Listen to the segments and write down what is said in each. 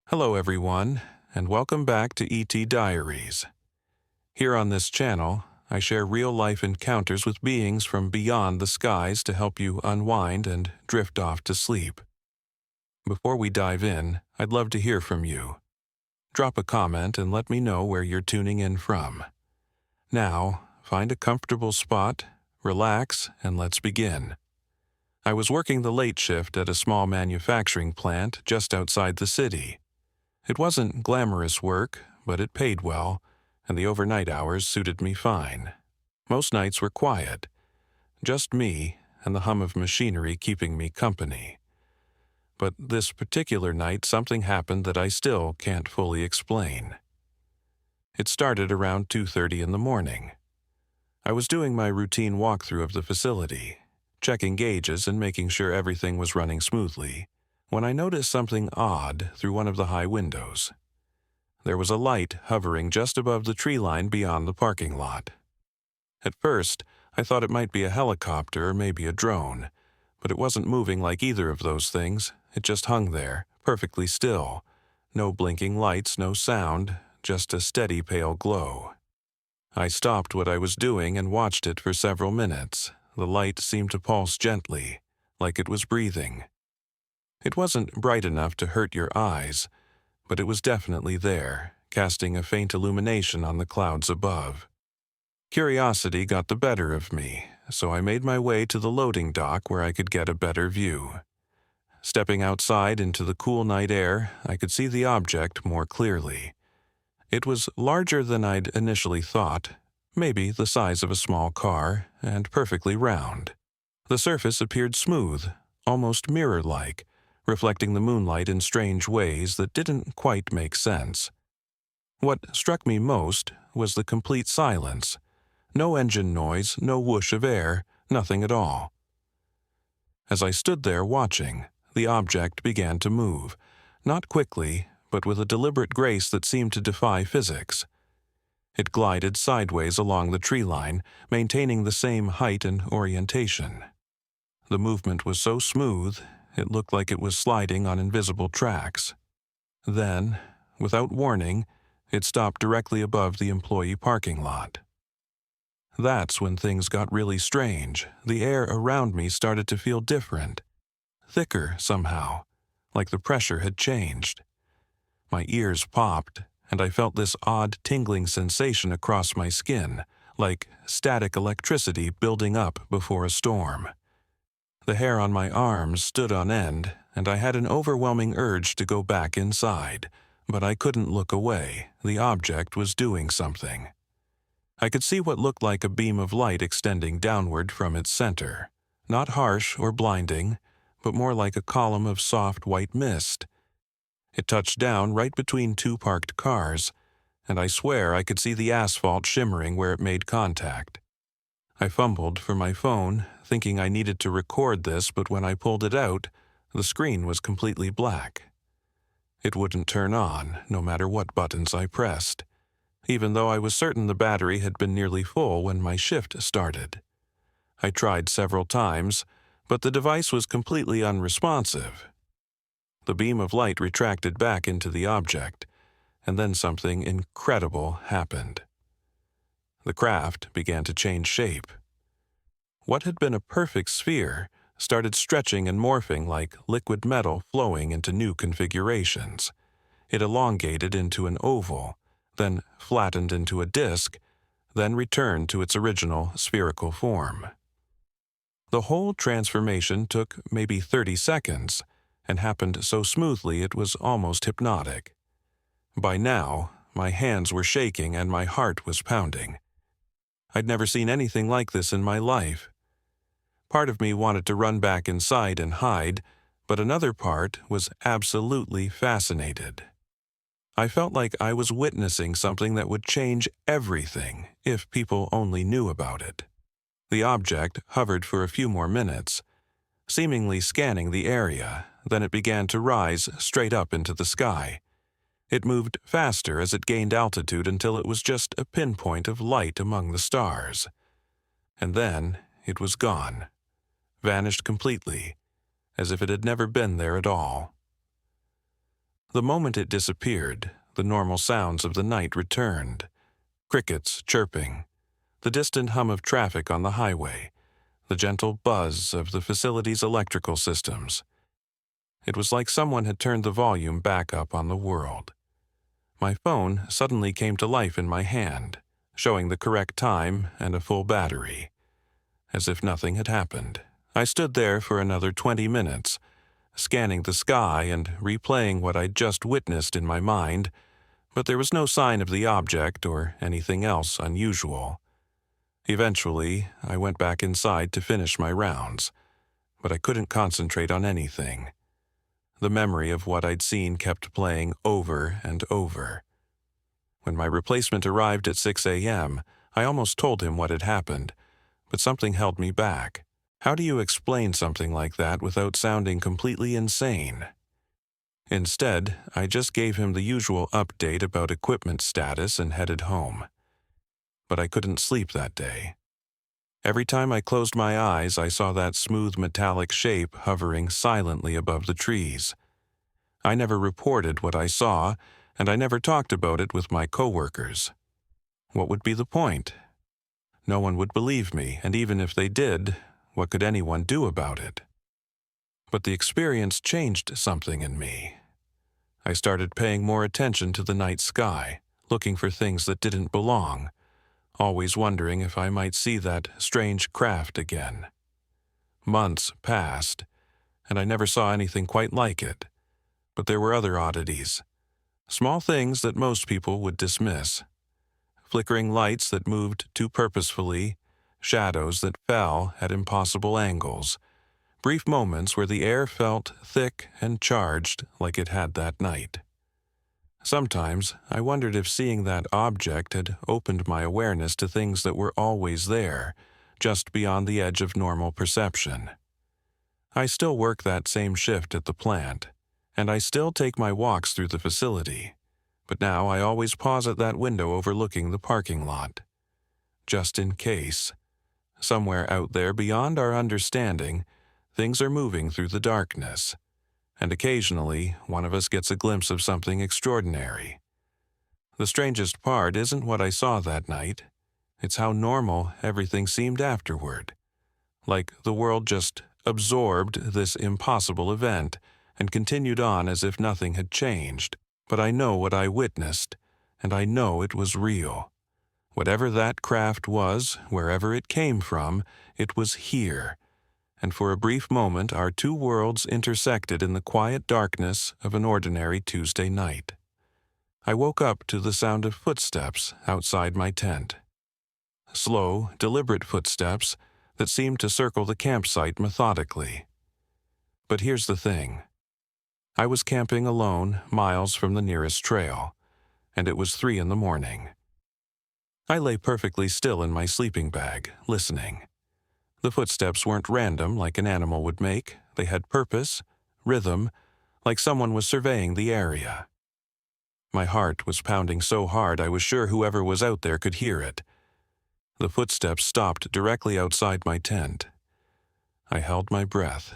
Hello everyone, and welcome back to ET Diaries. Here on this channel, I share real-life encounters with beings from beyond the skies to help you unwind and drift off to sleep. Before we dive in, I'd love to hear from you. Drop a comment and let me know where you're tuning in from. Now, find a comfortable spot, relax, and let's begin. I was working the late shift at a small manufacturing plant just outside the city. It wasn't glamorous work, but it paid well, and the overnight hours suited me fine. Most nights were quiet, just me and the hum of machinery keeping me company. But this particular night something happened that I still can't fully explain. It started around 2:30 in the morning. I was doing my routine walkthrough of the facility, checking gauges and making sure everything was running smoothly, when I noticed something odd through one of the high windows. There was a light hovering just above the tree line beyond the parking lot. At first, I thought it might be a helicopter or maybe a drone, but it wasn't moving like either of those things. It just hung there, perfectly still. No blinking lights, no sound, just a steady pale glow. I stopped what I was doing and watched it for several minutes. The light seemed to pulse gently, like it was breathing. It wasn't bright enough to hurt your eyes, but it was definitely there, casting a faint illumination on the clouds above. Curiosity got the better of me, so I made my way to the loading dock where I could get a better view. Stepping outside into the cool night air, I could see the object more clearly. It was larger than I'd initially thought, maybe the size of a small car, and perfectly round. The surface appeared smooth, almost mirror-like, reflecting the moonlight in strange ways that didn't quite make sense. What struck me most was the complete silence. No engine noise, no whoosh of air, nothing at all. As I stood there watching, the object began to move, not quickly, but with a deliberate grace that seemed to defy physics. It glided sideways along the tree line, maintaining the same height and orientation. The movement was so smooth, it looked like it was sliding on invisible tracks. Then, without warning, it stopped directly above the employee parking lot. That's when things got really strange. The air around me started to feel different, thicker somehow, like the pressure had changed. My ears popped, and I felt this odd tingling sensation across my skin, like static electricity building up before a storm. The hair on my arms stood on end, and I had an overwhelming urge to go back inside, but I couldn't look away. The object was doing something. I could see what looked like a beam of light extending downward from its center, not harsh or blinding, but more like a column of soft white mist. It touched down right between two parked cars, and I swear I could see the asphalt shimmering where it made contact. I fumbled for my phone, thinking I needed to record this, but when I pulled it out, the screen was completely black. It wouldn't turn on, no matter what buttons I pressed, even though I was certain the battery had been nearly full when my shift started. I tried several times, but the device was completely unresponsive. The beam of light retracted back into the object, and then something incredible happened. The craft began to change shape. What had been a perfect sphere started stretching and morphing like liquid metal flowing into new configurations. It elongated into an oval, then flattened into a disc, then returned to its original spherical form. The whole transformation took maybe 30 seconds and happened so smoothly it was almost hypnotic. By now, my hands were shaking and my heart was pounding. I'd never seen anything like this in my life. Part of me wanted to run back inside and hide, but another part was absolutely fascinated. I felt like I was witnessing something that would change everything if people only knew about it. The object hovered for a few more minutes, seemingly scanning the area, then it began to rise straight up into the sky. It moved faster as it gained altitude until it was just a pinpoint of light among the stars. And then it was gone, vanished completely, as if it had never been there at all. The moment it disappeared, the normal sounds of the night returned. Crickets chirping, the distant hum of traffic on the highway, the gentle buzz of the facility's electrical systems. It was like someone had turned the volume back up on the world. My phone suddenly came to life in my hand, showing the correct time and a full battery. As if nothing had happened, I stood there for another 20 minutes, scanning the sky and replaying what I'd just witnessed in my mind, but there was no sign of the object or anything else unusual. Eventually, I went back inside to finish my rounds, but I couldn't concentrate on anything. The memory of what I'd seen kept playing over and over. When my replacement arrived at 6 a.m., I almost told him what had happened, but something held me back. How do you explain something like that without sounding completely insane? Instead, I just gave him the usual update about equipment status and headed home. But I couldn't sleep that day. Every time I closed my eyes, I saw that smooth metallic shape hovering silently above the trees. I never reported what I saw, and I never talked about it with my coworkers. What would be the point? No one would believe me, and even if they did, what could anyone do about it? But the experience changed something in me. I started paying more attention to the night sky, looking for things that didn't belong, always wondering if I might see that strange craft again. Months passed, and I never saw anything quite like it. But there were other oddities, small things that most people would dismiss. Flickering lights that moved too purposefully, shadows that fell at impossible angles, brief moments where the air felt thick and charged like it had that night. Sometimes I wondered if seeing that object had opened my awareness to things that were always there, just beyond the edge of normal perception. I still work that same shift at the plant, and I still take my walks through the facility, but now I always pause at that window overlooking the parking lot. Just in case. Somewhere out there beyond our understanding, things are moving through the darkness, and occasionally one of us gets a glimpse of something extraordinary. The strangest part isn't what I saw that night. It's how normal everything seemed afterward. Like the world just absorbed this impossible event and continued on as if nothing had changed. But I know what I witnessed, and I know it was real. Whatever that craft was, wherever it came from, it was here. And for a brief moment our two worlds intersected in the quiet darkness of an ordinary Tuesday night. I woke up to the sound of footsteps outside my tent. Slow, deliberate footsteps that seemed to circle the campsite methodically. But here's the thing. I was camping alone, miles from the nearest trail, and it was 3 a.m. I lay perfectly still in my sleeping bag, listening. The footsteps weren't random like an animal would make. They had purpose, rhythm, like someone was surveying the area. My heart was pounding so hard I was sure whoever was out there could hear it. The footsteps stopped directly outside my tent. I held my breath,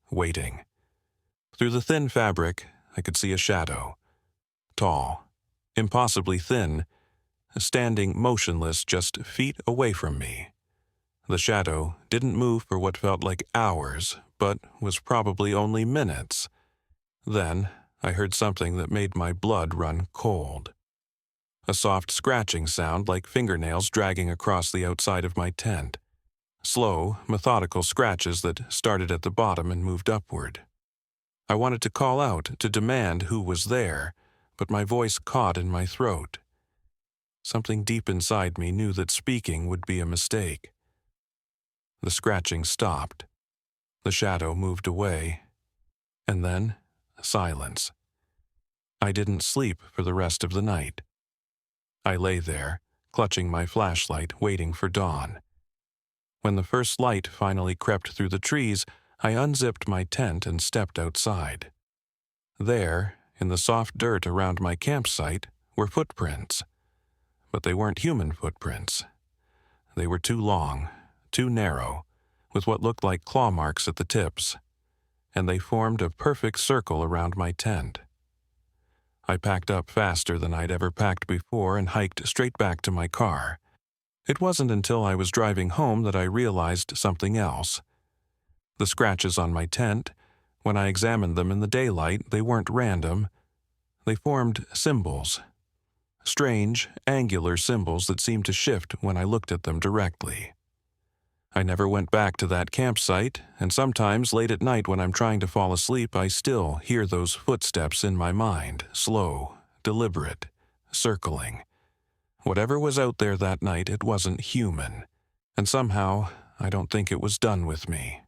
waiting. Through the thin fabric, I could see a shadow. Tall, impossibly thin, standing motionless just feet away from me. The shadow didn't move for what felt like hours, but was probably only minutes. Then I heard something that made my blood run cold. A soft scratching sound like fingernails dragging across the outside of my tent. Slow, methodical scratches that started at the bottom and moved upward. I wanted to call out to demand who was there, but my voice caught in my throat. Something deep inside me knew that speaking would be a mistake. The scratching stopped. The shadow moved away. And then, silence. I didn't sleep for the rest of the night. I lay there, clutching my flashlight, waiting for dawn. When the first light finally crept through the trees, I unzipped my tent and stepped outside. There, in the soft dirt around my campsite, were footprints. But they weren't human footprints. They were too long, too narrow, with what looked like claw marks at the tips, and they formed a perfect circle around my tent. I packed up faster than I'd ever packed before and hiked straight back to my car. It wasn't until I was driving home that I realized something else. The scratches on my tent, when I examined them in the daylight, they weren't random. They formed symbols. Strange, angular symbols that seemed to shift when I looked at them directly. I never went back to that campsite, and sometimes late at night when I'm trying to fall asleep, I still hear those footsteps in my mind, slow, deliberate, circling. Whatever was out there that night, it wasn't human, and somehow I don't think it was done with me.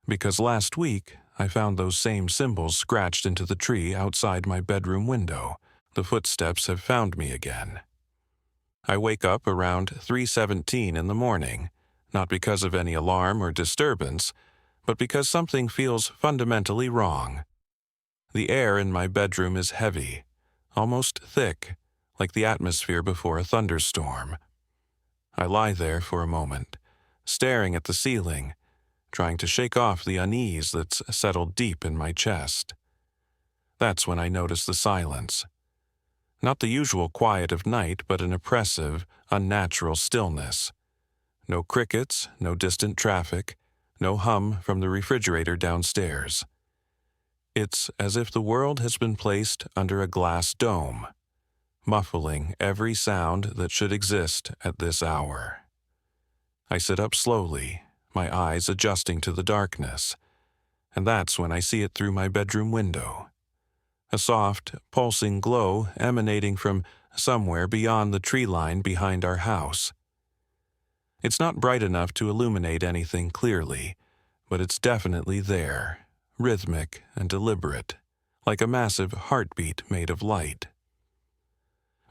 Because last week, I found those same symbols scratched into the tree outside my bedroom window. The footsteps have found me again. I wake up around 3:17 in the morning, not because of any alarm or disturbance, but because something feels fundamentally wrong. The air in my bedroom is heavy, almost thick, like the atmosphere before a thunderstorm. I lie there for a moment, staring at the ceiling, trying to shake off the unease that's settled deep in my chest. That's when I notice the silence. Not the usual quiet of night, but an oppressive, unnatural stillness. No crickets, no distant traffic, no hum from the refrigerator downstairs. It's as if the world has been placed under a glass dome, muffling every sound that should exist at this hour. I sit up slowly, my eyes adjusting to the darkness, and that's when I see it through my bedroom window. A soft, pulsing glow emanating from somewhere beyond the tree line behind our house. It's not bright enough to illuminate anything clearly, but it's definitely there, rhythmic and deliberate, like a massive heartbeat made of light.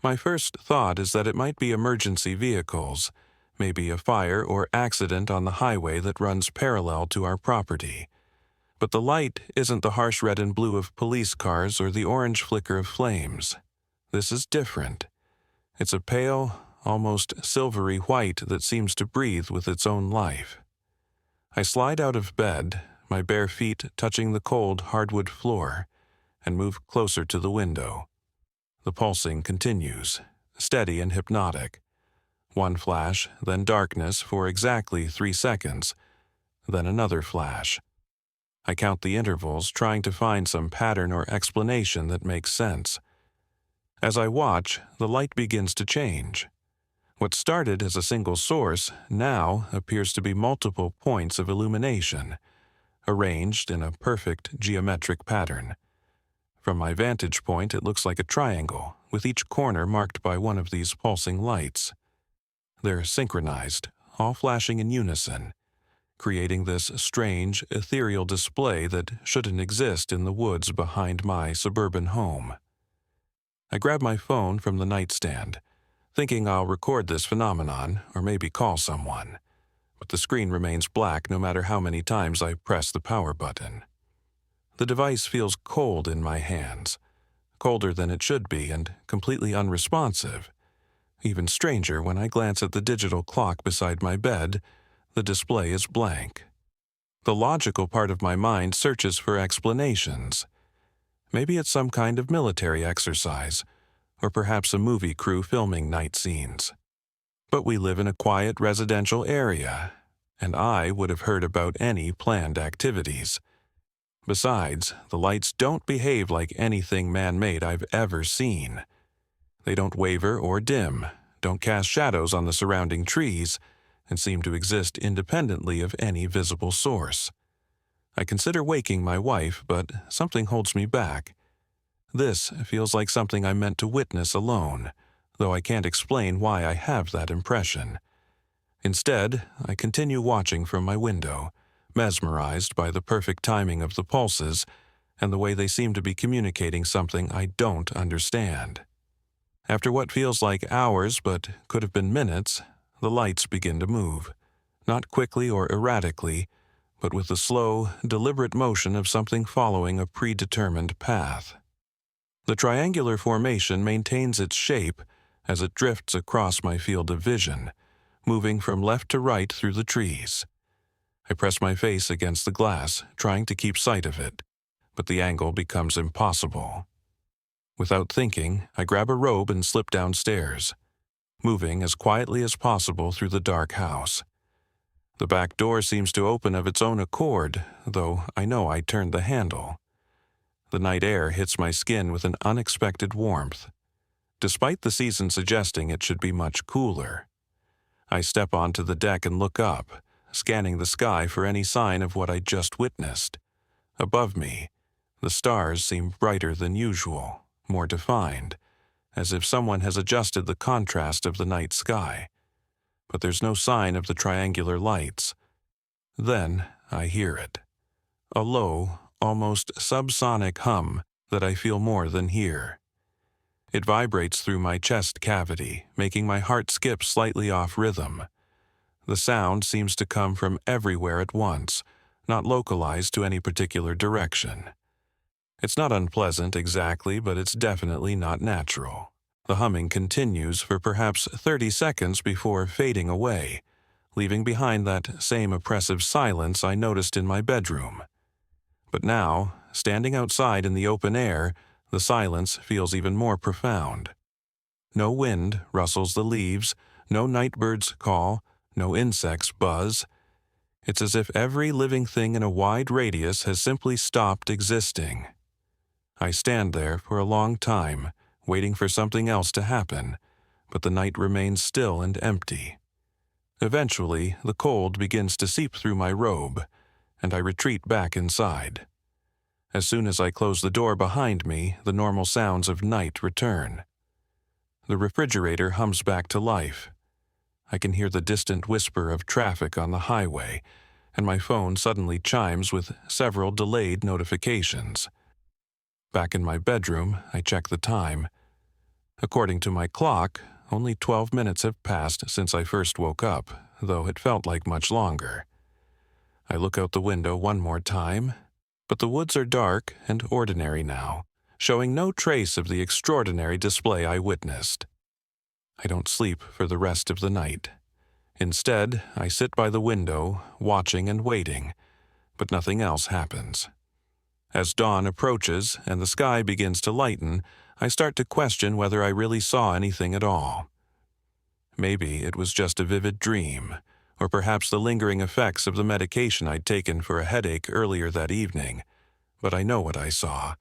My first thought is that it might be emergency vehicles, maybe a fire or accident on the highway that runs parallel to our property. But the light isn't the harsh red and blue of police cars or the orange flicker of flames. This is different. It's a pale, almost silvery white that seems to breathe with its own life. I slide out of bed, my bare feet touching the cold hardwood floor, and move closer to the window. The pulsing continues, steady and hypnotic. One flash, then darkness for exactly 3 seconds, then another flash. I count the intervals, trying to find some pattern or explanation that makes sense. As I watch, the light begins to change. What started as a single source now appears to be multiple points of illumination, arranged in a perfect geometric pattern. From my vantage point, it looks like a triangle, with each corner marked by one of these pulsing lights. They're synchronized, all flashing in unison, creating this strange, ethereal display that shouldn't exist in the woods behind my suburban home. I grab my phone from the nightstand, thinking I'll record this phenomenon or maybe call someone, but the screen remains black no matter how many times I press the power button. The device feels cold in my hands, colder than it should be and completely unresponsive. Even stranger, when I glance at the digital clock beside my bed, the display is blank. The logical part of my mind searches for explanations. Maybe it's some kind of military exercise, or perhaps a movie crew filming night scenes. But we live in a quiet residential area, and I would have heard about any planned activities. Besides, the lights don't behave like anything man-made I've ever seen. They don't waver or dim, don't cast shadows on the surrounding trees, and seem to exist independently of any visible source. I consider waking my wife, but something holds me back. This feels like something I meant to witness alone, though I can't explain why I have that impression. Instead, I continue watching from my window, mesmerized by the perfect timing of the pulses and the way they seem to be communicating something I don't understand. After what feels like hours but could have been minutes, the lights begin to move, not quickly or erratically, but with the slow, deliberate motion of something following a predetermined path. The triangular formation maintains its shape as it drifts across my field of vision, moving from left to right through the trees. I press my face against the glass, trying to keep sight of it, but the angle becomes impossible. Without thinking, I grab a robe and slip downstairs, moving as quietly as possible through the dark house. The back door seems to open of its own accord, though I know I turned the handle. The night air hits my skin with an unexpected warmth, despite the season suggesting it should be much cooler. I step onto the deck and look up, scanning the sky for any sign of what I just witnessed. Above me, the stars seem brighter than usual, more defined, as if someone has adjusted the contrast of the night sky. But there's no sign of the triangular lights. Then I hear it. A low, almost subsonic hum that I feel more than hear. It vibrates through my chest cavity, making my heart skip slightly off rhythm. The sound seems to come from everywhere at once, not localized to any particular direction. It's not unpleasant exactly, but it's definitely not natural. The humming continues for perhaps 30 seconds before fading away, leaving behind that same oppressive silence I noticed in my bedroom. But now, standing outside in the open air, the silence feels even more profound. No wind rustles the leaves, no night birds call, no insects buzz. It's as if every living thing in a wide radius has simply stopped existing. I stand there for a long time, waiting for something else to happen, but the night remains still and empty. Eventually, the cold begins to seep through my robe, and I retreat back inside. As soon as I close the door behind me, the normal sounds of night return. The refrigerator hums back to life. I can hear the distant whisper of traffic on the highway, and my phone suddenly chimes with several delayed notifications. Back in my bedroom, I check the time. According to my clock, only 12 minutes have passed since I first woke up, though it felt like much longer. I look out the window one more time, but the woods are dark and ordinary now, showing no trace of the extraordinary display I witnessed. I don't sleep for the rest of the night. Instead, I sit by the window, watching and waiting, but nothing else happens. As dawn approaches and the sky begins to lighten, I start to question whether I really saw anything at all. Maybe it was just a vivid dream, or perhaps the lingering effects of the medication I'd taken for a headache earlier that evening. But I know what I saw.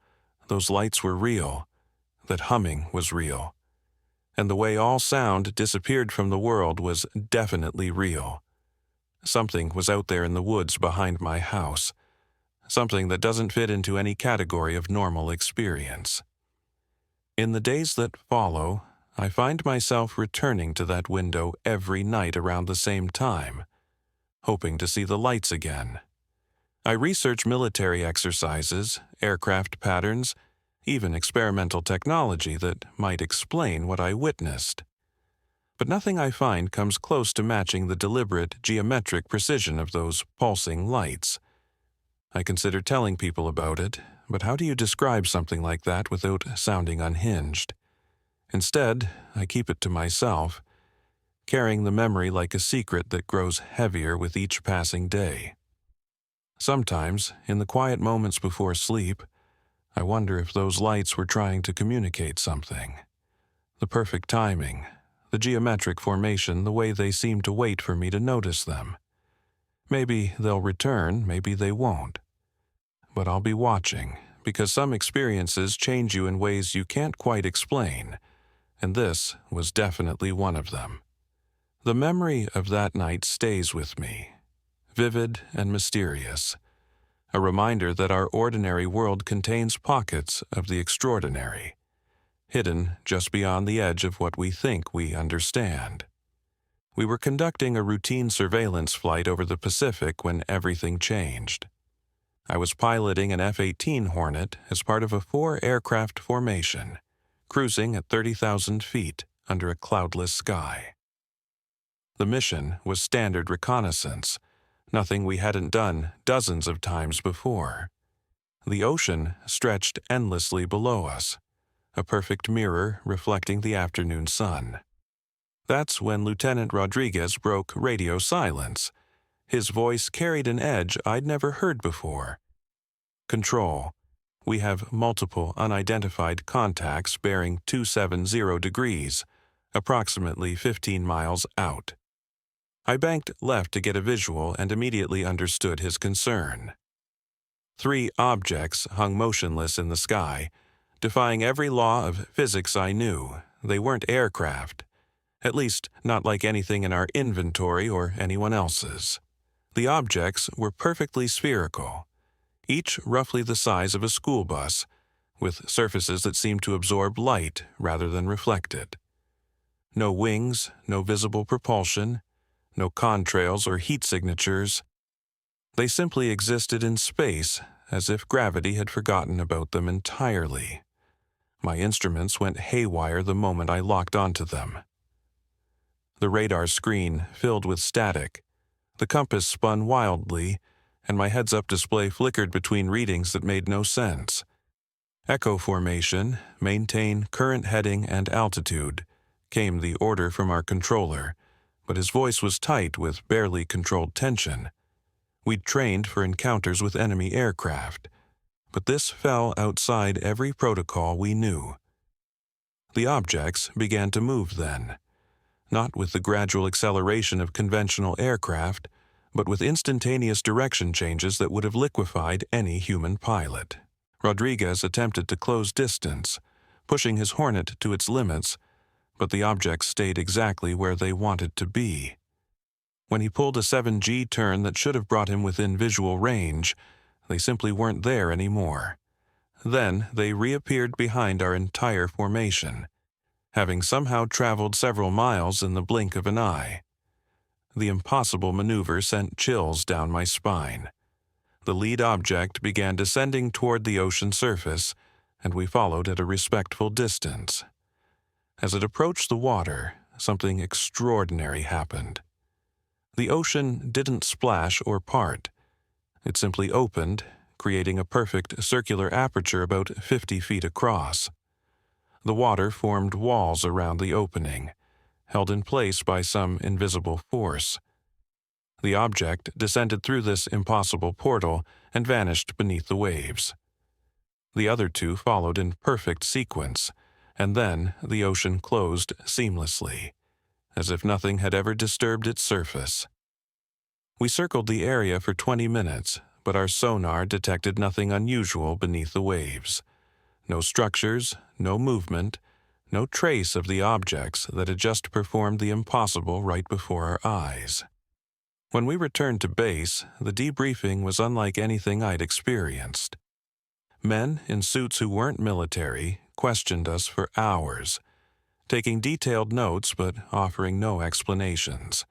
Those lights were real. That humming was real. And the way all sound disappeared from the world was definitely real. Something was out there in the woods behind my house. Something that doesn't fit into any category of normal experience. In the days that follow, I find myself returning to that window every night around the same time, hoping to see the lights again. I research military exercises, aircraft patterns, even experimental technology that might explain what I witnessed. But nothing I find comes close to matching the deliberate geometric precision of those pulsing lights. I consider telling people about it, but how do you describe something like that without sounding unhinged? Instead, I keep it to myself, carrying the memory like a secret that grows heavier with each passing day. Sometimes, in the quiet moments before sleep, I wonder if those lights were trying to communicate something. The perfect timing, the geometric formation, the way they seem to wait for me to notice them. Maybe they'll return, maybe they won't. But I'll be watching, because some experiences change you in ways you can't quite explain, and this was definitely one of them. The memory of that night stays with me, vivid and mysterious, a reminder that our ordinary world contains pockets of the extraordinary, hidden just beyond the edge of what we think we understand. We were conducting a routine surveillance flight over the Pacific when everything changed. I was piloting an F-18 Hornet as part of a 4-aircraft formation, cruising at 30,000 feet under a cloudless sky. The mission was standard reconnaissance, nothing we hadn't done dozens of times before. The ocean stretched endlessly below us, a perfect mirror reflecting the afternoon sun. That's when Lieutenant Rodriguez broke radio silence. His voice carried an edge I'd never heard before. "Control, we have multiple unidentified contacts bearing 270 degrees, approximately 15 miles out. I banked left to get a visual and immediately understood his concern. 3 objects hung motionless in the sky, defying every law of physics I knew. They weren't aircraft, at least not like anything in our inventory or anyone else's. The objects were perfectly spherical, each roughly the size of a school bus, with surfaces that seemed to absorb light rather than reflect it. No wings, no visible propulsion, no contrails or heat signatures. They simply existed in space, as if gravity had forgotten about them entirely. My instruments went haywire the moment I locked onto them. The radar screen filled with static. The compass spun wildly, and my heads-up display flickered between readings that made no sense. Echo formation, maintain current heading and altitude, came the order from our controller, but his voice was tight with barely controlled tension. We'd trained for encounters with enemy aircraft, but this fell outside every protocol we knew. The objects began to move then, not with the gradual acceleration of conventional aircraft, but with instantaneous direction changes that would have liquefied any human pilot. Rodriguez attempted to close distance, pushing his Hornet to its limits, but the objects stayed exactly where they wanted to be. When he pulled a 7G turn that should have brought him within visual range, they simply weren't there anymore. Then they reappeared behind our entire formation, having somehow traveled several miles in the blink of an eye. The impossible maneuver sent chills down my spine. The lead object began descending toward the ocean surface, and we followed at a respectful distance. As it approached the water, something extraordinary happened. The ocean didn't splash or part. It simply opened, creating a perfect circular aperture about 50 feet across. The water formed walls around the opening, held in place by some invisible force. The object descended through this impossible portal and vanished beneath the waves. The other 2 followed in perfect sequence, and then the ocean closed seamlessly, as if nothing had ever disturbed its surface. We circled the area for 20 minutes, but our sonar detected nothing unusual beneath the waves. No structures, no movement, no trace of the objects that had just performed the impossible right before our eyes. When we returned to base, the debriefing was unlike anything I'd experienced. Men in suits who weren't military questioned us for hours, taking detailed notes but offering no explanations.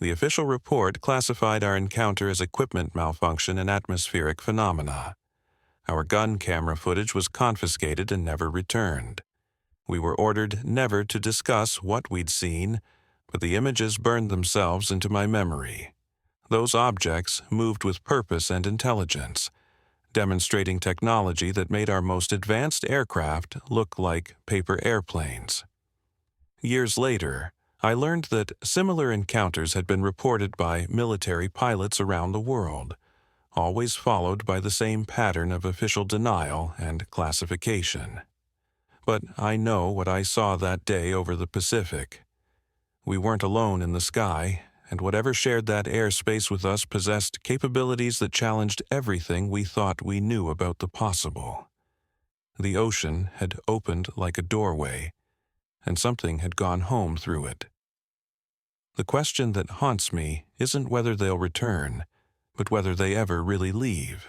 The official report classified our encounter as equipment malfunction and atmospheric phenomena. Our gun camera footage was confiscated and never returned. We were ordered never to discuss what we'd seen, but the images burned themselves into my memory. Those objects moved with purpose and intelligence, demonstrating technology that made our most advanced aircraft look like paper airplanes. Years later, I learned that similar encounters had been reported by military pilots around the world, always followed by the same pattern of official denial and classification. But I know what I saw that day over the Pacific. We weren't alone in the sky, and whatever shared that airspace with us possessed capabilities that challenged everything we thought we knew about the possible. The ocean had opened like a doorway, and something had gone home through it. The question that haunts me isn't whether they'll return, but whether they ever really leave.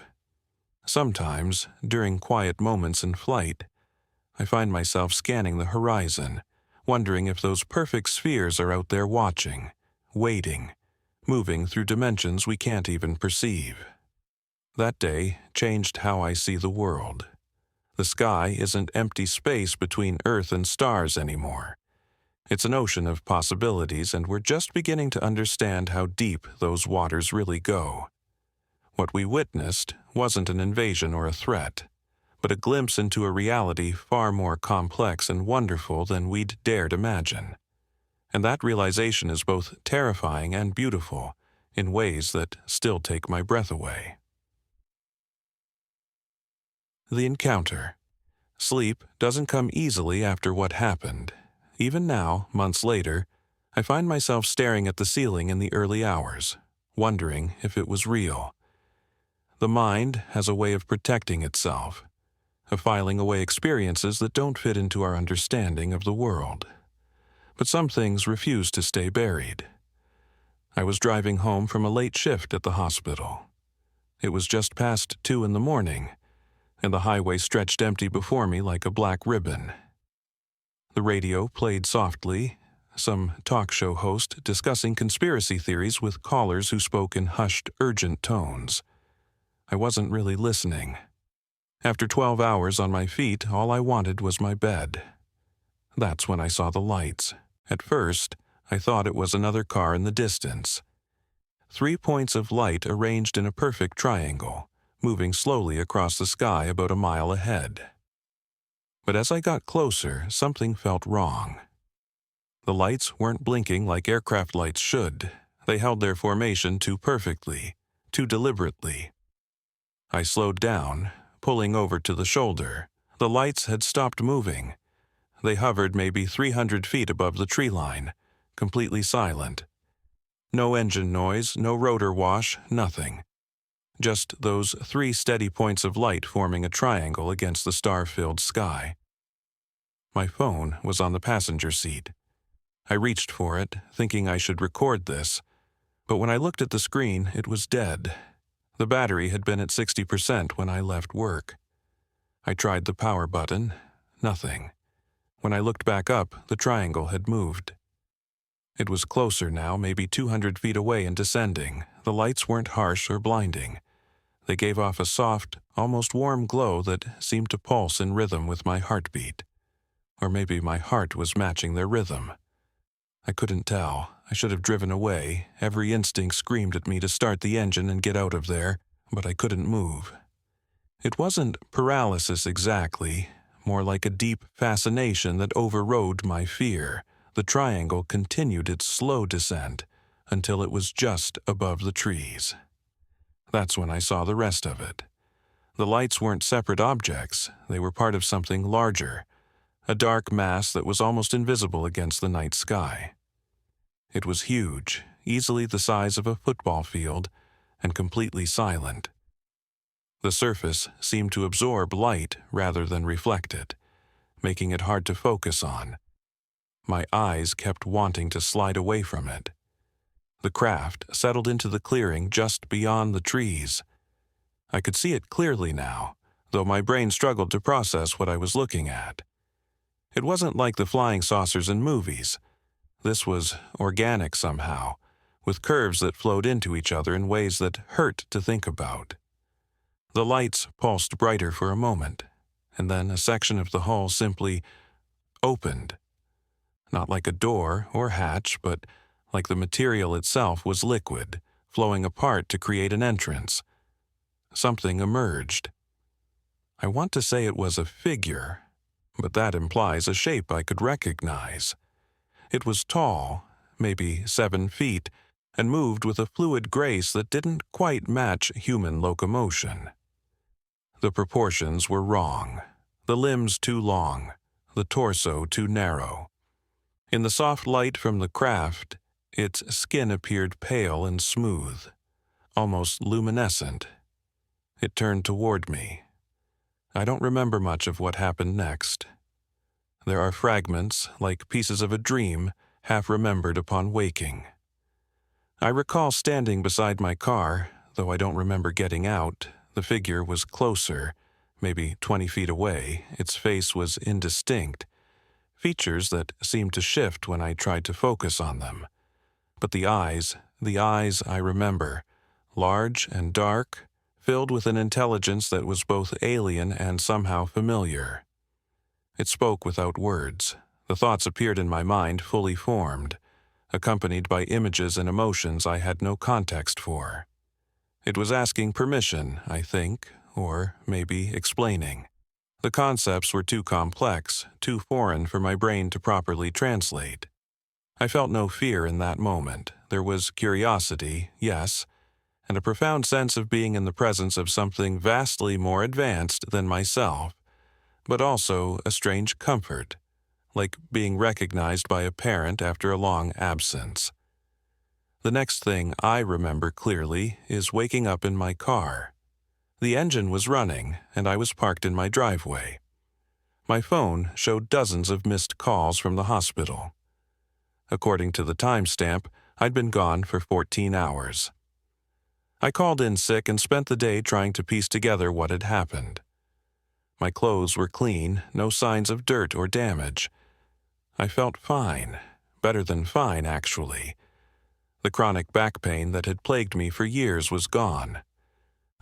Sometimes, during quiet moments in flight, I find myself scanning the horizon, wondering if those perfect spheres are out there watching, waiting, moving through dimensions we can't even perceive. That day changed how I see the world. The sky isn't empty space between Earth and stars anymore. It's an ocean of possibilities, and we're just beginning to understand how deep those waters really go. What we witnessed wasn't an invasion or a threat, but a glimpse into a reality far more complex and wonderful than we'd dared imagine. And that realization is both terrifying and beautiful in ways that still take my breath away. The encounter. Sleep doesn't come easily after what happened. Even now, months later, I find myself staring at the ceiling in the early hours, wondering if it was real. The mind has a way of protecting itself, of filing away experiences that don't fit into our understanding of the world. But some things refuse to stay buried. I was driving home from a late shift at the hospital. It was just past 2 in the morning, and the highway stretched empty before me like a black ribbon. The radio played softly, some talk show host discussing conspiracy theories with callers who spoke in hushed, urgent tones. I wasn't really listening. After 12 hours on my feet, all I wanted was my bed. That's when I saw the lights. At first, I thought it was another car in the distance. 3 points of light arranged in a perfect triangle, moving slowly across the sky about a mile ahead. But as I got closer, something felt wrong. The lights weren't blinking like aircraft lights should. They held their formation too perfectly, too deliberately. I slowed down, pulling over to the shoulder. The lights had stopped moving. They hovered maybe 300 feet above the tree line, completely silent. No engine noise, no rotor wash, nothing. Just those 3 steady points of light forming a triangle against the star-filled sky. My phone was on the passenger seat. I reached for it, thinking I should record this, but when I looked at the screen, it was dead. The battery had been at 60% when I left work. I tried the power button. Nothing. When I looked back up, the triangle had moved. It was closer now, maybe 200 feet away and descending. The lights weren't harsh or blinding. They gave off a soft, almost warm glow that seemed to pulse in rhythm with my heartbeat. Or maybe my heart was matching their rhythm. I couldn't tell. I should have driven away. Every instinct screamed at me to start the engine and get out of there, but I couldn't move. It wasn't paralysis exactly, more like a deep fascination that overrode my fear. The triangle continued its slow descent until it was just above the trees. That's when I saw the rest of it. The lights weren't separate objects. They were part of something larger, a dark mass that was almost invisible against the night sky. It was huge, easily the size of a football field, and completely silent. The surface seemed to absorb light rather than reflect it, making it hard to focus on. My eyes kept wanting to slide away from it. The craft settled into the clearing just beyond the trees. I could see it clearly now, though my brain struggled to process what I was looking at. It wasn't like the flying saucers in movies. This was organic somehow, with curves that flowed into each other in ways that hurt to think about. The lights pulsed brighter for a moment, and then a section of the hull simply opened. Not like a door or hatch, but like the material itself was liquid, flowing apart to create an entrance. Something emerged. I want to say it was a figure, but that implies a shape I could recognize. It was tall, maybe 7 feet, and moved with a fluid grace that didn't quite match human locomotion. The proportions were wrong, the limbs too long, the torso too narrow. In the soft light from the craft, its skin appeared pale and smooth, almost luminescent. It turned toward me. I don't remember much of what happened next. There are fragments, like pieces of a dream, half remembered upon waking. I recall standing beside my car, though I don't remember getting out. The figure was closer, maybe 20 feet away. Its face was indistinct, features that seemed to shift when I tried to focus on them. But the eyes I remember, large and dark, filled with an intelligence that was both alien and somehow familiar. It spoke without words. The thoughts appeared in my mind fully formed, accompanied by images and emotions I had no context for. It was asking permission, I think, or maybe explaining. The concepts were too complex, too foreign for my brain to properly translate. I felt no fear in that moment. There was curiosity, yes, and a profound sense of being in the presence of something vastly more advanced than myself, but also a strange comfort, like being recognized by a parent after a long absence. The next thing I remember clearly is waking up in my car. The engine was running, and I was parked in my driveway. My phone showed dozens of missed calls from the hospital. According to the timestamp, I'd been gone for 14 hours. I called in sick and spent the day trying to piece together what had happened. My clothes were clean, no signs of dirt or damage. I felt fine, better than fine, actually. The chronic back pain that had plagued me for years was gone.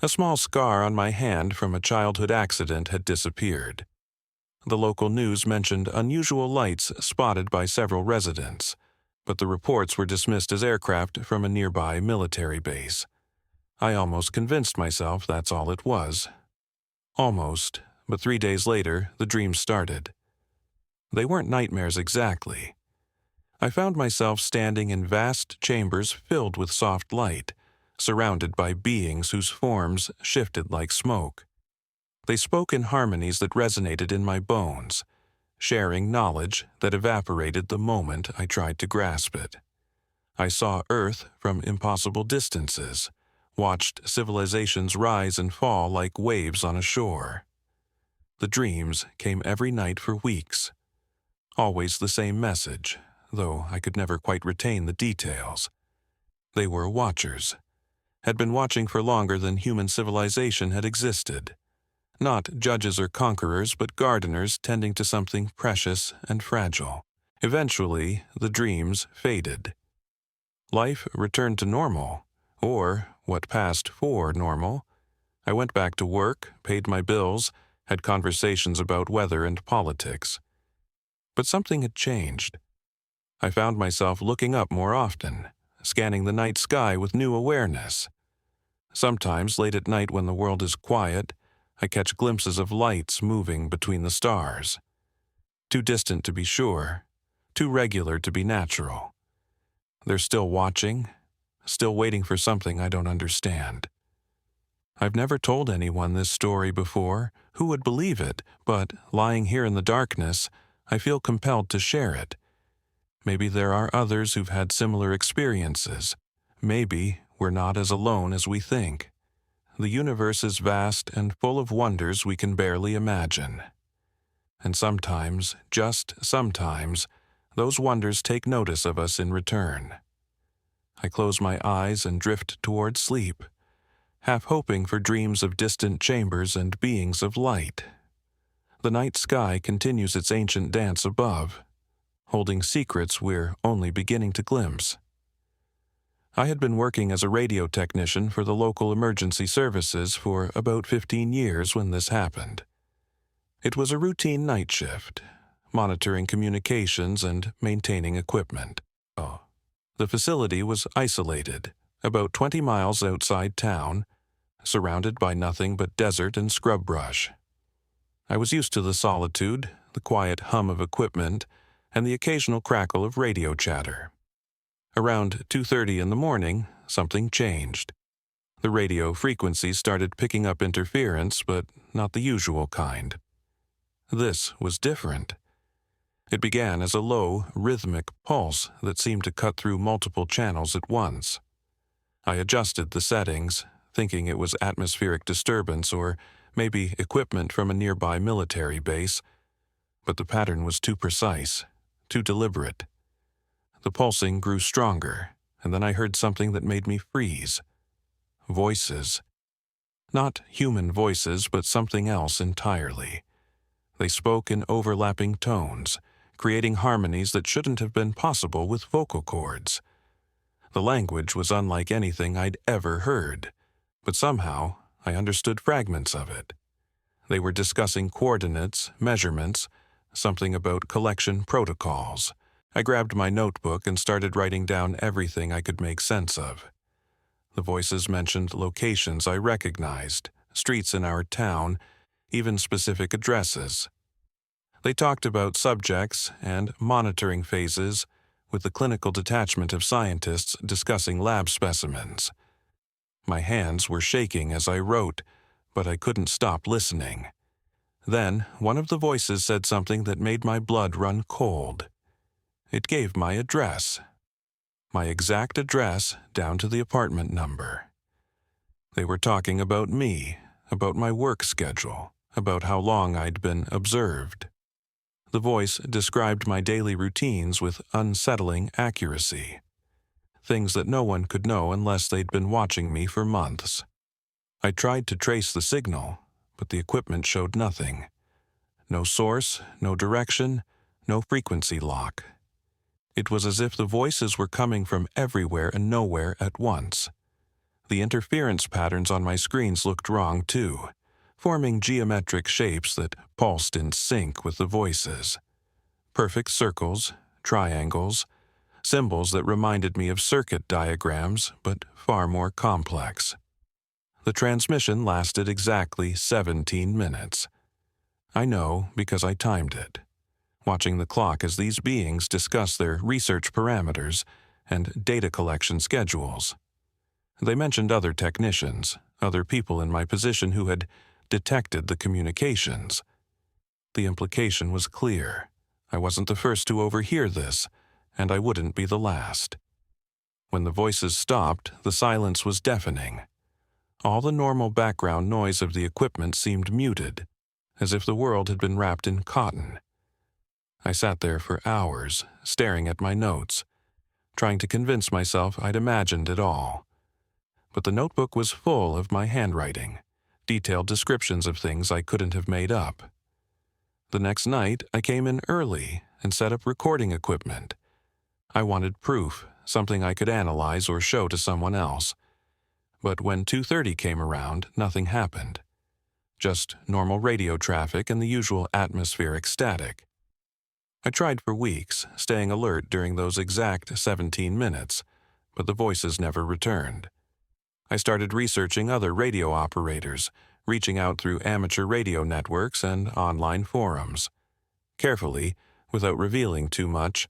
A small scar on my hand from a childhood accident had disappeared. The local news mentioned unusual lights spotted by several residents, but the reports were dismissed as aircraft from a nearby military base. I almost convinced myself that's all it was. Almost, but 3 days later, the dreams started. They weren't nightmares exactly. I found myself standing in vast chambers filled with soft light, surrounded by beings whose forms shifted like smoke. They spoke in harmonies that resonated in my bones, sharing knowledge that evaporated the moment I tried to grasp it. I saw Earth from impossible distances, watched civilizations rise and fall like waves on a shore. The dreams came every night for weeks. Always the same message, though I could never quite retain the details. They were watchers, had been watching for longer than human civilization had existed. Not judges or conquerors, but gardeners tending to something precious and fragile. Eventually, the dreams faded. Life returned to normal, or what passed for normal. I went back to work, paid my bills, had conversations about weather and politics. But something had changed. I found myself looking up more often, scanning the night sky with new awareness. Sometimes, late at night when the world is quiet, I catch glimpses of lights moving between the stars. Too distant to be sure, too regular to be natural. They're still watching, still waiting for something I don't understand. I've never told anyone this story before. Who would believe it? But lying here in the darkness, I feel compelled to share it. Maybe there are others who've had similar experiences. Maybe we're not as alone as we think. The universe is vast and full of wonders we can barely imagine. And sometimes, just sometimes, those wonders take notice of us in return. I close my eyes and drift toward sleep, half hoping for dreams of distant chambers and beings of light. The night sky continues its ancient dance above, holding secrets we're only beginning to glimpse. I had been working as a radio technician for the local emergency services for about 15 years when this happened. It was a routine night shift, monitoring communications and maintaining equipment. The facility was isolated, about 20 miles outside town, surrounded by nothing but desert and scrub brush. I was used to the solitude, the quiet hum of equipment, and the occasional crackle of radio chatter. Around 2:30 in the morning, something changed. The radio frequency started picking up interference, but not the usual kind. This was different. It began as a low, rhythmic pulse that seemed to cut through multiple channels at once. I adjusted the settings, thinking it was atmospheric disturbance or maybe equipment from a nearby military base, but the pattern was too precise, too deliberate. The pulsing grew stronger, and then I heard something that made me freeze. Voices. Not human voices, but something else entirely. They spoke in overlapping tones, creating harmonies that shouldn't have been possible with vocal cords. The language was unlike anything I'd ever heard, but somehow I understood fragments of it. They were discussing coordinates, measurements, something about collection protocols. I grabbed my notebook and started writing down everything I could make sense of. The voices mentioned locations I recognized, streets in our town, even specific addresses. They talked about subjects and monitoring phases, with the clinical detachment of scientists discussing lab specimens. My hands were shaking as I wrote, but I couldn't stop listening. Then, one of the voices said something that made my blood run cold. It gave my address. My exact address down to the apartment number. They were talking about me, about my work schedule, about how long I'd been observed. The voice described my daily routines with unsettling accuracy. Things that no one could know unless they'd been watching me for months. I tried to trace the signal, but the equipment showed nothing. No source, no direction, no frequency lock. It was as if the voices were coming from everywhere and nowhere at once. The interference patterns on my screens looked wrong too, forming geometric shapes that pulsed in sync with the voices. Perfect circles, triangles, symbols that reminded me of circuit diagrams, but far more complex. The transmission lasted exactly 17 minutes. I know because I timed it, watching the clock as these beings discuss their research parameters and data collection schedules. They mentioned other technicians, other people in my position who had detected the communications. The implication was clear. I wasn't the first to overhear this, and I wouldn't be the last. When the voices stopped, the silence was deafening. All the normal background noise of the equipment seemed muted, as if the world had been wrapped in cotton. I sat there for hours, staring at my notes, trying to convince myself I'd imagined it all. But the notebook was full of my handwriting, detailed descriptions of things I couldn't have made up. The next night, I came in early and set up recording equipment. I wanted proof, something I could analyze or show to someone else. But when 2:30 came around, nothing happened. Just normal radio traffic and the usual atmospheric static. I tried for weeks, staying alert during those exact 17 minutes, but the voices never returned. I started researching other radio operators, reaching out through amateur radio networks and online forums. Carefully, without revealing too much,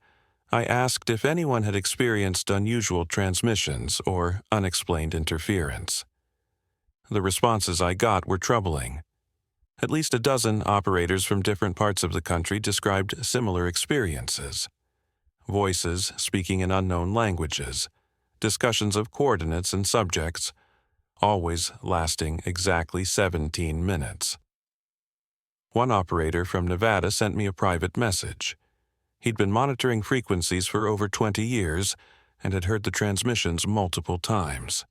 I asked if anyone had experienced unusual transmissions or unexplained interference. The responses I got were troubling. At least a dozen operators from different parts of the country described similar experiences. Voices speaking in unknown languages, discussions of coordinates and subjects, always lasting exactly 17 minutes. One operator from Nevada sent me a private message. He'd been monitoring frequencies for over 20 years and had heard the transmissions multiple times.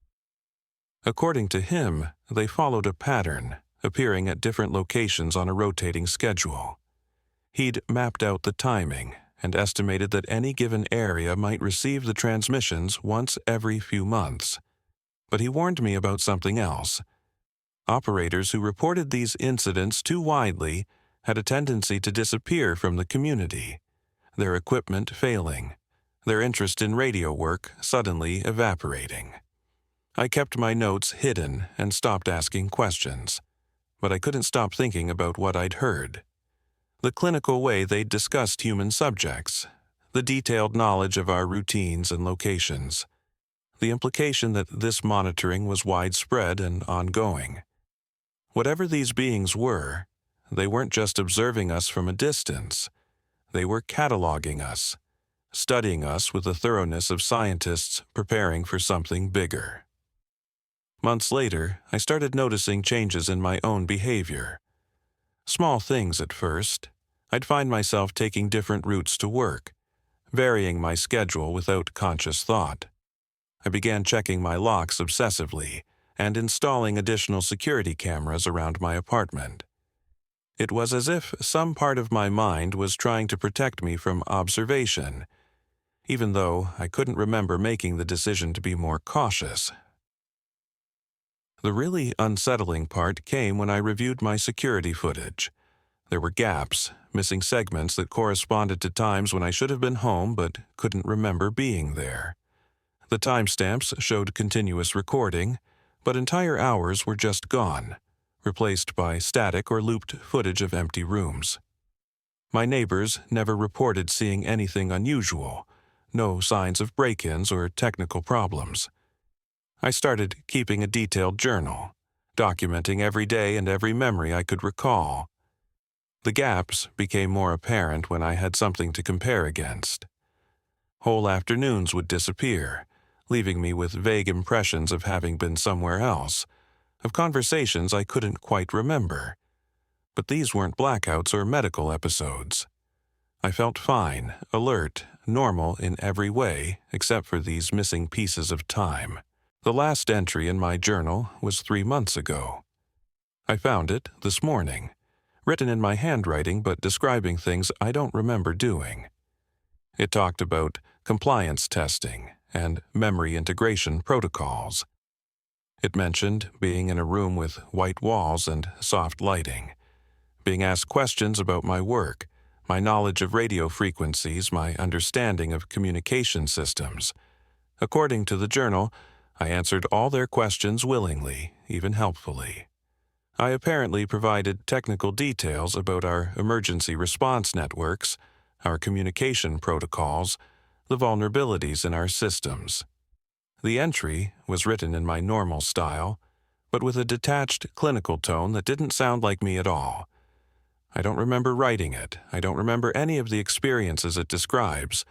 According to him, they followed a pattern, appearing at different locations on a rotating schedule. He'd mapped out the timing and estimated that any given area might receive the transmissions once every few months. But he warned me about something else. Operators who reported these incidents too widely had a tendency to disappear from the community, their equipment failing, their interest in radio work suddenly evaporating. I kept my notes hidden and stopped asking questions, but I couldn't stop thinking about what I'd heard. The clinical way they'd discussed human subjects, the detailed knowledge of our routines and locations, the implication that this monitoring was widespread and ongoing. Whatever these beings were, they weren't just observing us from a distance. They were cataloging us, studying us with the thoroughness of scientists preparing for something bigger. Months later, I started noticing changes in my own behavior. Small things at first. I'd find myself taking different routes to work, varying my schedule without conscious thought. I began checking my locks obsessively and installing additional security cameras around my apartment. It was as if some part of my mind was trying to protect me from observation, even though I couldn't remember making the decision to be more cautious. The really unsettling part came when I reviewed my security footage. There were gaps, missing segments that corresponded to times when I should have been home but couldn't remember being there. The timestamps showed continuous recording, but entire hours were just gone, replaced by static or looped footage of empty rooms. My neighbors never reported seeing anything unusual, no signs of break-ins or technical problems. I started keeping a detailed journal, documenting every day and every memory I could recall. The gaps became more apparent when I had something to compare against. Whole afternoons would disappear, leaving me with vague impressions of having been somewhere else, of conversations I couldn't quite remember. But these weren't blackouts or medical episodes. I felt fine, alert, normal in every way except for these missing pieces of time. The last entry in my journal was 3 months ago. I found it this morning, written in my handwriting but describing things I don't remember doing. It talked about compliance testing and memory integration protocols. It mentioned being in a room with white walls and soft lighting, being asked questions about my work, my knowledge of radio frequencies, my understanding of communication systems. According to the journal, I answered all their questions willingly, even helpfully. I apparently provided technical details about our emergency response networks, our communication protocols, the vulnerabilities in our systems. The entry was written in my normal style, but with a detached, clinical tone that didn't sound like me at all. I don't remember writing it. I don't remember any of the experiences it describes,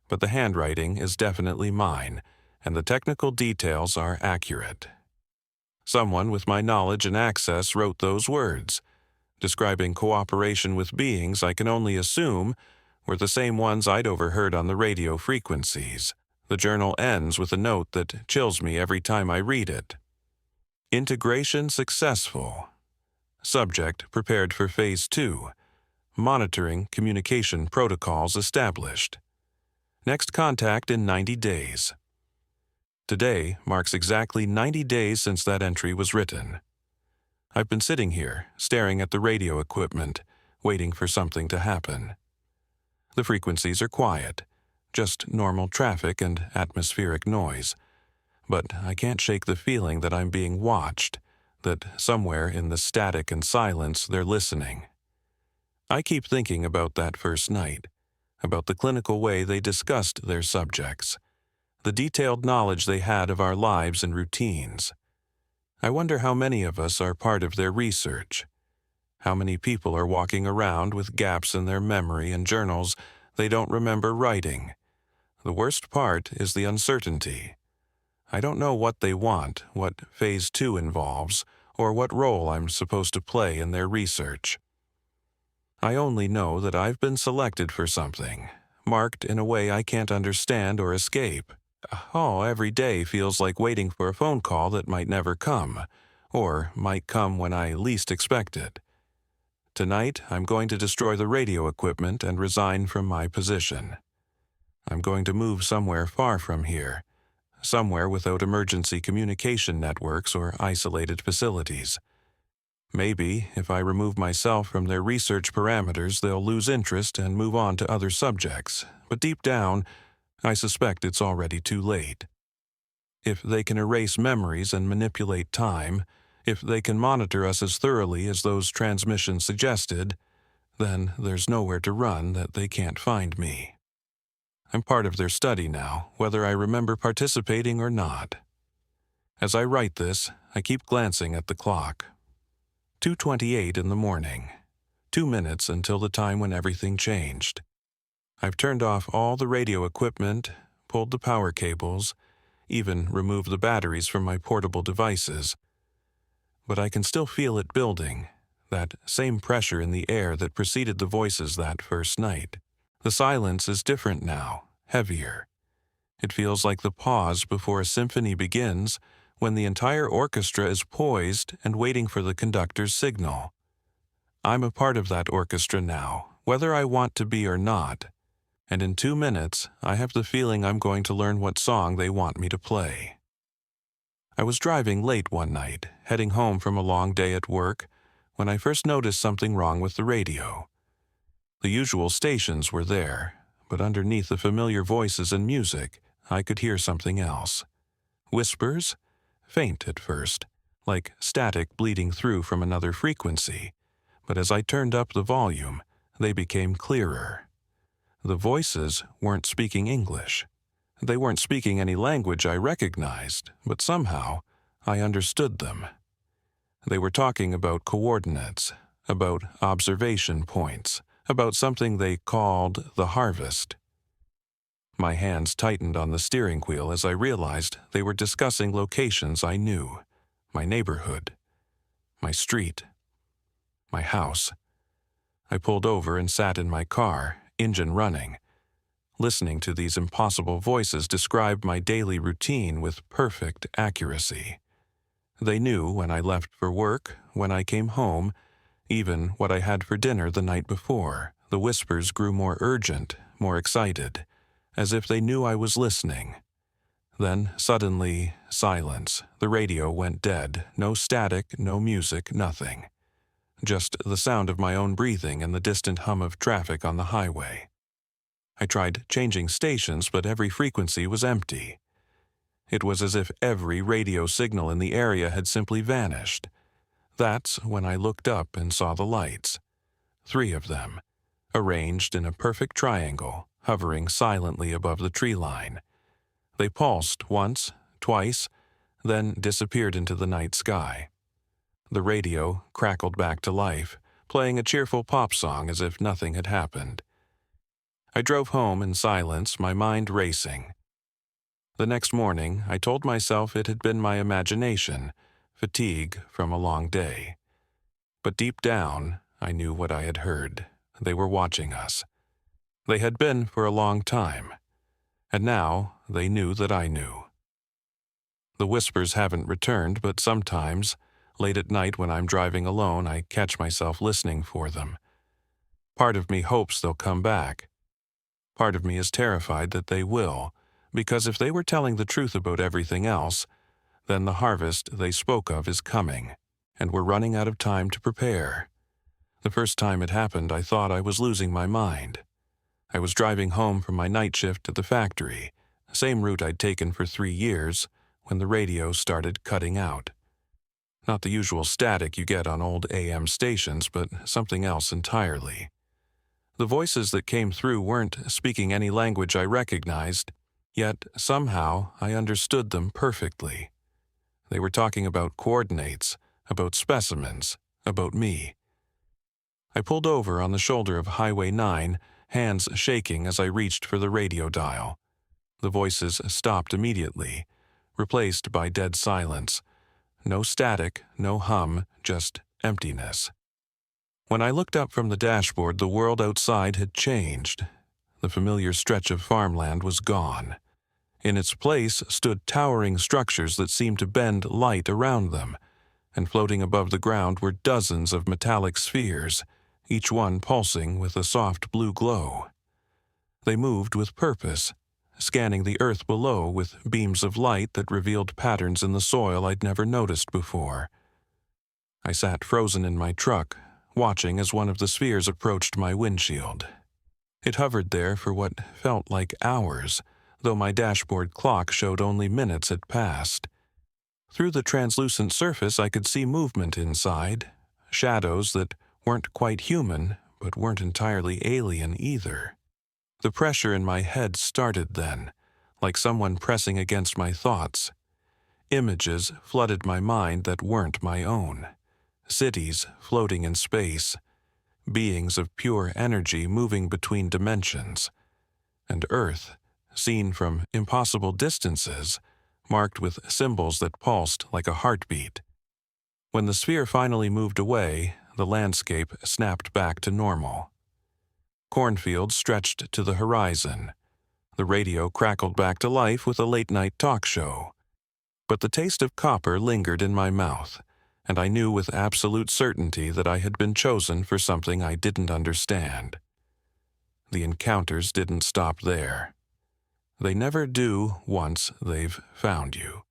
but the handwriting is definitely mine, and the technical details are accurate. Someone with my knowledge and access wrote those words, describing cooperation with beings I can only assume were the same ones I'd overheard on the radio frequencies. The journal ends with a note that chills me every time I read it. Integration successful. Subject prepared for Phase 2. Monitoring communication protocols established. Next contact in 90 days. Today marks exactly 90 days since that entry was written. I've been sitting here, staring at the radio equipment, waiting for something to happen. The frequencies are quiet, just normal traffic and atmospheric noise. But I can't shake the feeling that I'm being watched, that somewhere in the static and silence they're listening. I keep thinking about that first night, about the clinical way they discussed their subjects, the detailed knowledge they had of our lives and routines. I wonder how many of us are part of their research. How many people are walking around with gaps in their memory and journals they don't remember writing. The worst part is the uncertainty. I don't know what they want, what Phase 2 involves, or what role I'm supposed to play in their research. I only know that I've been selected for something, marked in a way I can't understand or escape. Oh, every day feels like waiting for a phone call that might never come, or might come when I least expect it. Tonight, I'm going to destroy the radio equipment and resign from my position. I'm going to move somewhere far from here, somewhere without emergency communication networks or isolated facilities. Maybe, if I remove myself from their research parameters, they'll lose interest and move on to other subjects, but deep down, I suspect it's already too late. If they can erase memories and manipulate time, if they can monitor us as thoroughly as those transmissions suggested, then there's nowhere to run that they can't find me. I'm part of their study now, whether I remember participating or not. As I write this, I keep glancing at the clock. 2:28 in the morning. 2 minutes until the time when everything changed. I've turned off all the radio equipment, pulled the power cables, even removed the batteries from my portable devices. But I can still feel it building, that same pressure in the air that preceded the voices that first night. The silence is different now, heavier. It feels like the pause before a symphony begins, when the entire orchestra is poised and waiting for the conductor's signal. I'm a part of that orchestra now, whether I want to be or not, and in 2 minutes, I have the feeling I'm going to learn what song they want me to play. I was driving late one night, heading home from a long day at work, when I first noticed something wrong with the radio. The usual stations were there, but underneath the familiar voices and music, I could hear something else. Whispers? Faint at first, like static bleeding through from another frequency, but as I turned up the volume, they became clearer. The voices weren't speaking English. They weren't speaking any language I recognized, but somehow I understood them. They were talking about coordinates, about observation points, about something they called the harvest. My hands tightened on the steering wheel as I realized they were discussing locations I knew, my neighborhood, my street, my house. I pulled over and sat in my car, engine running, listening to these impossible voices describe my daily routine with perfect accuracy. They knew when I left for work, when I came home, even what I had for dinner the night before. The whispers grew more urgent, more excited, as if they knew I was listening. Then, suddenly, silence. The radio went dead. No static, no music, nothing. Just the sound of my own breathing and the distant hum of traffic on the highway. I tried changing stations, but every frequency was empty. It was as if every radio signal in the area had simply vanished. That's when I looked up and saw the lights. 3 of them, arranged in a perfect triangle, hovering silently above the tree line. They pulsed once, twice, then disappeared into the night sky. The radio crackled back to life, playing a cheerful pop song as if nothing had happened. I drove home in silence, my mind racing. The next morning, I told myself it had been my imagination, fatigue from a long day. But deep down, I knew what I had heard. They were watching us. They had been for a long time. And now, they knew that I knew. The whispers haven't returned, but sometimes, late at night when I'm driving alone, I catch myself listening for them. Part of me hopes they'll come back. Part of me is terrified that they will, because if they were telling the truth about everything else, then the harvest they spoke of is coming, and we're running out of time to prepare. The first time it happened, I thought I was losing my mind. I was driving home from my night shift at the factory, same route I'd taken for 3 years, when the radio started cutting out. Not the usual static you get on old AM stations, but something else entirely. The voices that came through weren't speaking any language I recognized, yet somehow I understood them perfectly. They were talking about coordinates, about specimens, about me. I pulled over on the shoulder of Highway 9, hands shaking as I reached for the radio dial. The voices stopped immediately, replaced by dead silence. No static, no hum, just emptiness. When I looked up from the dashboard, the world outside had changed. The familiar stretch of farmland was gone. In its place stood towering structures that seemed to bend light around them, and floating above the ground were dozens of metallic spheres, each one pulsing with a soft blue glow. They moved with purpose, scanning the earth below with beams of light that revealed patterns in the soil I'd never noticed before. I sat frozen in my truck, watching as one of the spheres approached my windshield. It hovered there for what felt like hours, though my dashboard clock showed only minutes had passed. Through the translucent surface I could see movement inside, shadows that weren't quite human, but weren't entirely alien either. The pressure in my head started then, like someone pressing against my thoughts. Images flooded my mind that weren't my own. Cities floating in space, beings of pure energy moving between dimensions, and Earth, seen from impossible distances, marked with symbols that pulsed like a heartbeat. When the sphere finally moved away, the landscape snapped back to normal. Cornfields stretched to the horizon. The radio crackled back to life with a late-night talk show. But the taste of copper lingered in my mouth, and I knew with absolute certainty that I had been chosen for something I didn't understand. The encounters didn't stop there. They never do once they've found you.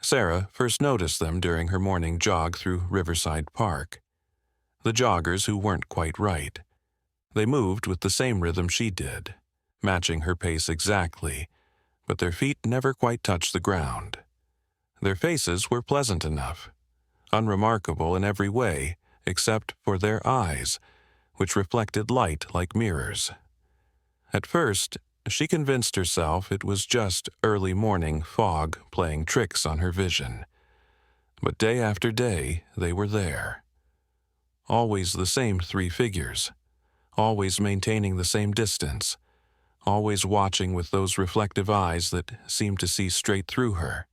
Sarah first noticed them during her morning jog through Riverside Park. The joggers who weren't quite right. They moved with the same rhythm she did, matching her pace exactly, but their feet never quite touched the ground. Their faces were pleasant enough, unremarkable in every way except for their eyes, which reflected light like mirrors. At first, she convinced herself it was just early morning fog playing tricks on her vision. But day after day, they were there. Always the same three figures, always maintaining the same distance, always watching with those reflective eyes that seemed to see straight through her.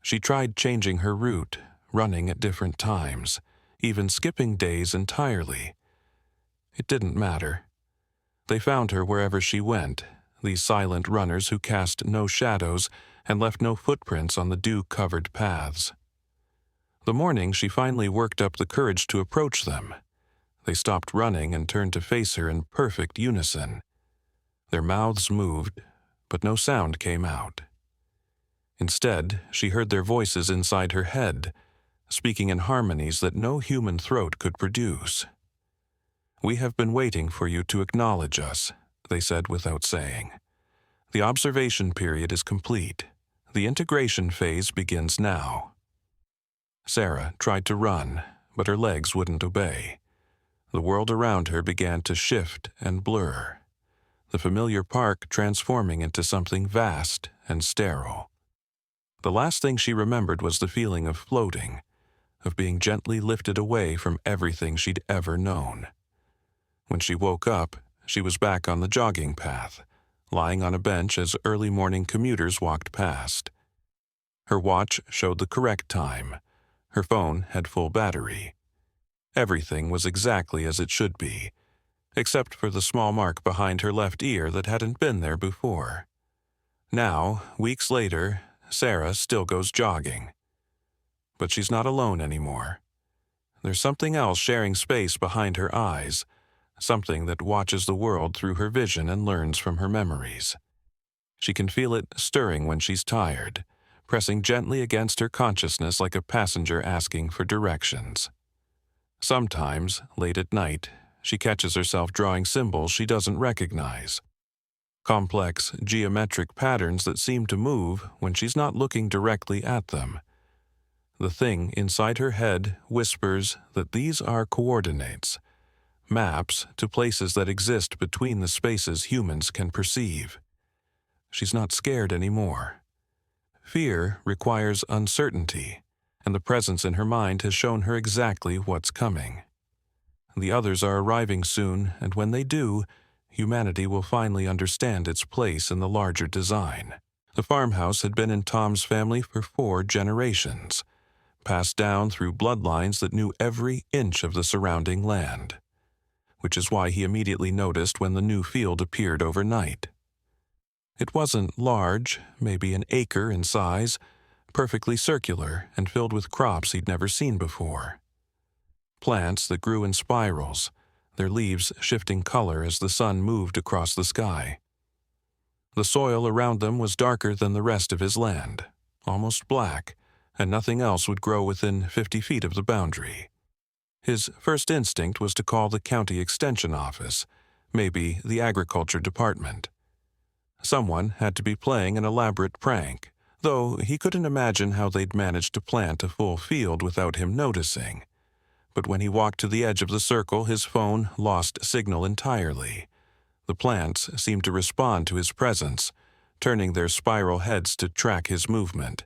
She tried changing her route, running at different times, even skipping days entirely. It didn't matter. They found her wherever she went, these silent runners who cast no shadows and left no footprints on the dew-covered paths. The morning she finally worked up the courage to approach them. They stopped running and turned to face her in perfect unison. Their mouths moved, but no sound came out. Instead, she heard their voices inside her head, speaking in harmonies that no human throat could produce. "We have been waiting for you to acknowledge us," they said without saying. "The observation period is complete. The integration phase begins now." Sarah tried to run, but her legs wouldn't obey. The world around her began to shift and blur, the familiar park transforming into something vast and sterile. The last thing she remembered was the feeling of floating, of being gently lifted away from everything she'd ever known. When she woke up, she was back on the jogging path, lying on a bench as early morning commuters walked past. Her watch showed the correct time. Her phone had full battery. Everything was exactly as it should be, except for the small mark behind her left ear that hadn't been there before. Now, weeks later, Sarah still goes jogging. But she's not alone anymore. There's something else sharing space behind her eyes, something that watches the world through her vision and learns from her memories. She can feel it stirring when she's tired, pressing gently against her consciousness like a passenger asking for directions. Sometimes, late at night, she catches herself drawing symbols she doesn't recognize. Complex, geometric patterns that seem to move when she's not looking directly at them. The thing inside her head whispers that these are coordinates, maps to places that exist between the spaces humans can perceive. She's not scared anymore. Fear requires uncertainty, and the presence in her mind has shown her exactly what's coming. The others are arriving soon, and when they do, humanity will finally understand its place in the larger design. The farmhouse had been in Tom's family for 4 generations, passed down through bloodlines that knew every inch of the surrounding land, which is why he immediately noticed when the new field appeared overnight. It wasn't large, maybe an acre in size, perfectly circular and filled with crops he'd never seen before. Plants that grew in spirals, their leaves shifting color as the sun moved across the sky. The soil around them was darker than the rest of his land, almost black, and nothing else would grow within 50 feet of the boundary. His first instinct was to call the county extension office, maybe the agriculture department. Someone had to be playing an elaborate prank, though he couldn't imagine how they'd managed to plant a full field without him noticing. But when he walked to the edge of the circle, his phone lost signal entirely. The plants seemed to respond to his presence, turning their spiral heads to track his movement.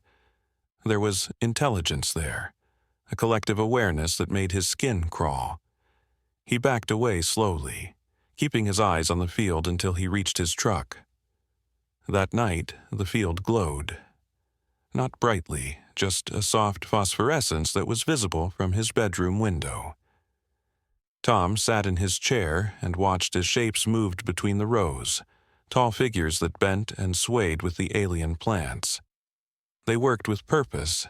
There was intelligence there, a collective awareness that made his skin crawl. He backed away slowly, keeping his eyes on the field until he reached his truck. That night, the field glowed. Not brightly, just a soft phosphorescence that was visible from his bedroom window. Tom sat in his chair and watched as shapes moved between the rows, tall figures that bent and swayed with the alien plants. They worked with purpose,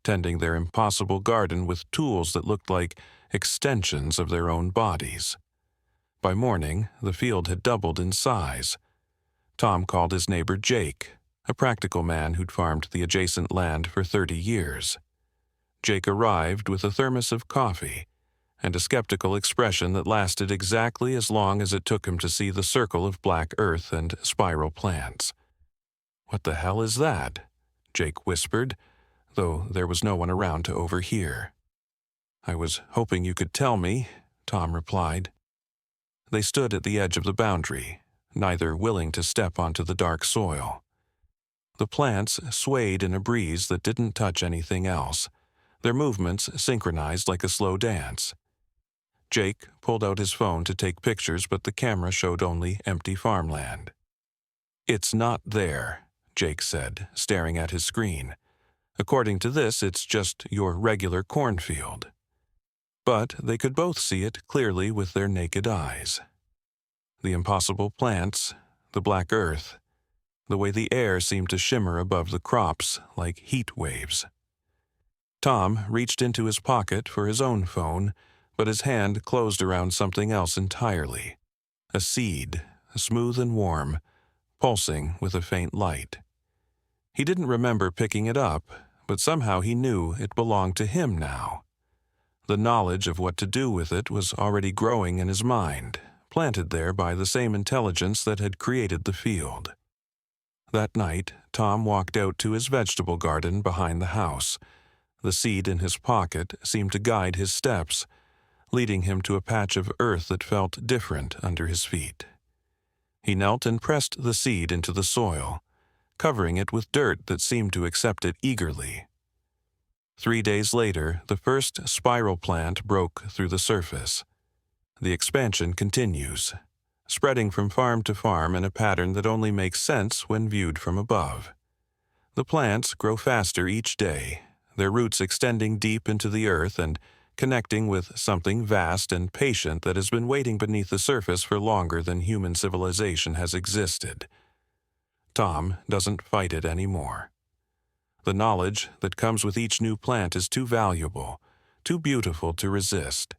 tending their impossible garden with tools that looked like extensions of their own bodies. By morning, the field had doubled in size. Tom called his neighbor Jake, a practical man who'd farmed the adjacent land for 30 years. Jake arrived with a thermos of coffee and a skeptical expression that lasted exactly as long as it took him to see the circle of black earth and spiral plants. "What the hell is that?" Jake whispered, though there was no one around to overhear. "I was hoping you could tell me," Tom replied. They stood at the edge of the boundary, neither willing to step onto the dark soil. The plants swayed in a breeze that didn't touch anything else, their movements synchronized like a slow dance. Jake pulled out his phone to take pictures, but the camera showed only empty farmland. "It's not there," Jake said, staring at his screen. "According to this, it's just your regular cornfield." But they could both see it clearly with their naked eyes. The impossible plants, the black earth, the way the air seemed to shimmer above the crops like heat waves. Tom reached into his pocket for his own phone, but his hand closed around something else entirely. A seed, smooth and warm, pulsing with a faint light. He didn't remember picking it up, but somehow he knew it belonged to him now. The knowledge of what to do with it was already growing in his mind, planted there by the same intelligence that had created the field. That night, Tom walked out to his vegetable garden behind the house. The seed in his pocket seemed to guide his steps, leading him to a patch of earth that felt different under his feet. He knelt and pressed the seed into the soil, covering it with dirt that seemed to accept it eagerly. 3 days later, the first spiral plant broke through the surface. The expansion continues, spreading from farm to farm in a pattern that only makes sense when viewed from above. The plants grow faster each day, their roots extending deep into the earth and connecting with something vast and patient that has been waiting beneath the surface for longer than human civilization has existed. Tom doesn't fight it anymore. The knowledge that comes with each new plant is too valuable, too beautiful to resist.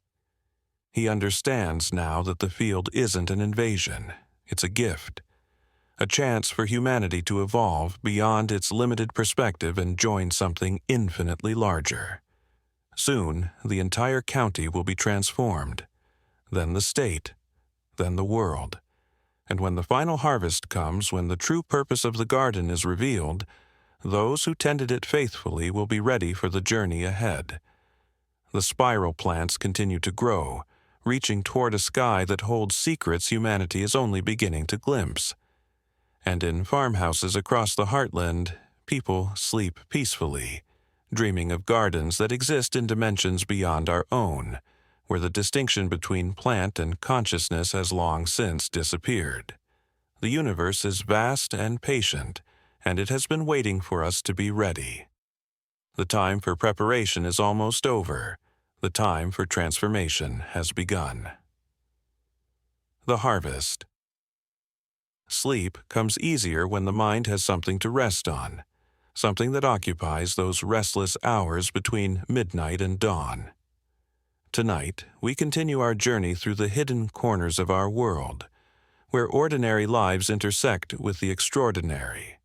He understands now that the field isn't an invasion, it's a gift, a chance for humanity to evolve beyond its limited perspective and join something infinitely larger. Soon, the entire county will be transformed, then the state, then the world. And when the final harvest comes, when the true purpose of the garden is revealed, those who tended it faithfully will be ready for the journey ahead. The spiral plants continue to grow, reaching toward a sky that holds secrets humanity is only beginning to glimpse. And in farmhouses across the heartland, people sleep peacefully, dreaming of gardens that exist in dimensions beyond our own, where the distinction between plant and consciousness has long since disappeared. The universe is vast and patient, and it has been waiting for us to be ready. The time for preparation is almost over. The time for transformation has begun. The harvest. Sleep comes easier when the mind has something to rest on, something that occupies those restless hours between midnight and dawn. Tonight, we continue our journey through the hidden corners of our world, where ordinary lives intersect with the extraordinary.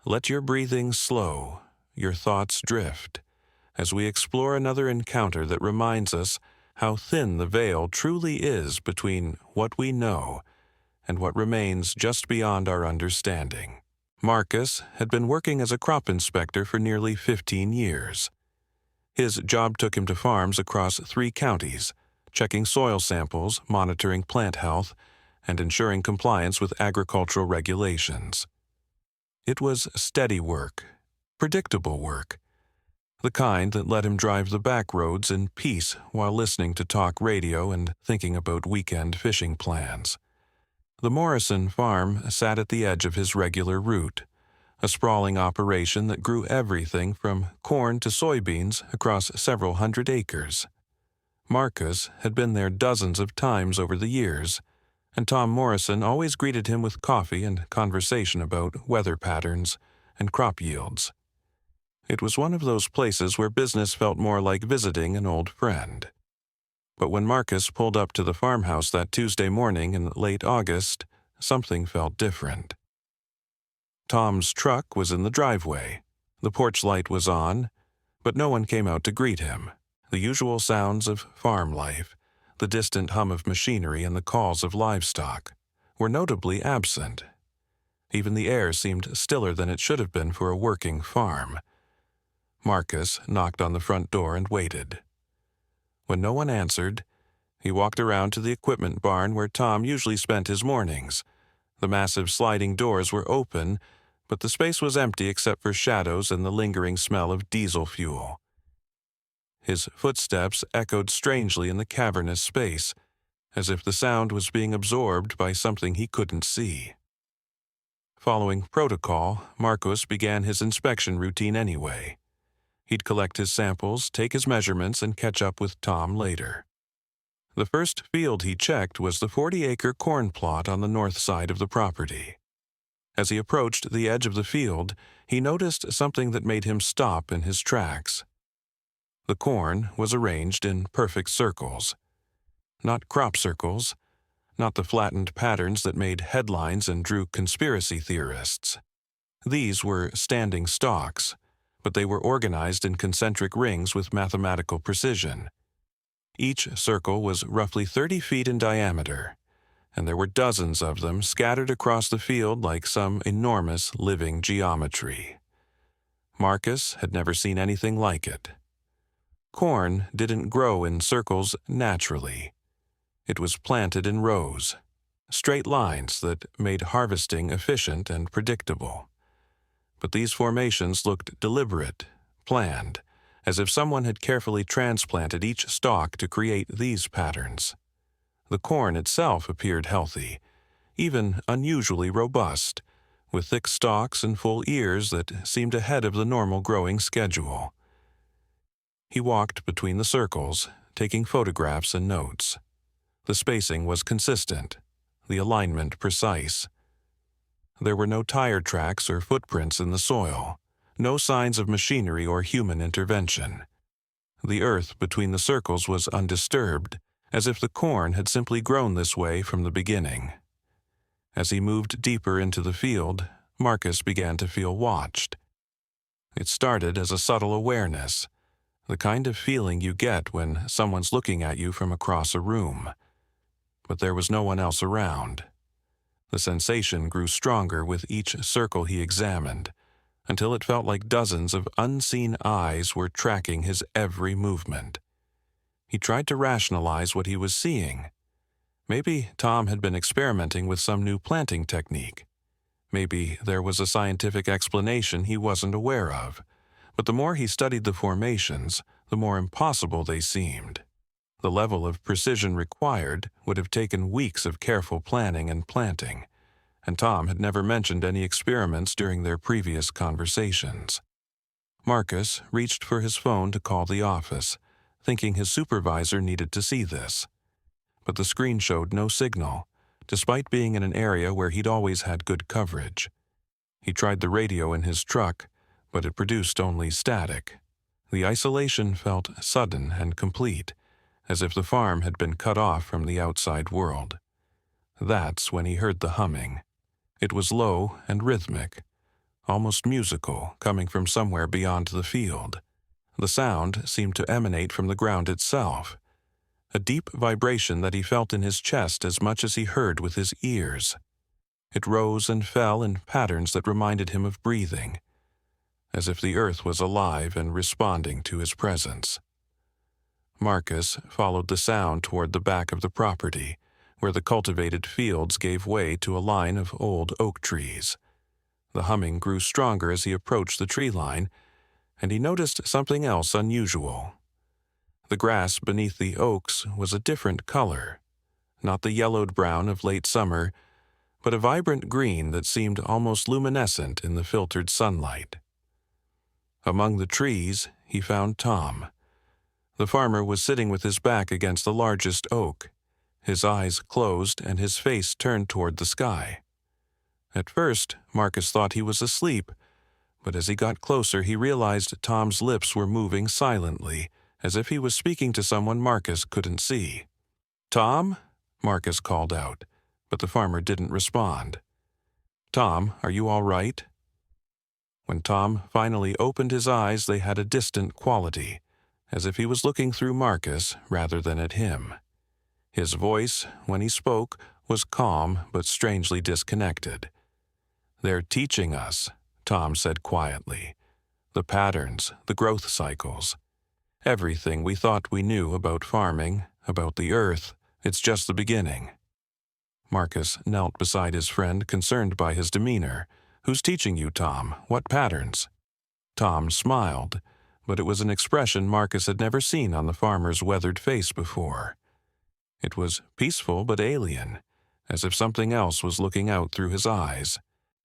Let your breathing slow, your thoughts drift, as we explore another encounter that reminds us how thin the veil truly is between what we know and what remains just beyond our understanding. Marcus had been working as a crop inspector for nearly 15 years. His job took him to farms across 3 counties, checking soil samples, monitoring plant health, and ensuring compliance with agricultural regulations. It was steady work, predictable work, the kind that let him drive the back roads in peace while listening to talk radio and thinking about weekend fishing plans. The Morrison farm sat at the edge of his regular route, a sprawling operation that grew everything from corn to soybeans across several hundred acres. Marcus had been there dozens of times over the years, and Tom Morrison always greeted him with coffee and conversation about weather patterns and crop yields. It was one of those places where business felt more like visiting an old friend. But when Marcus pulled up to the farmhouse that Tuesday morning in late August, something felt different. Tom's truck was in the driveway. The porch light was on, but no one came out to greet him. The usual sounds of farm life, the distant hum of machinery and the calls of livestock, were notably absent. Even the air seemed stiller than it should have been for a working farm. Marcus knocked on the front door and waited. When no one answered, he walked around to the equipment barn where Tom usually spent his mornings, The massive sliding doors were open, but the space was empty except for shadows and the lingering smell of diesel fuel. His footsteps echoed strangely in the cavernous space, as if the sound was being absorbed by something he couldn't see. Following protocol, Marcos began his inspection routine anyway. He'd collect his samples, take his measurements, and catch up with Tom later. The first field he checked was the 40-acre corn plot on the north side of the property. As he approached the edge of the field, he noticed something that made him stop in his tracks. The corn was arranged in perfect circles. Not crop circles, not the flattened patterns that made headlines and drew conspiracy theorists. These were standing stalks, but they were organized in concentric rings with mathematical precision. Each circle was roughly 30 feet in diameter, and there were dozens of them scattered across the field like some enormous living geometry. Marcus had never seen anything like it. Corn didn't grow in circles naturally. It was planted in rows, straight lines that made harvesting efficient and predictable. But these formations looked deliberate, planned, as if someone had carefully transplanted each stalk to create these patterns. The corn itself appeared healthy, even unusually robust, with thick stalks and full ears that seemed ahead of the normal growing schedule. He walked between the circles, taking photographs and notes. The spacing was consistent, the alignment precise. There were no tire tracks or footprints in the soil, no signs of machinery or human intervention. The earth between the circles was undisturbed, as if the corn had simply grown this way from the beginning. As he moved deeper into the field, Marcus began to feel watched. It started as a subtle awareness, the kind of feeling you get when someone's looking at you from across a room. But there was no one else around. The sensation grew stronger with each circle he examined, until it felt like dozens of unseen eyes were tracking his every movement. He tried to rationalize what he was seeing. Maybe Tom had been experimenting with some new planting technique. Maybe there was a scientific explanation he wasn't aware of. But the more he studied the formations, the more impossible they seemed. The level of precision required would have taken weeks of careful planning and planting, and Tom had never mentioned any experiments during their previous conversations. Marcus reached for his phone to call the office, thinking his supervisor needed to see this. But the screen showed no signal, despite being in an area where he'd always had good coverage. He tried the radio in his truck, but it produced only static. The isolation felt sudden and complete, as if the farm had been cut off from the outside world. That's when he heard the humming. It was low and rhythmic, almost musical, coming from somewhere beyond the field. The sound seemed to emanate from the ground itself, a deep vibration that he felt in his chest as much as he heard with his ears. It rose and fell in patterns that reminded him of breathing, as if the earth was alive and responding to his presence. Marcus followed the sound toward the back of the property, where the cultivated fields gave way to a line of old oak trees. The humming grew stronger as he approached the tree line, and he noticed something else unusual. The grass beneath the oaks was a different color, not the yellowed brown of late summer, but a vibrant green that seemed almost luminescent in the filtered sunlight. Among the trees, he found Tom. The farmer was sitting with his back against the largest oak, his eyes closed and his face turned toward the sky. At first, Marcus thought he was asleep, but as he got closer, he realized Tom's lips were moving silently, as if he was speaking to someone Marcus couldn't see. "Tom?" Marcus called out, but the farmer didn't respond. "Tom, are you all right?" When Tom finally opened his eyes, they had a distant quality, as if he was looking through Marcus rather than at him. His voice, when he spoke, was calm but strangely disconnected. "They're teaching us," Tom said quietly. "The patterns, the growth cycles. Everything we thought we knew about farming, about the earth, it's just the beginning." Marcus knelt beside his friend, concerned by his demeanor. "Who's teaching you, Tom? What patterns?" Tom smiled, but it was an expression Marcus had never seen on the farmer's weathered face before. It was peaceful but alien, as if something else was looking out through his eyes.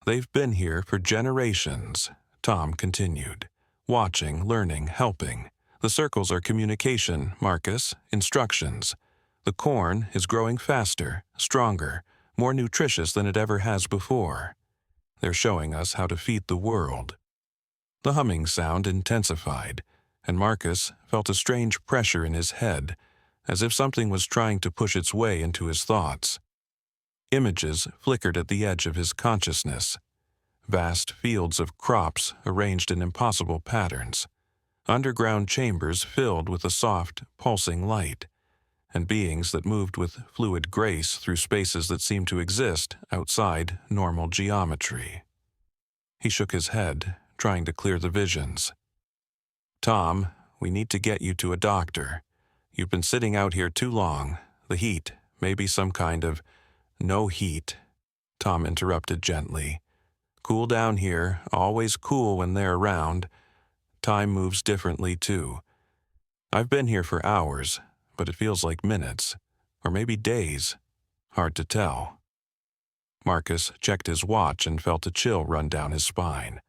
"They've been here for generations," Tom continued. "Watching, learning, helping. The circles are communication, Marcus, instructions. The corn is growing faster, stronger, more nutritious than it ever has before. They're showing us how to feed the world." The humming sound intensified, and Marcus felt a strange pressure in his head, as if something was trying to push its way into his thoughts. Images flickered at the edge of his consciousness. Vast fields of crops arranged in impossible patterns. Underground chambers filled with a soft, pulsing light, and beings that moved with fluid grace through spaces that seemed to exist outside normal geometry. He shook his head, trying to clear the visions. "Tom, we need to get you to a doctor. You've been sitting out here too long. The heat, maybe some kind of—" "No heat," Tom interrupted gently. "Cool down here, always cool when they're around. Time moves differently, too. I've been here for hours, but it feels like minutes, or maybe days. Hard to tell." Marcus checked his watch and felt a chill run down his spine.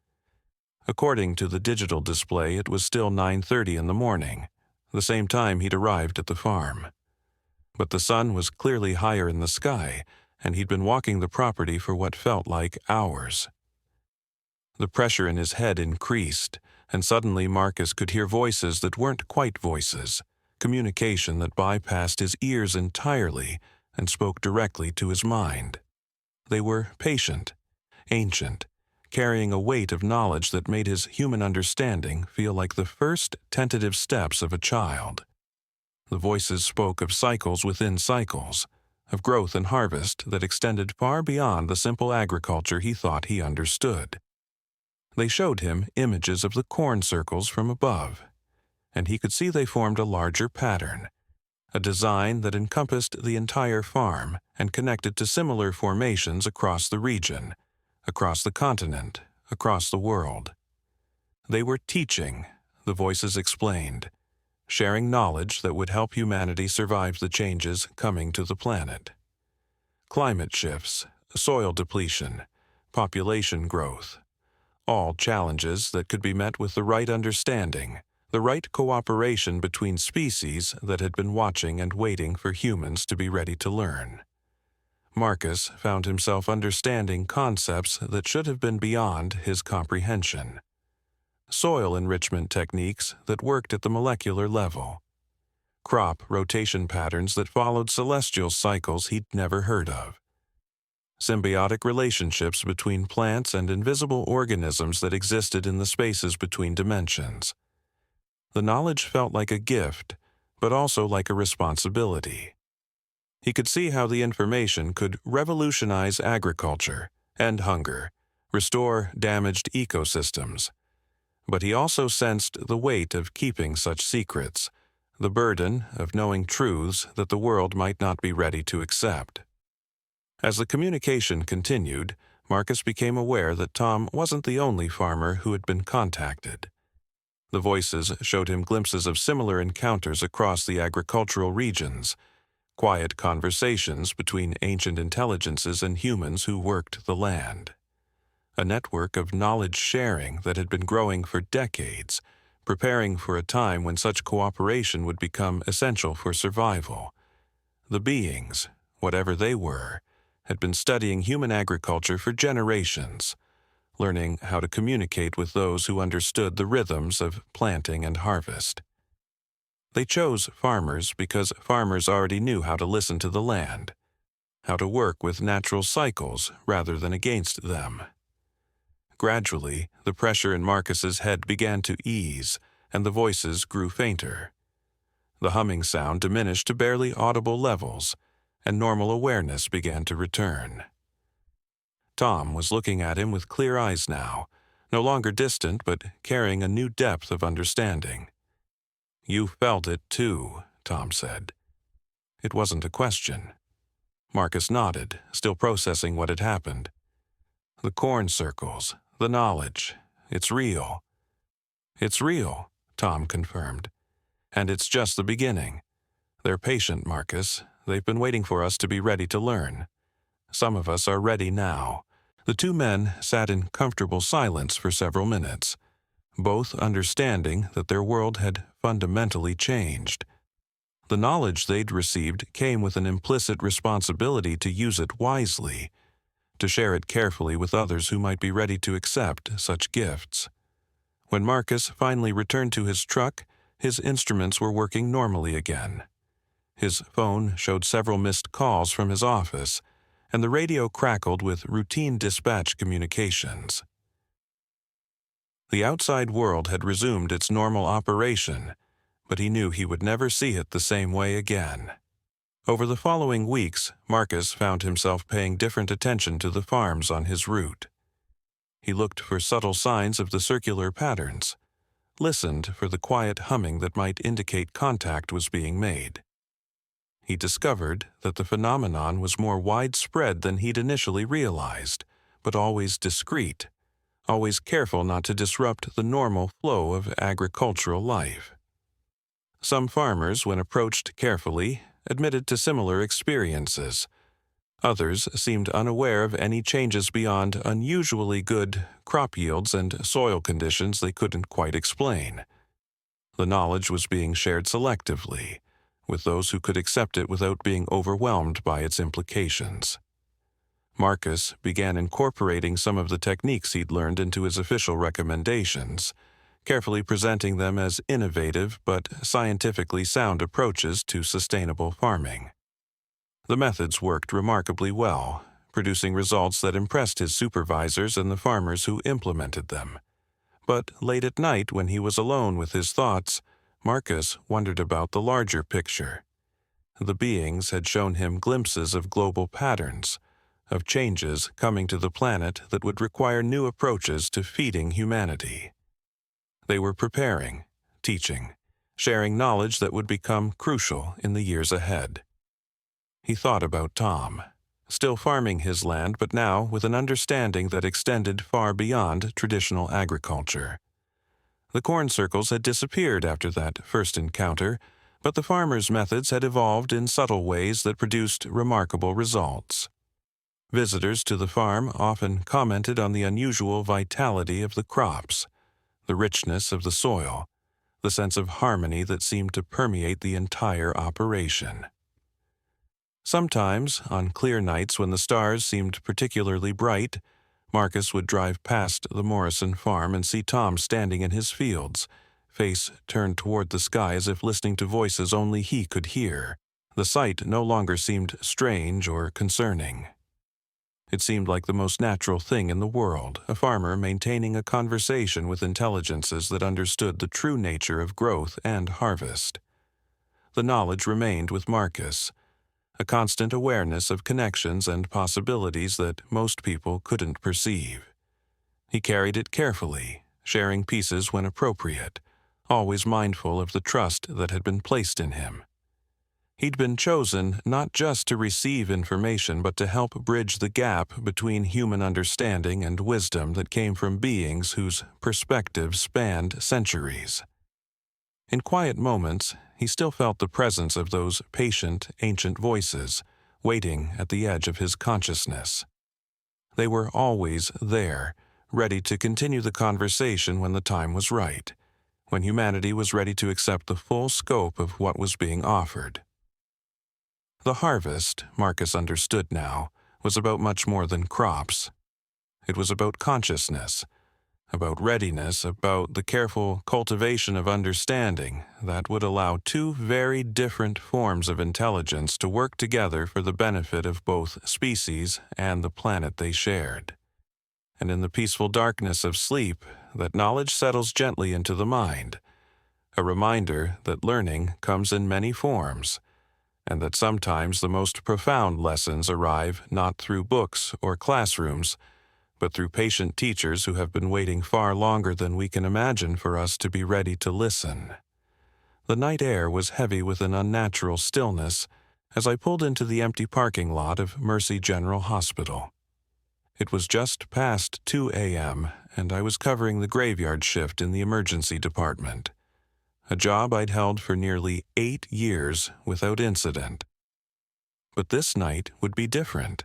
According to the digital display, it was still 9:30 in the morning, the same time he'd arrived at the farm. But the sun was clearly higher in the sky, and he'd been walking the property for what felt like hours. The pressure in his head increased, and suddenly Marcus could hear voices that weren't quite voices, communication that bypassed his ears entirely and spoke directly to his mind. They were patient, ancient, carrying a weight of knowledge that made his human understanding feel like the first tentative steps of a child. The voices spoke of cycles within cycles, of growth and harvest that extended far beyond the simple agriculture he thought he understood. They showed him images of the corn circles from above, and he could see they formed a larger pattern, a design that encompassed the entire farm and connected to similar formations across the region, across the continent, across the world. They were teaching, the voices explained, sharing knowledge that would help humanity survive the changes coming to the planet. Climate shifts, soil depletion, population growth, all challenges that could be met with the right understanding, the right cooperation between species that had been watching and waiting for humans to be ready to learn. Marcus found himself understanding concepts that should have been beyond his comprehension. Soil enrichment techniques that worked at the molecular level. Crop rotation patterns that followed celestial cycles he'd never heard of. Symbiotic relationships between plants and invisible organisms that existed in the spaces between dimensions. The knowledge felt like a gift, but also like a responsibility. He could see how the information could revolutionize agriculture, end hunger, restore damaged ecosystems. But he also sensed the weight of keeping such secrets, the burden of knowing truths that the world might not be ready to accept. As the communication continued, Marcus became aware that Tom wasn't the only farmer who had been contacted. The voices showed him glimpses of similar encounters across the agricultural regions, quiet conversations between ancient intelligences and humans who worked the land. A network of knowledge sharing that had been growing for decades, preparing for a time when such cooperation would become essential for survival. The beings, whatever they were, had been studying human agriculture for generations, learning how to communicate with those who understood the rhythms of planting and harvest. They chose farmers because farmers already knew how to listen to the land, how to work with natural cycles rather than against them. Gradually, the pressure in Marcus's head began to ease, and the voices grew fainter. The humming sound diminished to barely audible levels, and normal awareness began to return. Tom was looking at him with clear eyes now, no longer distant but carrying a new depth of understanding. "You felt it too," Tom said. It wasn't a question. Marcus nodded, still processing what had happened. The corn circles, the knowledge. It's real. It's real, Tom confirmed. And it's just the beginning. They're patient, Marcus. They've been waiting for us to be ready to learn. Some of us are ready now. The two men sat in comfortable silence for several minutes, both understanding that their world had fundamentally changed. The knowledge they'd received came with an implicit responsibility to use it wisely, to share it carefully with others who might be ready to accept such gifts. When Marcus finally returned to his truck, his instruments were working normally again. His phone showed several missed calls from his office, and the radio crackled with routine dispatch communications. The outside world had resumed its normal operation, but he knew he would never see it the same way again. Over the following weeks, Marcus found himself paying different attention to the farms on his route. He looked for subtle signs of the circular patterns, listened for the quiet humming that might indicate contact was being made. He discovered that the phenomenon was more widespread than he'd initially realized, but always discreet, always careful not to disrupt the normal flow of agricultural life. Some farmers, when approached carefully, admitted to similar experiences. Others seemed unaware of any changes beyond unusually good crop yields and soil conditions they couldn't quite explain. The knowledge was being shared selectively, with those who could accept it without being overwhelmed by its implications. Marcus began incorporating some of the techniques he'd learned into his official recommendations, carefully presenting them as innovative but scientifically sound approaches to sustainable farming. The methods worked remarkably well, producing results that impressed his supervisors and the farmers who implemented them. But late at night, when he was alone with his thoughts, Marcus wondered about the larger picture. The beings had shown him glimpses of global patterns, of changes coming to the planet that would require new approaches to feeding humanity. They were preparing, teaching, sharing knowledge that would become crucial in the years ahead. He thought about Tom, still farming his land, but now with an understanding that extended far beyond traditional agriculture. The corn circles had disappeared after that first encounter, but the farmer's methods had evolved in subtle ways that produced remarkable results. Visitors to the farm often commented on the unusual vitality of the crops, the richness of the soil, the sense of harmony that seemed to permeate the entire operation. Sometimes, on clear nights when the stars seemed particularly bright, Marcus would drive past the Morrison farm and see Tom standing in his fields, face turned toward the sky as if listening to voices only he could hear. The sight no longer seemed strange or concerning. It seemed like the most natural thing in the world, a farmer maintaining a conversation with intelligences that understood the true nature of growth and harvest. The knowledge remained with Marcus, a constant awareness of connections and possibilities that most people couldn't perceive. He carried it carefully, sharing pieces when appropriate, always mindful of the trust that had been placed in him. He'd been chosen not just to receive information, but to help bridge the gap between human understanding and wisdom that came from beings whose perspectives spanned centuries. In quiet moments, he still felt the presence of those patient, ancient voices, waiting at the edge of his consciousness. They were always there, ready to continue the conversation when the time was right, when humanity was ready to accept the full scope of what was being offered. The harvest, Marcus understood now, was about much more than crops. It was about consciousness, about readiness, about the careful cultivation of understanding that would allow two very different forms of intelligence to work together for the benefit of both species and the planet they shared. And in the peaceful darkness of sleep, that knowledge settles gently into the mind, a reminder that learning comes in many forms, and that sometimes the most profound lessons arrive not through books or classrooms, but through patient teachers who have been waiting far longer than we can imagine for us to be ready to listen. The night air was heavy with an unnatural stillness, as I pulled into the empty parking lot of Mercy General Hospital. It was just past 2 a.m., and I was covering the graveyard shift in the emergency department, a job I'd held for nearly 8 years without incident. But this night would be different.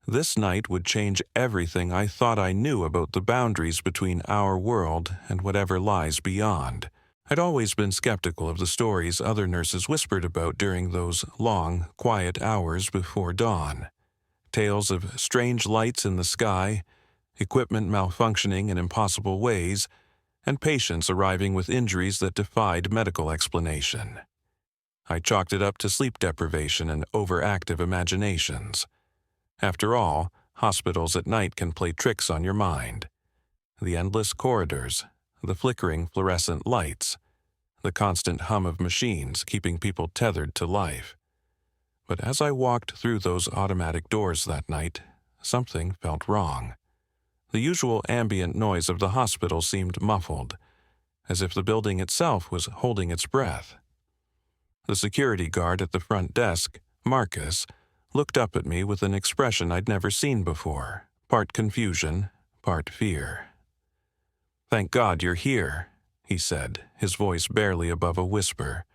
This night would change everything I thought I knew about the boundaries between our world and whatever lies beyond. I'd always been skeptical of the stories other nurses whispered about during those long, quiet hours before dawn. Tales of strange lights in the sky, equipment malfunctioning in impossible ways, and patients arriving with injuries that defied medical explanation. I chalked it up to sleep deprivation and overactive imaginations. After all, hospitals at night can play tricks on your mind. The endless corridors, the flickering fluorescent lights, the constant hum of machines keeping people tethered to life. But as I walked through those automatic doors that night, something felt wrong. The usual ambient noise of the hospital seemed muffled, as if the building itself was holding its breath. The security guard at the front desk, Marcus, looked up at me with an expression I'd never seen before, part confusion, part fear. "Thank God you're here," he said, his voice barely above a whisper.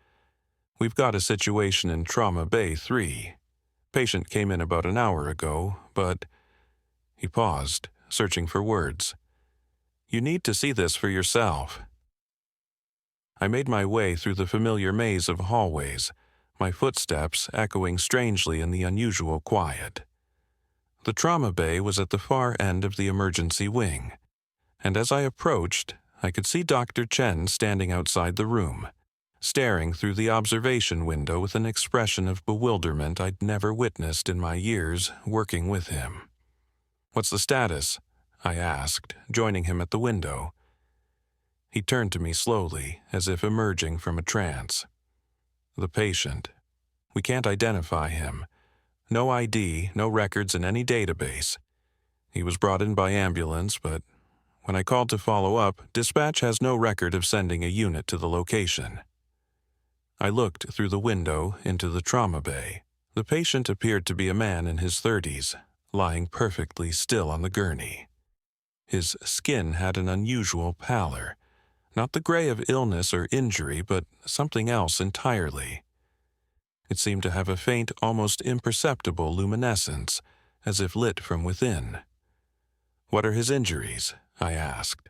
"We've got a situation in Trauma Bay 3. Patient came in about an hour ago, but—" He paused, searching for words. "You need to see this for yourself." I made my way through the familiar maze of hallways, my footsteps echoing strangely in the unusual quiet. The trauma bay was at the far end of the emergency wing, and as I approached, I could see Dr. Chen standing outside the room, staring through the observation window with an expression of bewilderment I'd never witnessed in my years working with him. "What's the status?" I asked, joining him at the window. He turned to me slowly, as if emerging from a trance. "The patient. We can't identify him. No ID, no records in any database. He was brought in by ambulance, but when I called to follow up, dispatch has no record of sending a unit to the location." I looked through the window into the trauma bay. The patient appeared to be a man in his 30s, lying perfectly still on the gurney. His skin had an unusual pallor, not the gray of illness or injury, but something else entirely. It seemed to have a faint, almost imperceptible luminescence, as if lit from within. "What are his injuries?" I asked.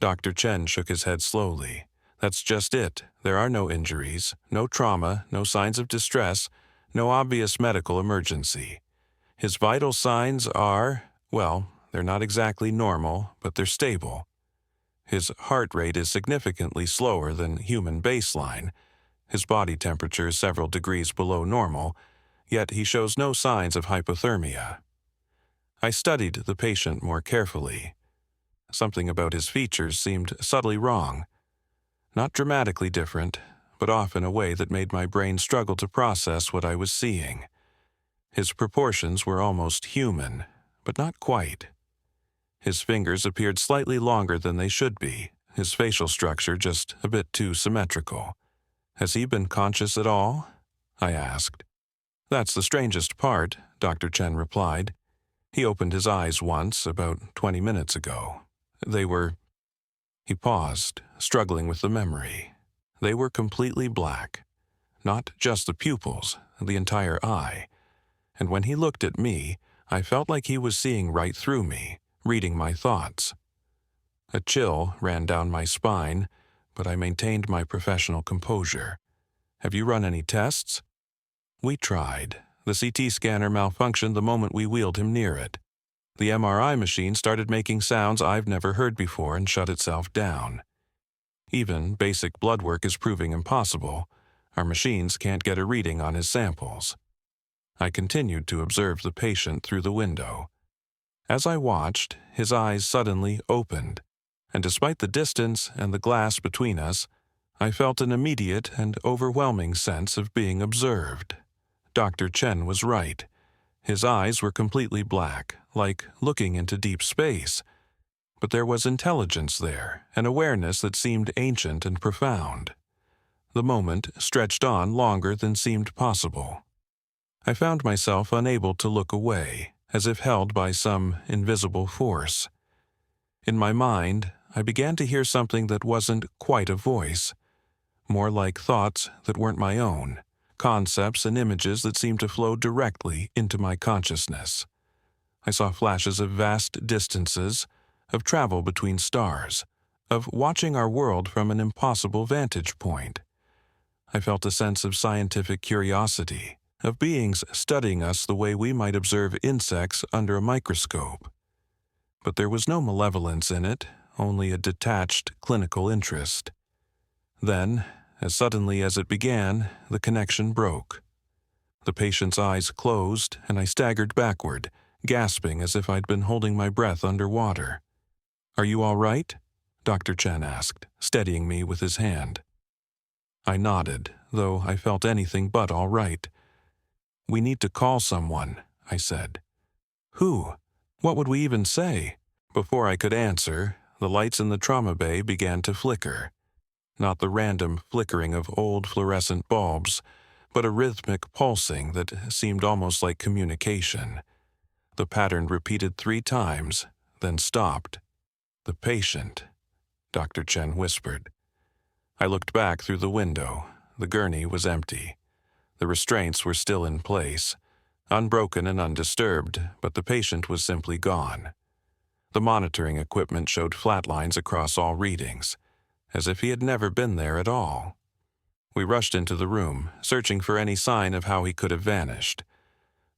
Dr. Chen shook his head slowly. "That's just it. There are no injuries, no trauma, no signs of distress, no obvious medical emergency. His vital signs are, well, they're not exactly normal, but they're stable. His heart rate is significantly slower than human baseline. His body temperature is several degrees below normal, yet he shows no signs of hypothermia." I studied the patient more carefully. Something about his features seemed subtly wrong. Not dramatically different, but off in a way that made my brain struggle to process what I was seeing. His proportions were almost human, but not quite. His fingers appeared slightly longer than they should be, his facial structure just a bit too symmetrical. "Has he been conscious at all?" I asked. "That's the strangest part," Dr. Chen replied. "He opened his eyes once, about 20 minutes ago. They were—" He paused, struggling with the memory. They were completely black. Not just the pupils, the entire eye. And when he looked at me, I felt like he was seeing right through me, reading my thoughts. A chill ran down my spine, but I maintained my professional composure. "Have you run any tests?" "We tried. The CT scanner malfunctioned the moment we wheeled him near it. The MRI machine started making sounds I've never heard before and shut itself down. Even basic blood work is proving impossible. Our machines can't get a reading on his samples." I continued to observe the patient through the window. As I watched, his eyes suddenly opened, and despite the distance and the glass between us, I felt an immediate and overwhelming sense of being observed. Dr. Chen was right. His eyes were completely black, like looking into deep space. But there was intelligence there, an awareness that seemed ancient and profound. The moment stretched on longer than seemed possible. I found myself unable to look away, as if held by some invisible force. In my mind, I began to hear something that wasn't quite a voice, more like thoughts that weren't my own, concepts and images that seemed to flow directly into my consciousness. I saw flashes of vast distances, of travel between stars, of watching our world from an impossible vantage point. I felt a sense of scientific curiosity, of beings studying us the way we might observe insects under a microscope. But there was no malevolence in it, only a detached clinical interest. Then, as suddenly as it began, the connection broke. The patient's eyes closed, and I staggered backward, gasping as if I'd been holding my breath underwater. "Are you all right?" Dr. Chen asked, steadying me with his hand. I nodded, though I felt anything but all right. "We need to call someone," I said. "Who? What would we even say?" Before I could answer, the lights in the trauma bay began to flicker. Not the random flickering of old fluorescent bulbs, but a rhythmic pulsing that seemed almost like communication. The pattern repeated 3 times, then stopped. "The patient," Dr. Chen whispered. I looked back through the window. The gurney was empty. The restraints were still in place, unbroken and undisturbed, but the patient was simply gone. The monitoring equipment showed flat lines across all readings, as if he had never been there at all. We rushed into the room, searching for any sign of how he could have vanished.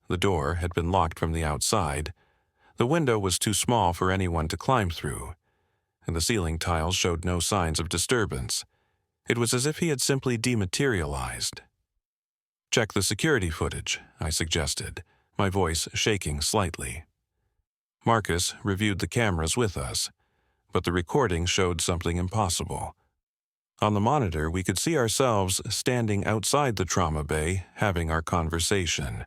The door had been locked from the outside. The window was too small for anyone to climb through, and the ceiling tiles showed no signs of disturbance. It was as if he had simply dematerialized. "Check the security footage," I suggested, my voice shaking slightly. Marcus reviewed the cameras with us, but the recording showed something impossible. On the monitor, we could see ourselves standing outside the trauma bay having our conversation,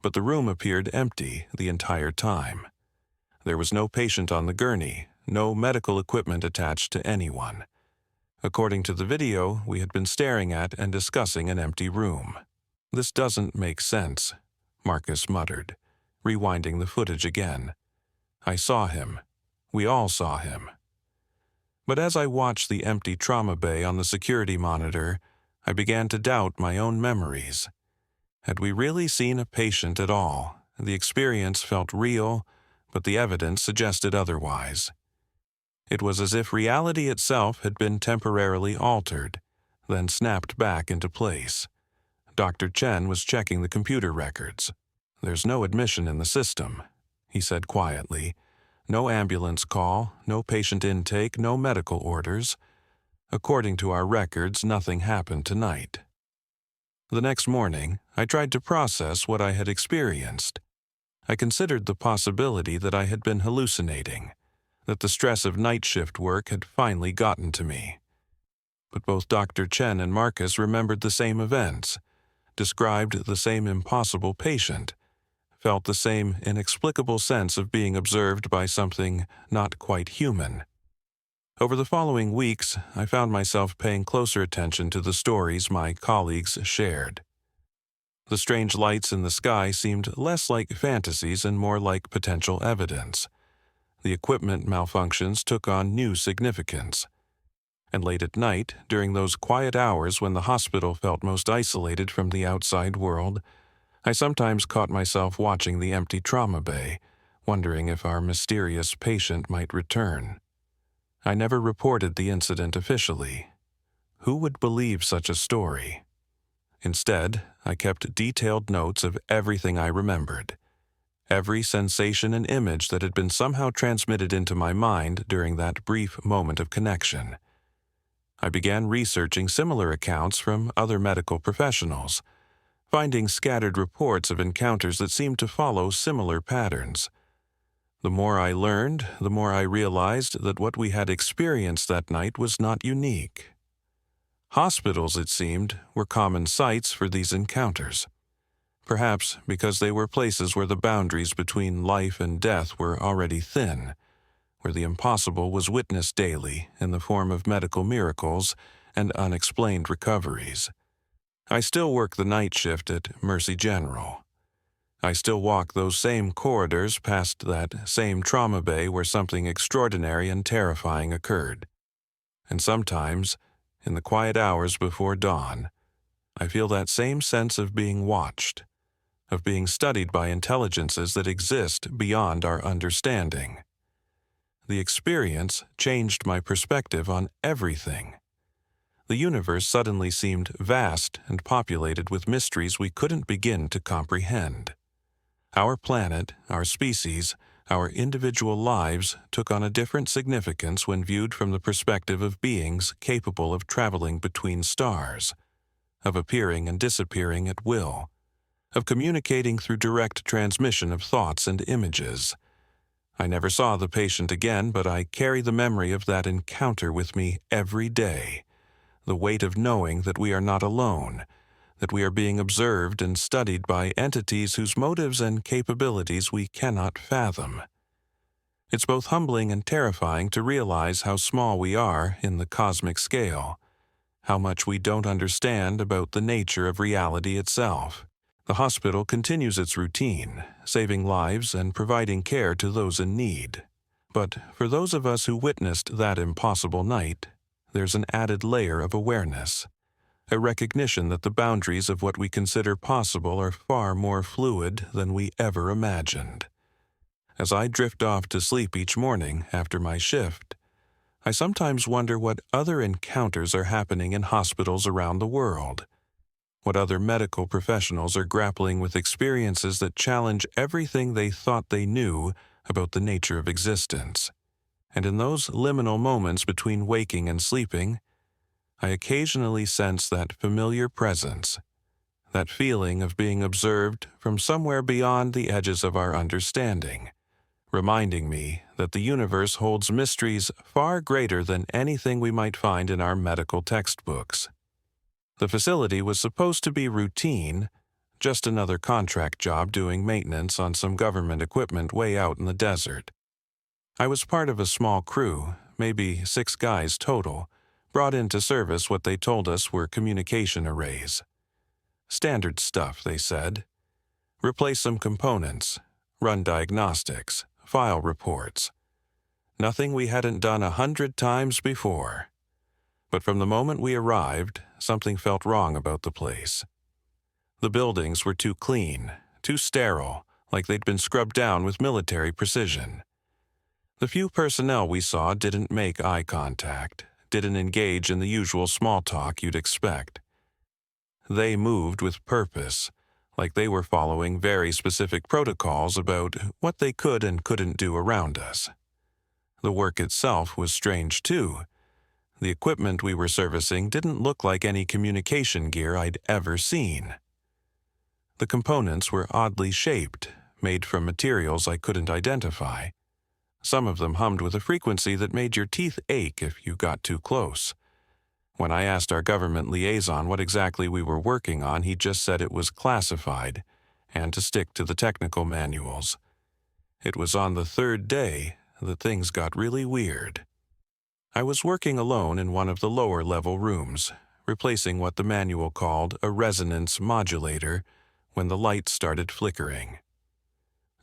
but the room appeared empty the entire time. There was no patient on the gurney, no medical equipment attached to anyone. According to the video, we had been staring at and discussing an empty room. "This doesn't make sense," Marcus muttered, rewinding the footage again. I saw him. We all saw him. But as I watched the empty trauma bay on the security monitor, I began to doubt my own memories. Had we really seen a patient at all? The experience felt real, but the evidence suggested otherwise. It was as if reality itself had been temporarily altered, then snapped back into place. Dr. Chen was checking the computer records. "There's no admission in the system," he said quietly. "No ambulance call, no patient intake, no medical orders. According to our records, nothing happened tonight." The next morning, I tried to process what I had experienced. I considered the possibility that I had been hallucinating, that the stress of night shift work had finally gotten to me. But both Dr. Chen and Marcus remembered the same events, described the same impossible patient, felt the same inexplicable sense of being observed by something not quite human. Over the following weeks, I found myself paying closer attention to the stories my colleagues shared. The strange lights in the sky seemed less like fantasies and more like potential evidence. The equipment malfunctions took on new significance. And late at night, during those quiet hours when the hospital felt most isolated from the outside world, I sometimes caught myself watching the empty trauma bay, wondering if our mysterious patient might return. I never reported the incident officially. Who would believe such a story? Instead, I kept detailed notes of everything I remembered, every sensation and image that had been somehow transmitted into my mind during that brief moment of connection. I began researching similar accounts from other medical professionals, finding scattered reports of encounters that seemed to follow similar patterns. The more I learned, the more I realized that what we had experienced that night was not unique. Hospitals, it seemed, were common sites for these encounters, perhaps because they were places where the boundaries between life and death were already thin, where the impossible was witnessed daily in the form of medical miracles and unexplained recoveries. I still work the night shift at Mercy General, I still walk those same corridors past that same trauma bay where something extraordinary and terrifying occurred. And sometimes, in the quiet hours before dawn, I feel that same sense of being watched, of being studied by intelligences that exist beyond our understanding. The experience changed my perspective on everything. The universe suddenly seemed vast and populated with mysteries we couldn't begin to comprehend. Our planet, our species, our individual lives took on a different significance when viewed from the perspective of beings capable of traveling between stars, of appearing and disappearing at will, of communicating through direct transmission of thoughts and images. I never saw the patient again, but I carry the memory of that encounter with me every day, the weight of knowing that we are not alone, that we are being observed and studied by entities whose motives and capabilities we cannot fathom. It's both humbling and terrifying to realize how small we are in the cosmic scale, how much we don't understand about the nature of reality itself. The hospital continues its routine, saving lives and providing care to those in need. But for those of us who witnessed that impossible night, there's an added layer of awareness, a recognition that the boundaries of what we consider possible are far more fluid than we ever imagined. As I drift off to sleep each morning after my shift, I sometimes wonder what other encounters are happening in hospitals around the world, what other medical professionals are grappling with experiences that challenge everything they thought they knew about the nature of existence. And in those liminal moments between waking and sleeping, I occasionally sense that familiar presence, that feeling of being observed from somewhere beyond the edges of our understanding, reminding me that the universe holds mysteries far greater than anything we might find in our medical textbooks. The facility was supposed to be routine, just another contract job doing maintenance on some government equipment way out in the desert. I was part of a small crew, maybe 6 guys total, brought in to service what they told us were communication arrays. Standard stuff, they said. Replace some components, run diagnostics, file reports. Nothing we hadn't done 100 times before. But from the moment we arrived, something felt wrong about the place. The buildings were too clean, too sterile, like they'd been scrubbed down with military precision. The few personnel we saw didn't make eye contact, didn't engage in the usual small talk you'd expect. They moved with purpose, like they were following very specific protocols about what they could and couldn't do around us. The work itself was strange too. The equipment we were servicing didn't look like any communication gear I'd ever seen. The components were oddly shaped, made from materials I couldn't identify. Some of them hummed with a frequency that made your teeth ache if you got too close. When I asked our government liaison what exactly we were working on, he just said it was classified, and to stick to the technical manuals. It was on the 3rd day that things got really weird. I was working alone in one of the lower-level rooms, replacing what the manual called a resonance modulator, when the light started flickering.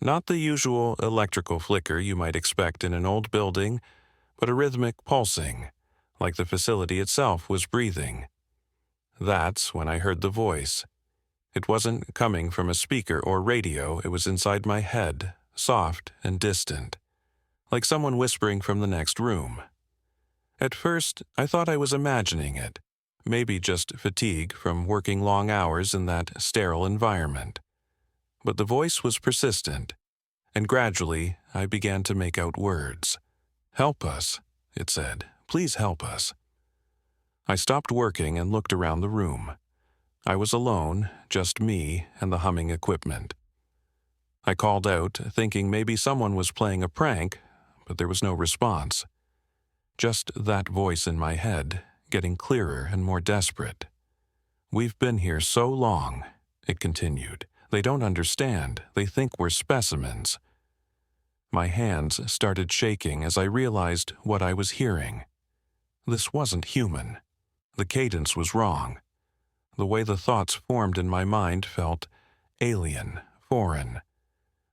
Not the usual electrical flicker you might expect in an old building, but a rhythmic pulsing, like the facility itself was breathing. That's when I heard the voice. It wasn't coming from a speaker or radio, it was inside my head, soft and distant, like someone whispering from the next room. At first, I thought I was imagining it, maybe just fatigue from working long hours in that sterile environment. But the voice was persistent, and gradually I began to make out words. "Help us," it said. "Please help us." I stopped working and looked around the room. I was alone, just me and the humming equipment. I called out, thinking maybe someone was playing a prank, but there was no response. Just that voice in my head, getting clearer and more desperate. "We've been here so long," it continued. "They don't understand. They think we're specimens." My hands started shaking as I realized what I was hearing. This wasn't human. The cadence was wrong. The way the thoughts formed in my mind felt alien, foreign.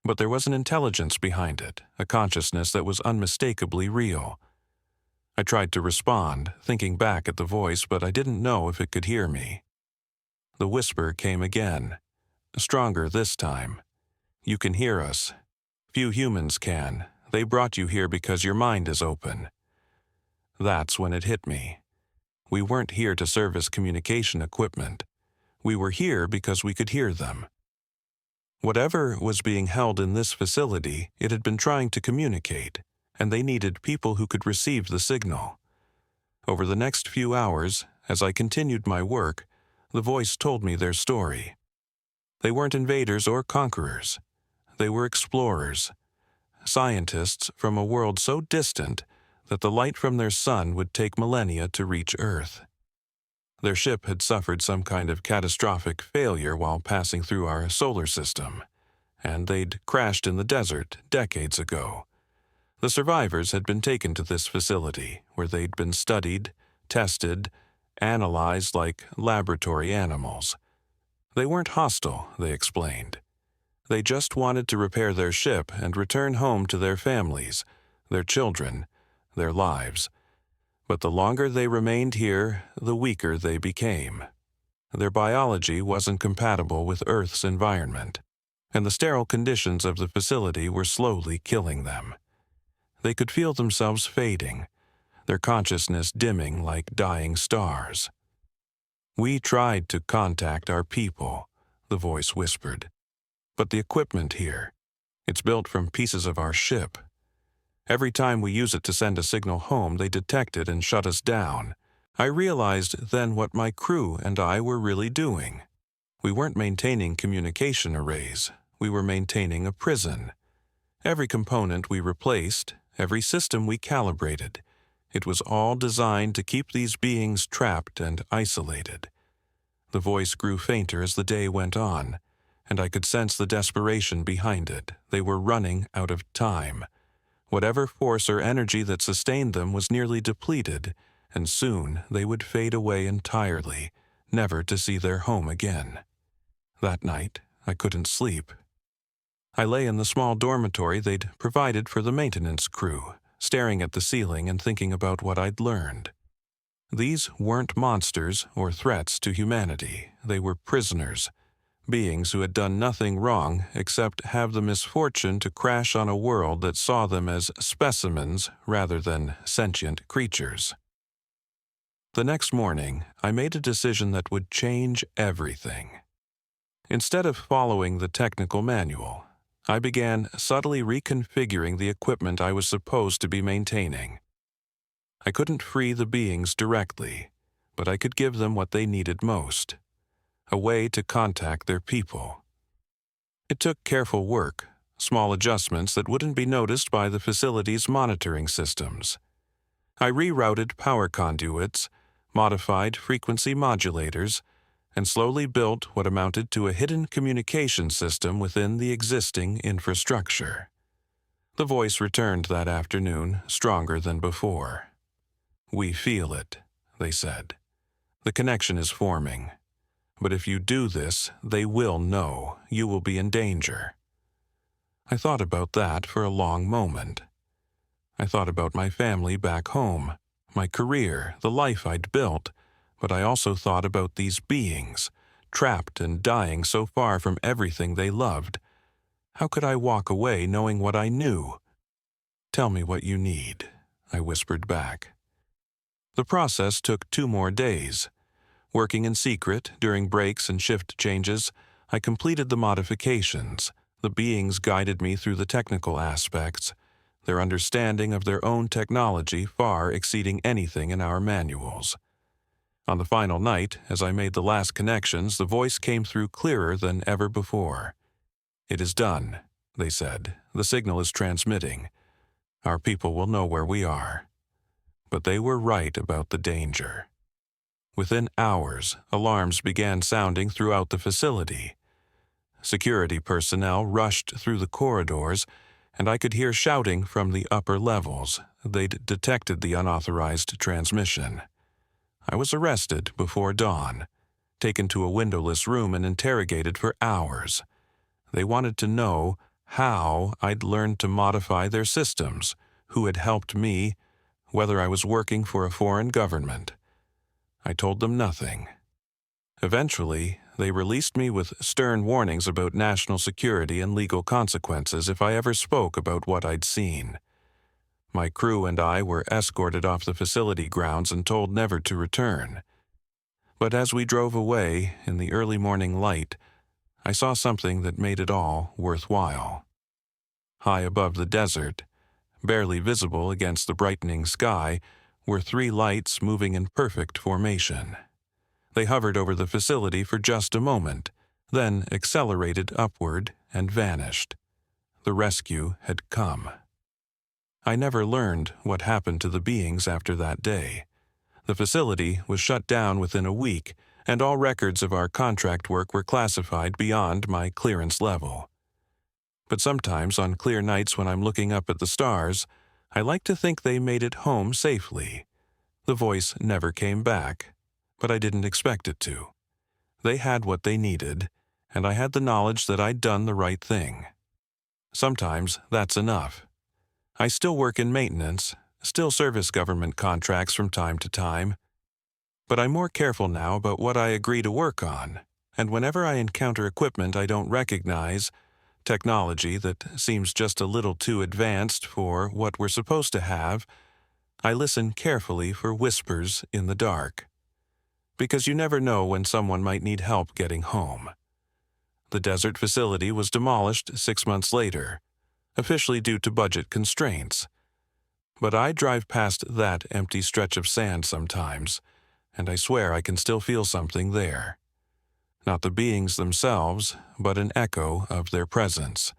But there was an intelligence behind it, a consciousness that was unmistakably real. I tried to respond, thinking back at the voice, but I didn't know if it could hear me. The whisper came again, stronger this time. "You can hear us. Few humans can. They brought you here because your mind is open." That's when it hit me. We weren't here to serve as communication equipment. We were here because we could hear them. Whatever was being held in this facility, it had been trying to communicate, and they needed people who could receive the signal. Over the next few hours, as I continued my work, the voice told me their story. They weren't invaders or conquerors. They were explorers, scientists from a world so distant that the light from their sun would take millennia to reach Earth. Their ship had suffered some kind of catastrophic failure while passing through our solar system, and they'd crashed in the desert decades ago. The survivors had been taken to this facility, where they'd been studied, tested, analyzed like laboratory animals. They weren't hostile, they explained. They just wanted to repair their ship and return home to their families, their children, their lives. But the longer they remained here, the weaker they became. Their biology wasn't compatible with Earth's environment, and the sterile conditions of the facility were slowly killing them. They could feel themselves fading, their consciousness dimming like dying stars. "We tried to contact our people," the voice whispered. "But the equipment here, it's built from pieces of our ship. Every time we use it to send a signal home, they detect it and shut us down." I realized then what my crew and I were really doing. We weren't maintaining communication arrays. We were maintaining a prison. Every component we replaced, every system we calibrated, it was all designed to keep these beings trapped and isolated. The voice grew fainter as the day went on, and I could sense the desperation behind it. They were running out of time. Whatever force or energy that sustained them was nearly depleted, and soon they would fade away entirely, never to see their home again. That night, I couldn't sleep. I lay in the small dormitory they'd provided for the maintenance crew, staring at the ceiling and thinking about what I'd learned. These weren't monsters or threats to humanity. They were prisoners, beings who had done nothing wrong except have the misfortune to crash on a world that saw them as specimens rather than sentient creatures. The next morning, I made a decision that would change everything. Instead of following the technical manual, I began subtly reconfiguring the equipment I was supposed to be maintaining. I couldn't free the beings directly, but I could give them what they needed most: a way to contact their people. It took careful work, small adjustments that wouldn't be noticed by the facility's monitoring systems. I rerouted power conduits, modified frequency modulators, and slowly built what amounted to a hidden communication system within the existing infrastructure. The voice returned that afternoon, stronger than before. "We feel it," they said. "The connection is forming. But if you do this, they will know. You will be in danger." I thought about that for a long moment. I thought about my family back home, my career, the life I'd built, but I also thought about these beings, trapped and dying so far from everything they loved. How could I walk away knowing what I knew? "Tell me what you need," I whispered back. The process took 2 more days. Working in secret, during breaks and shift changes, I completed the modifications. The beings guided me through the technical aspects, their understanding of their own technology far exceeding anything in our manuals. On the final night, as I made the last connections, the voice came through clearer than ever before. "It is done," they said. "The signal is transmitting. Our people will know where we are." But they were right about the danger. Within hours, alarms began sounding throughout the facility. Security personnel rushed through the corridors, and I could hear shouting from the upper levels. They'd detected the unauthorized transmission. I was arrested before dawn, taken to a windowless room and interrogated for hours. They wanted to know how I'd learned to modify their systems, who had helped me, whether I was working for a foreign government. I told them nothing. Eventually, they released me with stern warnings about national security and legal consequences if I ever spoke about what I'd seen. My crew and I were escorted off the facility grounds and told never to return. But as we drove away in the early morning light, I saw something that made it all worthwhile. High above the desert, barely visible against the brightening sky, were 3 lights moving in perfect formation. They hovered over the facility for just a moment, then accelerated upward and vanished. The rescue had come. I never learned what happened to the beings after that day. The facility was shut down within a week, and all records of our contract work were classified beyond my clearance level. But sometimes on clear nights when I'm looking up at the stars, I like to think they made it home safely. The voice never came back, but I didn't expect it to. They had what they needed, and I had the knowledge that I'd done the right thing. Sometimes that's enough. I still work in maintenance, still service government contracts from time to time, but I'm more careful now about what I agree to work on, and whenever I encounter equipment I don't recognize, technology that seems just a little too advanced for what we're supposed to have, I listen carefully for whispers in the dark. Because you never know when someone might need help getting home. The desert facility was demolished 6 months later, officially due to budget constraints. But I drive past that empty stretch of sand sometimes, and I swear I can still feel something there. Not the beings themselves, but an echo of their presence,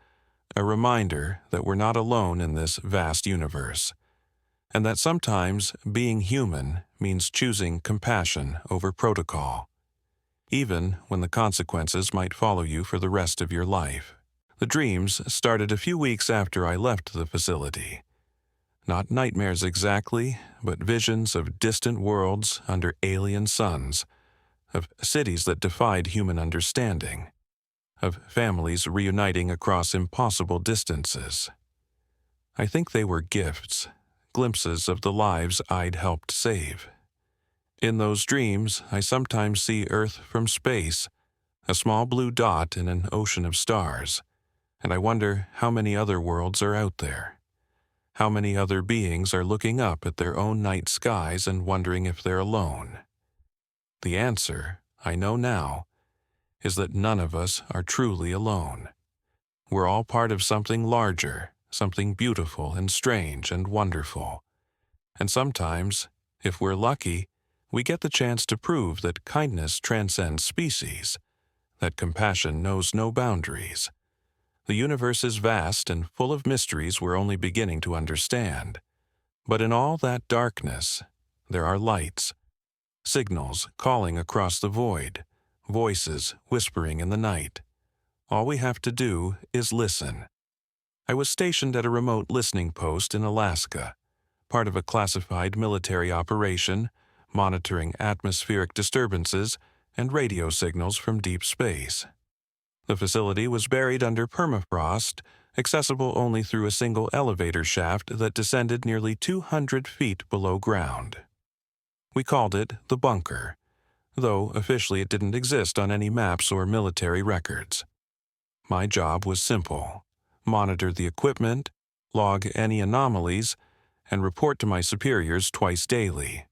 a reminder that we're not alone in this vast universe, and that sometimes being human means choosing compassion over protocol, even when the consequences might follow you for the rest of your life. The dreams started a few weeks after I left the facility. Not nightmares exactly, but visions of distant worlds under alien suns, of cities that defied human understanding, of families reuniting across impossible distances. I think they were gifts, glimpses of the lives I'd helped save. In those dreams, I sometimes see Earth from space, a small blue dot in an ocean of stars, and I wonder how many other worlds are out there. How many other beings are looking up at their own night skies and wondering if they're alone? The answer, I know now, is that none of us are truly alone. We're all part of something larger, something beautiful and strange and wonderful. And sometimes, if we're lucky, we get the chance to prove that kindness transcends species, that compassion knows no boundaries. The universe is vast and full of mysteries we're only beginning to understand. But in all that darkness, there are lights, signals calling across the void, voices whispering in the night. All we have to do is listen. I was stationed at a remote listening post in Alaska, part of a classified military operation, monitoring atmospheric disturbances and radio signals from deep space. The facility was buried under permafrost, accessible only through a single elevator shaft that descended nearly 200 feet below ground. We called it the bunker, though officially it didn't exist on any maps or military records. My job was simple: monitor the equipment, log any anomalies, and report to my superiors twice daily.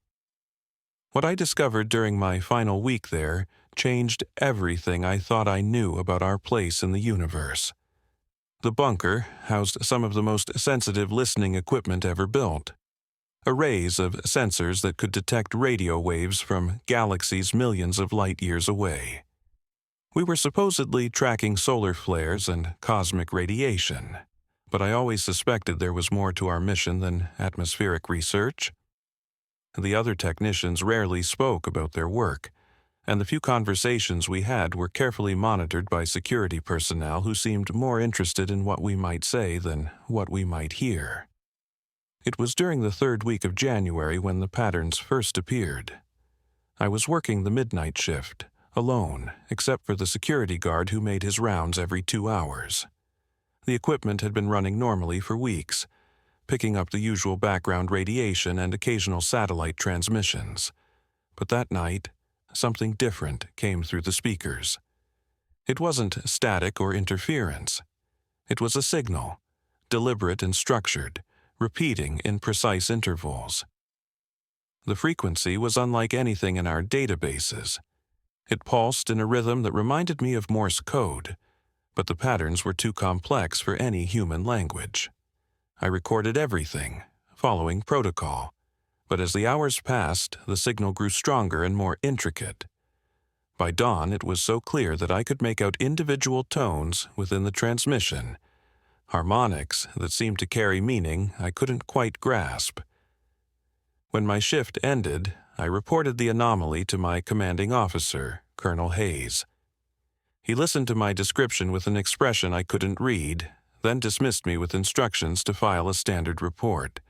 What I discovered during my final week there changed everything I thought I knew about our place in the universe. The bunker housed some of the most sensitive listening equipment ever built. Arrays of sensors that could detect radio waves from galaxies millions of light years away. We were supposedly tracking solar flares and cosmic radiation, but I always suspected there was more to our mission than atmospheric research. The other technicians rarely spoke about their work, and the few conversations we had were carefully monitored by security personnel who seemed more interested in what we might say than what we might hear. It was during the 3rd week of January when the patterns first appeared. I was working the midnight shift, alone except for the security guard who made his rounds every 2 hours. The equipment had been running normally for weeks, picking up the usual background radiation and occasional satellite transmissions. But that night, something different came through the speakers. It wasn't static or interference. It was a signal, deliberate and structured, repeating in precise intervals. The frequency was unlike anything in our databases. It pulsed in a rhythm that reminded me of Morse code, but the patterns were too complex for any human language. I recorded everything, following protocol, but as the hours passed, the signal grew stronger and more intricate. By dawn, it was so clear that I could make out individual tones within the transmission, harmonics that seemed to carry meaning I couldn't quite grasp. When my shift ended, I reported the anomaly to my commanding officer, Colonel Hayes. He listened to my description with an expression I couldn't read, then dismissed me with instructions to file a standard report.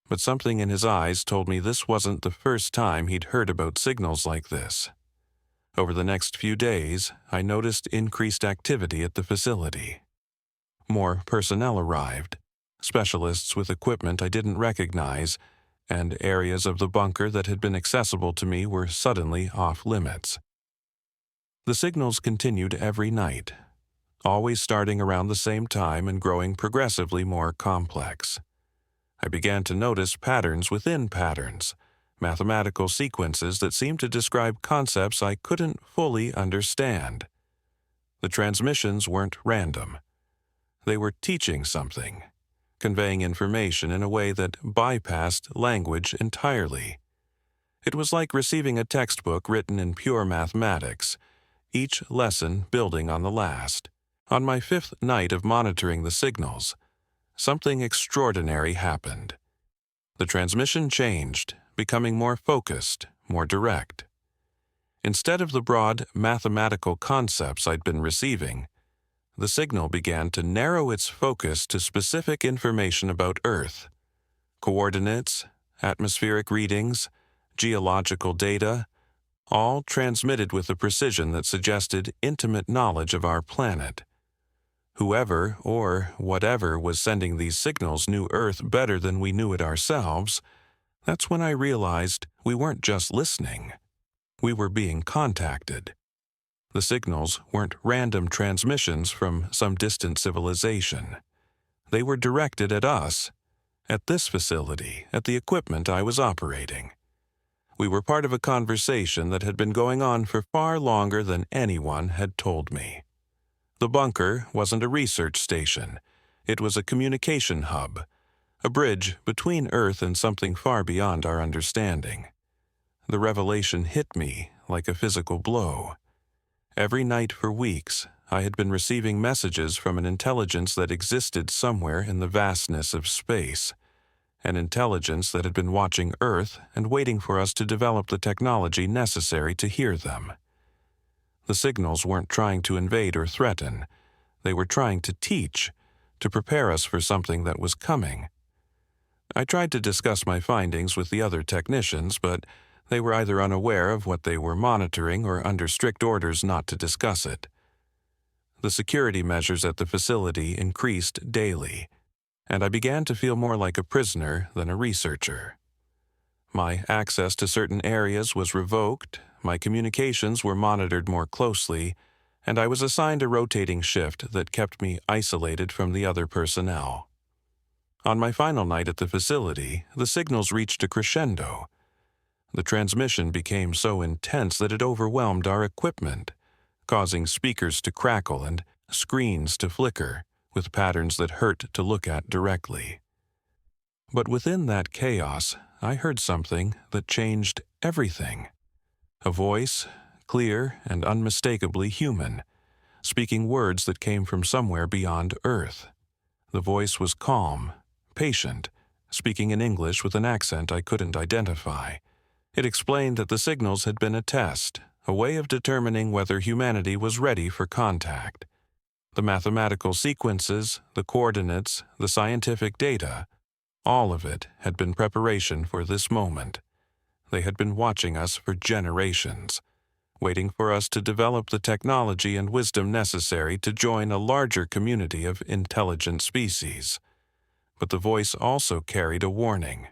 But something in his eyes told me this wasn't the first time he'd heard about signals like this. Over the next few days, I noticed increased activity at the facility. More personnel arrived, specialists with equipment I didn't recognize, and areas of the bunker that had been accessible to me were suddenly off-limits. The signals continued every night, always starting around the same time and growing progressively more complex. I began to notice patterns within patterns, mathematical sequences that seemed to describe concepts I couldn't fully understand. The transmissions weren't random. They were teaching something, conveying information in a way that bypassed language entirely. It was like receiving a textbook written in pure mathematics, each lesson building on the last. On my 5th night of monitoring the signals, something extraordinary happened. The transmission changed, becoming more focused, more direct. Instead of the broad mathematical concepts I'd been receiving, the signal began to narrow its focus to specific information about Earth: coordinates, atmospheric readings, geological data, all transmitted with a precision that suggested intimate knowledge of our planet. Whoever or whatever was sending these signals knew Earth better than we knew it ourselves. That's when I realized we weren't just listening. We were being contacted. The signals weren't random transmissions from some distant civilization. They were directed at us, at this facility, at the equipment I was operating. We were part of a conversation that had been going on for far longer than anyone had told me. The bunker wasn't a research station. It was a communication hub, a bridge between Earth and something far beyond our understanding. The revelation hit me like a physical blow. Every night for weeks, I had been receiving messages from an intelligence that existed somewhere in the vastness of space, an intelligence that had been watching Earth and waiting for us to develop the technology necessary to hear them. The signals weren't trying to invade or threaten. They were trying to teach, to prepare us for something that was coming. I tried to discuss my findings with the other technicians, but they were either unaware of what they were monitoring or under strict orders not to discuss it. The security measures at the facility increased daily, and I began to feel more like a prisoner than a researcher. My access to certain areas was revoked, my communications were monitored more closely, and I was assigned a rotating shift that kept me isolated from the other personnel. On my final night at the facility, the signals reached a crescendo. The transmission became so intense that it overwhelmed our equipment, causing speakers to crackle and screens to flicker, with patterns that hurt to look at directly. But within that chaos, I heard something that changed everything. A voice, clear and unmistakably human, speaking words that came from somewhere beyond Earth. The voice was calm, patient, speaking in English with an accent I couldn't identify. It explained that the signals had been a test, a way of determining whether humanity was ready for contact. The mathematical sequences, the coordinates, the scientific data, all of it had been preparation for this moment. They had been watching us for generations. waiting for us to develop the technology and wisdom necessary to join a larger community of intelligent species. But the voice also carried a warning.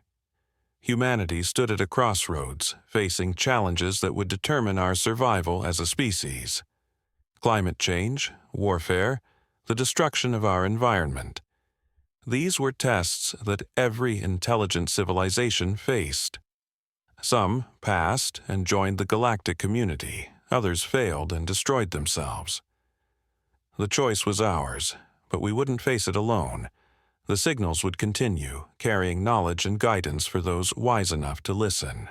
Humanity stood at a crossroads, facing challenges that would determine our survival as a species. Climate change, warfare, the destruction of our environment. These were tests that every intelligent civilization faced. Some passed and joined the galactic community, others failed and destroyed themselves. The choice was ours, but we wouldn't face it alone. The signals would continue, carrying knowledge and guidance for those wise enough to listen.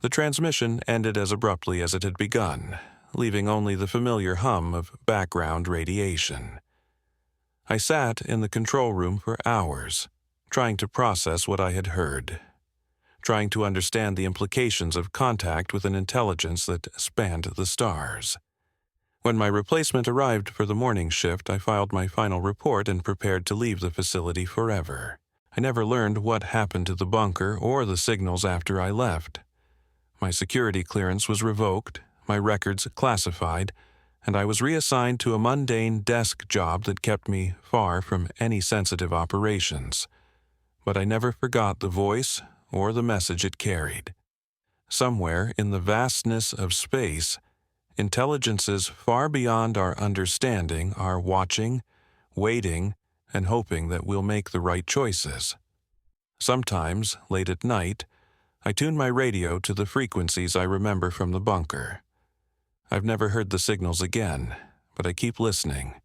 The transmission ended as abruptly as it had begun, leaving only the familiar hum of background radiation. I sat in the control room for hours, trying to process what I had heard, trying to understand the implications of contact with an intelligence that spanned the stars. When my replacement arrived for the morning shift, I filed my final report and prepared to leave the facility forever. I never learned what happened to the bunker or the signals after I left. My security clearance was revoked, my records classified, and I was reassigned to a mundane desk job that kept me far from any sensitive operations. But I never forgot the voice or the message it carried. Somewhere in the vastness of space, intelligences far beyond our understanding are watching, waiting, and hoping that we'll make the right choices. Sometimes, late at night, I tune my radio to the frequencies I remember from the bunker. I've never heard the signals again, but I keep listening,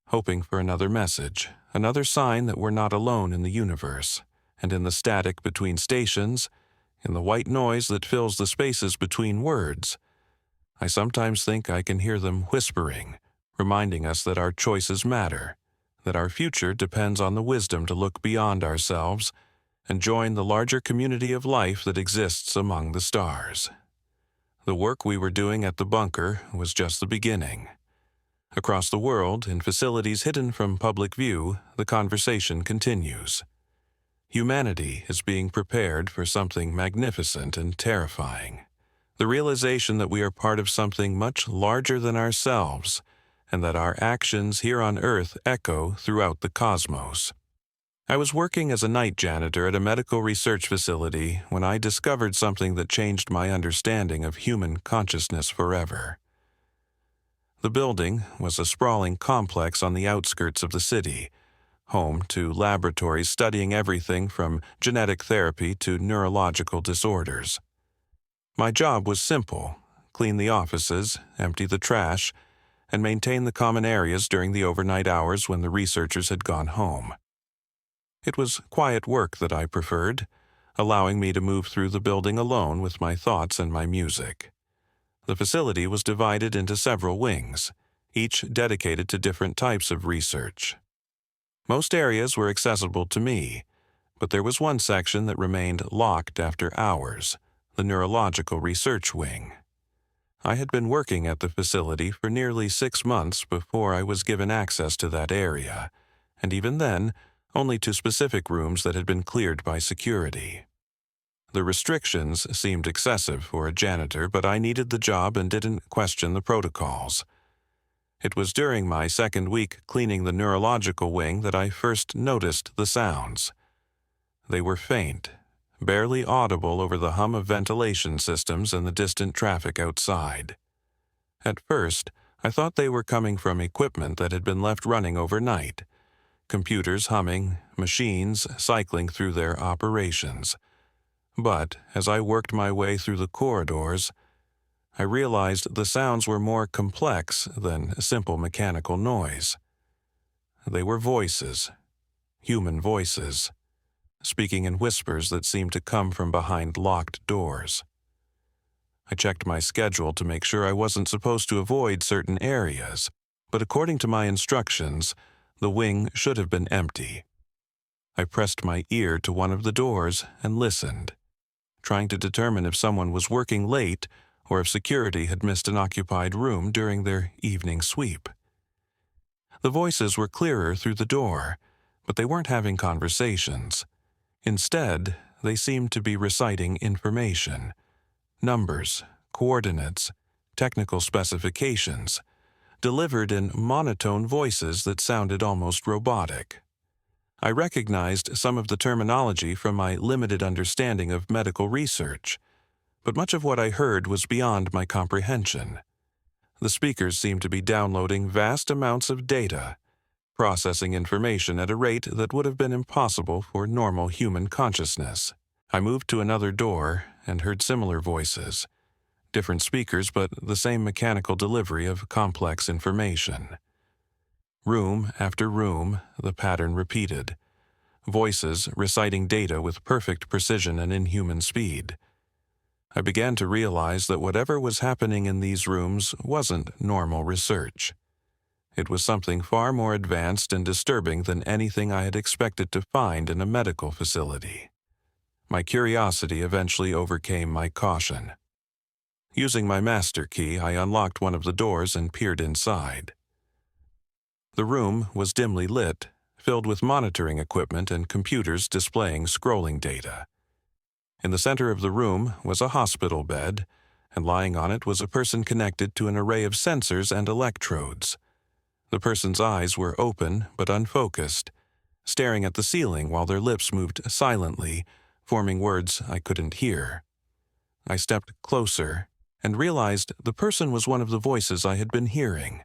hoping for another message, another sign that we're not alone in the universe, and in the static between stations, in the white noise that fills the spaces between words. I sometimes think I can hear them whispering, reminding us that our choices matter, that our future depends on the wisdom to look beyond ourselves and join the larger community of life that exists among the stars. The work we were doing at the bunker was just the beginning. Across the world, in facilities hidden from public view, the conversation continues. Humanity is being prepared for something magnificent and terrifying. The realization that we are part of something much larger than ourselves, and that our actions here on Earth echo throughout the cosmos. I was working as a night janitor at a medical research facility when I discovered something that changed my understanding of human consciousness forever. The building was a sprawling complex on the outskirts of the city, home to laboratories studying everything from genetic therapy to neurological disorders. My job was simple: clean the offices, empty the trash, and maintain the common areas during the overnight hours when the researchers had gone home. It was quiet work that I preferred, allowing me to move through the building alone with my thoughts and my music. The facility was divided into several wings, each dedicated to different types of research. Most areas were accessible to me, but there was one section that remained locked after hours, the neurological research wing. I had been working at the facility for nearly 6 months before I was given access to that area, and even then, only to specific rooms that had been cleared by security. The restrictions seemed excessive for a janitor, but I needed the job and didn't question the protocols. It was during my second week cleaning the neurological wing that I first noticed the sounds. They were faint, barely audible over the hum of ventilation systems and the distant traffic outside. At first, I thought they were coming from equipment that had been left running overnight. Computers humming, machines cycling through their operations. But as I worked my way through the corridors, I realized the sounds were more complex than simple mechanical noise. They were voices, human voices, speaking in whispers that seemed to come from behind locked doors. I checked my schedule to make sure I wasn't supposed to avoid certain areas, but according to my instructions, the wing should have been empty. I pressed my ear to one of the doors and listened, trying to determine if someone was working late or if security had missed an occupied room during their evening sweep. The voices were clearer through the door, but they weren't having conversations. Instead, they seemed to be reciting information, numbers, coordinates, technical specifications, delivered in monotone voices that sounded almost robotic. I recognized some of the terminology from my limited understanding of medical research, but much of what I heard was beyond my comprehension. The speakers seemed to be downloading vast amounts of data, processing information at a rate that would have been impossible for normal human consciousness. I moved to another door and heard similar voices, different speakers but the same mechanical delivery of complex information. Room after room, the pattern repeated, voices reciting data with perfect precision and inhuman speed. I began to realize that whatever was happening in these rooms wasn't normal research. It was something far more advanced and disturbing than anything I had expected to find in a medical facility. My curiosity eventually overcame my caution. Using my master key, I unlocked one of the doors and peered inside. The room was dimly lit, filled with monitoring equipment and computers displaying scrolling data. In the center of the room was a hospital bed, and lying on it was a person connected to an array of sensors and electrodes. The person's eyes were open but unfocused, staring at the ceiling while their lips moved silently, forming words I couldn't hear. I stepped closer and realized the person was one of the voices I had been hearing.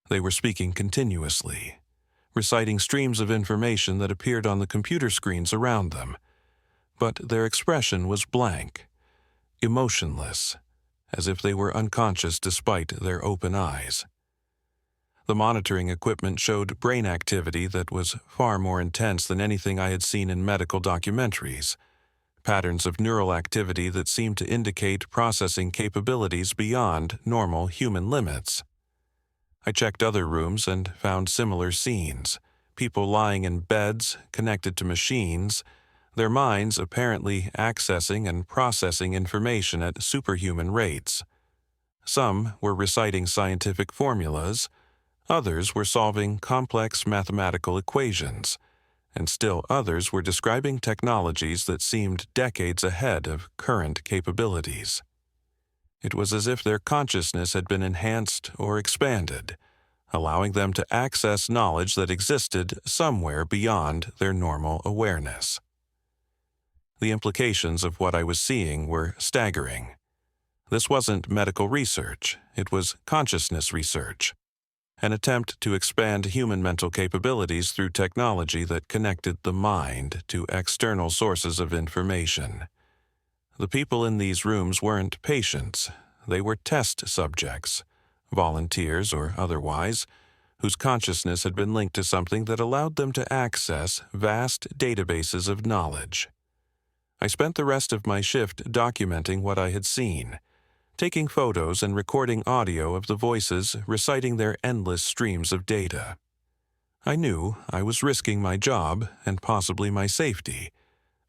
They were speaking continuously, reciting streams of information that appeared on the computer screens around them, but their expression was blank, emotionless, as if they were unconscious despite their open eyes. The monitoring equipment showed brain activity that was far more intense than anything I had seen in medical documentaries, patterns of neural activity that seemed to indicate processing capabilities beyond normal human limits. I checked other rooms and found similar scenes, people lying in beds connected to machines, their minds apparently accessing and processing information at superhuman rates. Some were reciting scientific formulas, others were solving complex mathematical equations, and still others were describing technologies that seemed decades ahead of current capabilities. It was as if their consciousness had been enhanced or expanded, allowing them to access knowledge that existed somewhere beyond their normal awareness. The implications of what I was seeing were staggering. This wasn't medical research, it was consciousness research, an attempt to expand human mental capabilities through technology that connected the mind to external sources of information. The people in these rooms weren't patients, they were test subjects, volunteers or otherwise, whose consciousness had been linked to something that allowed them to access vast databases of knowledge. I spent the rest of my shift documenting what I had seen, taking photos and recording audio of the voices reciting their endless streams of data. I knew I was risking my job and possibly my safety,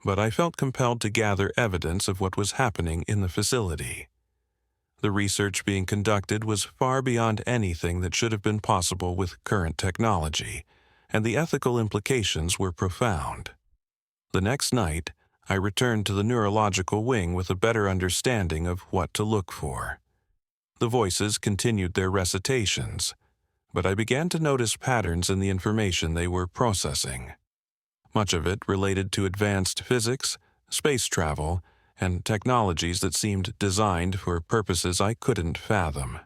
but I felt compelled to gather evidence of what was happening in the facility. The research being conducted was far beyond anything that should have been possible with current technology, and the ethical implications were profound. The next night, I returned to the neurological wing with a better understanding of what to look for. The voices continued their recitations, but I began to notice patterns in the information they were processing. Much of it related to advanced physics, space travel, and technologies that seemed designed for purposes I couldn't fathom.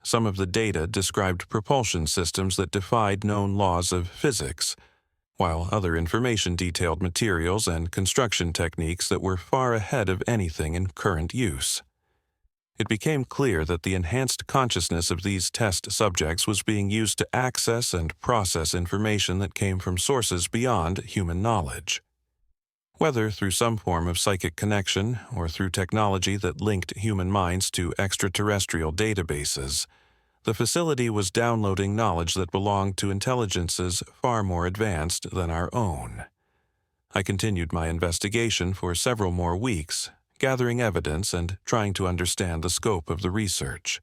Some of the data described propulsion systems that defied known laws of physics, while other information detailed materials and construction techniques that were far ahead of anything in current use. It became clear that the enhanced consciousness of these test subjects was being used to access and process information that came from sources beyond human knowledge. Whether through some form of psychic connection or through technology that linked human minds to extraterrestrial databases, the facility was downloading knowledge that belonged to intelligences far more advanced than our own. I continued my investigation for several more weeks, gathering evidence and trying to understand the scope of the research.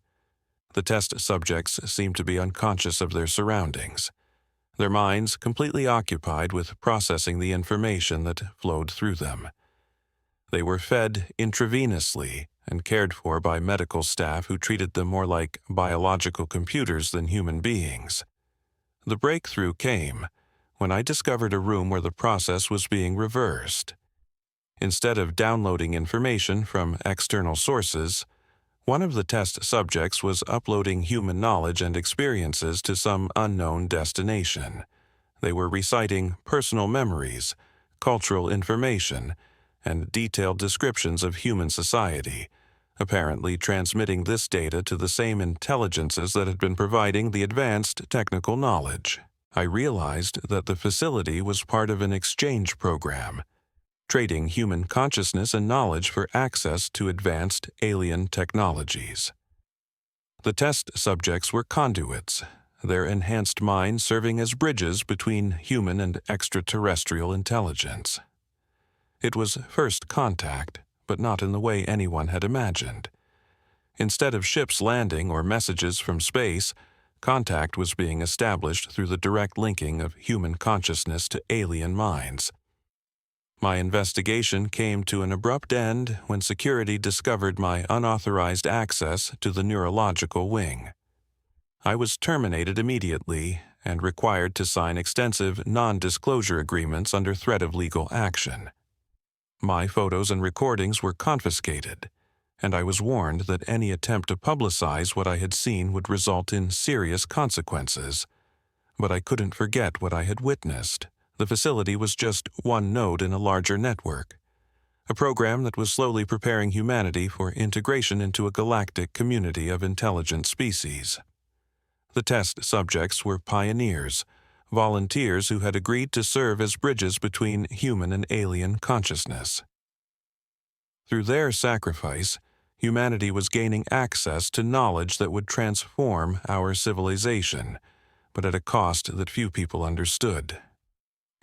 The test subjects seemed to be unconscious of their surroundings, their minds completely occupied with processing the information that flowed through them. They were fed intravenously and cared for by medical staff who treated them more like biological computers than human beings. The breakthrough came when I discovered a room where the process was being reversed. Instead of downloading information from external sources, one of the test subjects was uploading human knowledge and experiences to some unknown destination. They were reciting personal memories, cultural information, and detailed descriptions of human society, apparently transmitting this data to the same intelligences that had been providing the advanced technical knowledge. I realized that the facility was part of an exchange program, trading human consciousness and knowledge for access to advanced alien technologies. The test subjects were conduits, their enhanced minds serving as bridges between human and extraterrestrial intelligence. It was first contact, but not in the way anyone had imagined. Instead of ships landing or messages from space, contact was being established through the direct linking of human consciousness to alien minds. My investigation came to an abrupt end when security discovered my unauthorized access to the neurological wing. I was terminated immediately and required to sign extensive non-disclosure agreements under threat of legal action. My photos and recordings were confiscated, and I was warned that any attempt to publicize what I had seen would result in serious consequences. But I couldn't forget what I had witnessed. The facility was just one node in a larger network, a program that was slowly preparing humanity for integration into a galactic community of intelligent species. The test subjects were pioneers, volunteers who had agreed to serve as bridges between human and alien consciousness. Through their sacrifice, humanity was gaining access to knowledge that would transform our civilization, but at a cost that few people understood.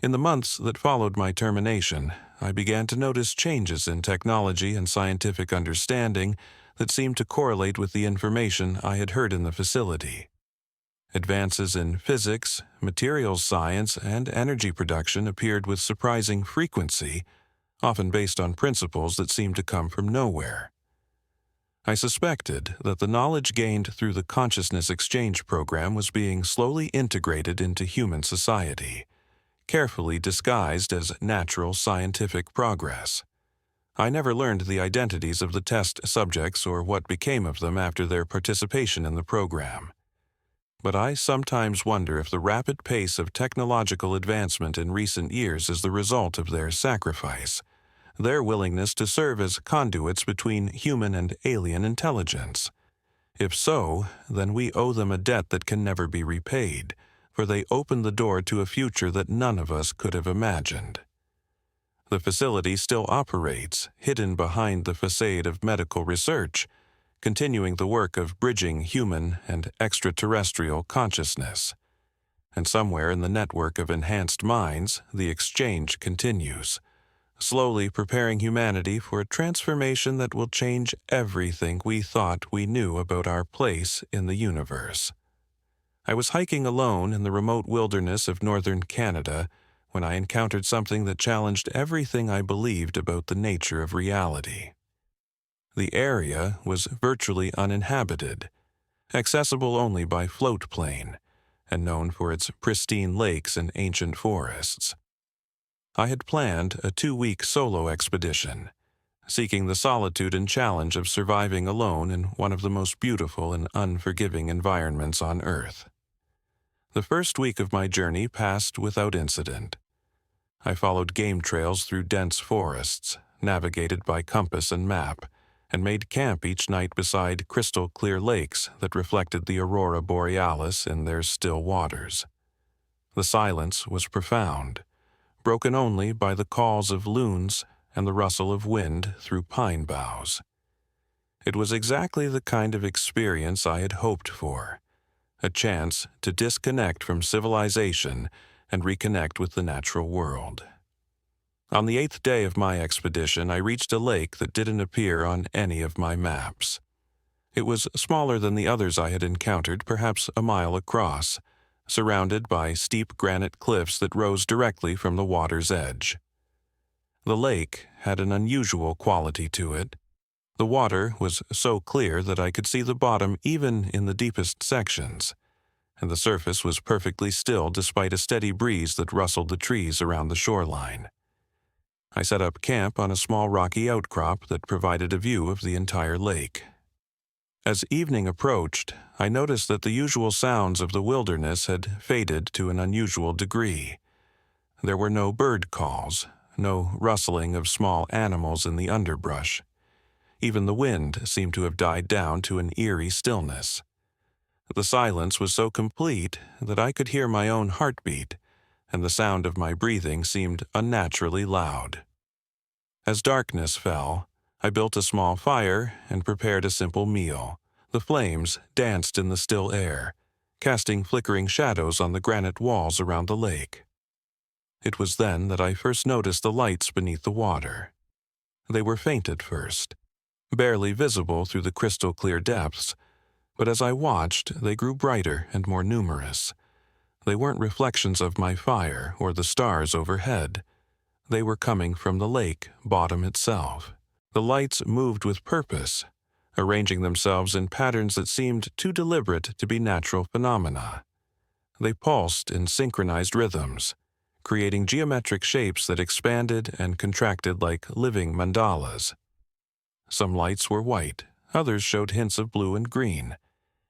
In the months that followed my termination, I began to notice changes in technology and scientific understanding that seemed to correlate with the information I had heard in the facility. Advances in physics, materials science, and energy production appeared with surprising frequency, often based on principles that seemed to come from nowhere. I suspected that the knowledge gained through the consciousness exchange program was being slowly integrated into human society, carefully disguised as natural scientific progress. I never learned the identities of the test subjects or what became of them after their participation in the program. But I sometimes wonder if the rapid pace of technological advancement in recent years is the result of their sacrifice, their willingness to serve as conduits between human and alien intelligence. If so, then we owe them a debt that can never be repaid, for they opened the door to a future that none of us could have imagined. The facility still operates, hidden behind the facade of medical research, continuing the work of bridging human and extraterrestrial consciousness. And somewhere in the network of enhanced minds, the exchange continues, slowly preparing humanity for a transformation that will change everything we thought we knew about our place in the universe. I was hiking alone in the remote wilderness of northern Canada when I encountered something that challenged everything I believed about the nature of reality. The area was virtually uninhabited, accessible only by float plane, and known for its pristine lakes and ancient forests. I had planned a 2-week solo expedition, seeking the solitude and challenge of surviving alone in one of the most beautiful and unforgiving environments on Earth. The first week of my journey passed without incident. I followed game trails through dense forests, navigated by compass and map, and made camp each night beside crystal-clear lakes that reflected the aurora borealis in their still waters. The silence was profound, broken only by the calls of loons and the rustle of wind through pine boughs. It was exactly the kind of experience I had hoped for, a chance to disconnect from civilization and reconnect with the natural world. On the 8th day of my expedition, I reached a lake that didn't appear on any of my maps. It was smaller than the others I had encountered, perhaps a mile across, surrounded by steep granite cliffs that rose directly from the water's edge. The lake had an unusual quality to it. The water was so clear that I could see the bottom even in the deepest sections, and the surface was perfectly still despite a steady breeze that rustled the trees around the shoreline. I set up camp on a small rocky outcrop that provided a view of the entire lake. As evening approached, I noticed that the usual sounds of the wilderness had faded to an unusual degree. There were no bird calls, no rustling of small animals in the underbrush. Even the wind seemed to have died down to an eerie stillness. The silence was so complete that I could hear my own heartbeat, and the sound of my breathing seemed unnaturally loud. As darkness fell, I built a small fire and prepared a simple meal. The flames danced in the still air, casting flickering shadows on the granite walls around the lake. It was then that I first noticed the lights beneath the water. They were faint at first, barely visible through the crystal-clear depths, but as I watched, they grew brighter and more numerous. They weren't reflections of my fire or the stars overhead. They were coming from the lake bottom itself. The lights moved with purpose, arranging themselves in patterns that seemed too deliberate to be natural phenomena. They pulsed in synchronized rhythms, creating geometric shapes that expanded and contracted like living mandalas. Some lights were white, others showed hints of blue and green,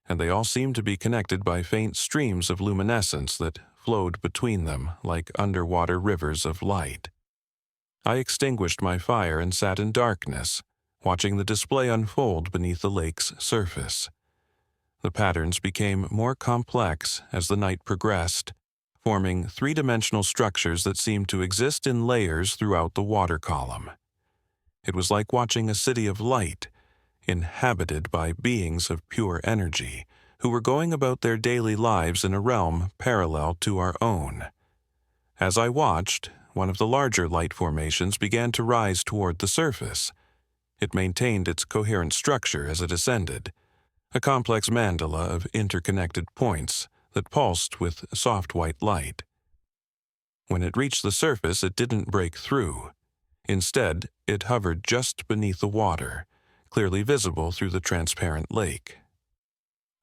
and they all seemed to be connected by faint streams of luminescence that flowed between them like underwater rivers of light. I extinguished my fire and sat in darkness, watching the display unfold beneath the lake's surface. The patterns became more complex as the night progressed, forming three-dimensional structures that seemed to exist in layers throughout the water column. It was like watching a city of light, inhabited by beings of pure energy, who were going about their daily lives in a realm parallel to our own. As I watched, one of the larger light formations began to rise toward the surface. It maintained its coherent structure as it ascended, a complex mandala of interconnected points that pulsed with soft white light. When it reached the surface, it didn't break through. Instead, it hovered just beneath the water, clearly visible through the transparent lake.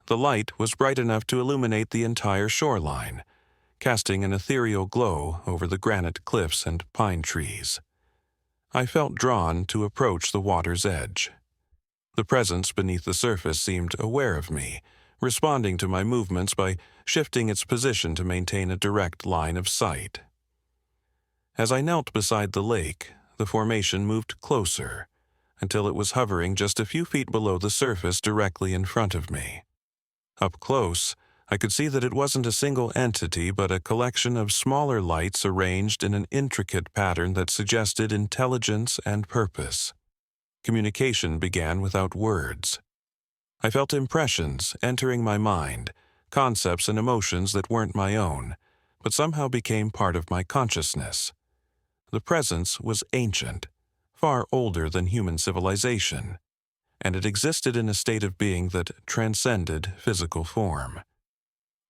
The light was bright enough to illuminate the entire shoreline, casting an ethereal glow over the granite cliffs and pine trees. I felt drawn to approach the water's edge. The presence beneath the surface seemed aware of me, responding to my movements by shifting its position to maintain a direct line of sight. As I knelt beside the lake, the formation moved closer, until it was hovering just a few feet below the surface directly in front of me. Up close, I could see that it wasn't a single entity but a collection of smaller lights arranged in an intricate pattern that suggested intelligence and purpose. Communication began without words. I felt impressions entering my mind, concepts and emotions that weren't my own, but somehow became part of my consciousness. The presence was ancient, far older than human civilization, and it existed in a state of being that transcended physical form.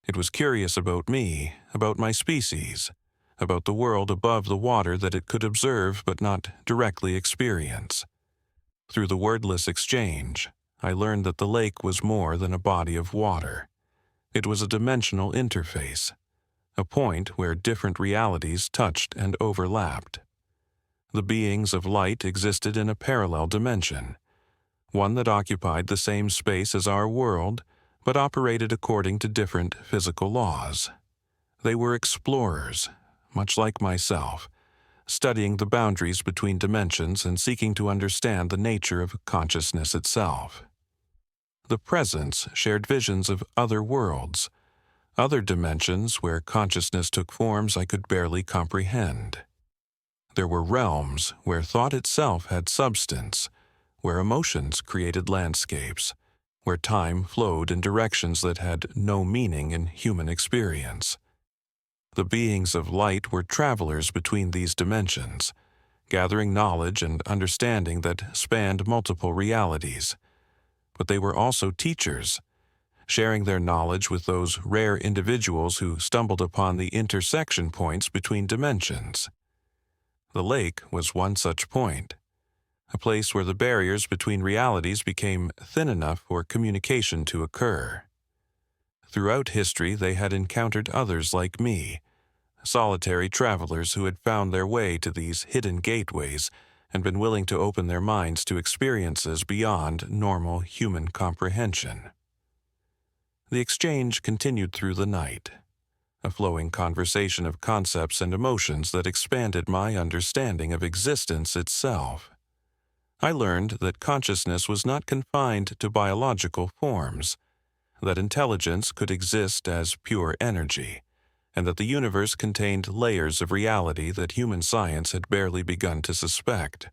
It was curious about me, about my species, about the world above the water that it could observe but not directly experience. Through the wordless exchange, I learned that the lake was more than a body of water. It was a dimensional interface, a point where different realities touched and overlapped. The beings of light existed in a parallel dimension, one that occupied the same space as our world, but operated according to different physical laws. They were explorers, much like myself, studying the boundaries between dimensions and seeking to understand the nature of consciousness itself. The presence shared visions of other worlds, other dimensions where consciousness took forms I could barely comprehend. There were realms where thought itself had substance, where emotions created landscapes, where time flowed in directions that had no meaning in human experience. The beings of light were travelers between these dimensions, gathering knowledge and understanding that spanned multiple realities. But they were also teachers, sharing their knowledge with those rare individuals who stumbled upon the intersection points between dimensions. The lake was one such point, a place where the barriers between realities became thin enough for communication to occur. Throughout history, they had encountered others like me, solitary travelers who had found their way to these hidden gateways and been willing to open their minds to experiences beyond normal human comprehension. The exchange continued through the night, a flowing conversation of concepts and emotions that expanded my understanding of existence itself. I learned that consciousness was not confined to biological forms, that intelligence could exist as pure energy, and that the universe contained layers of reality that human science had barely begun to suspect.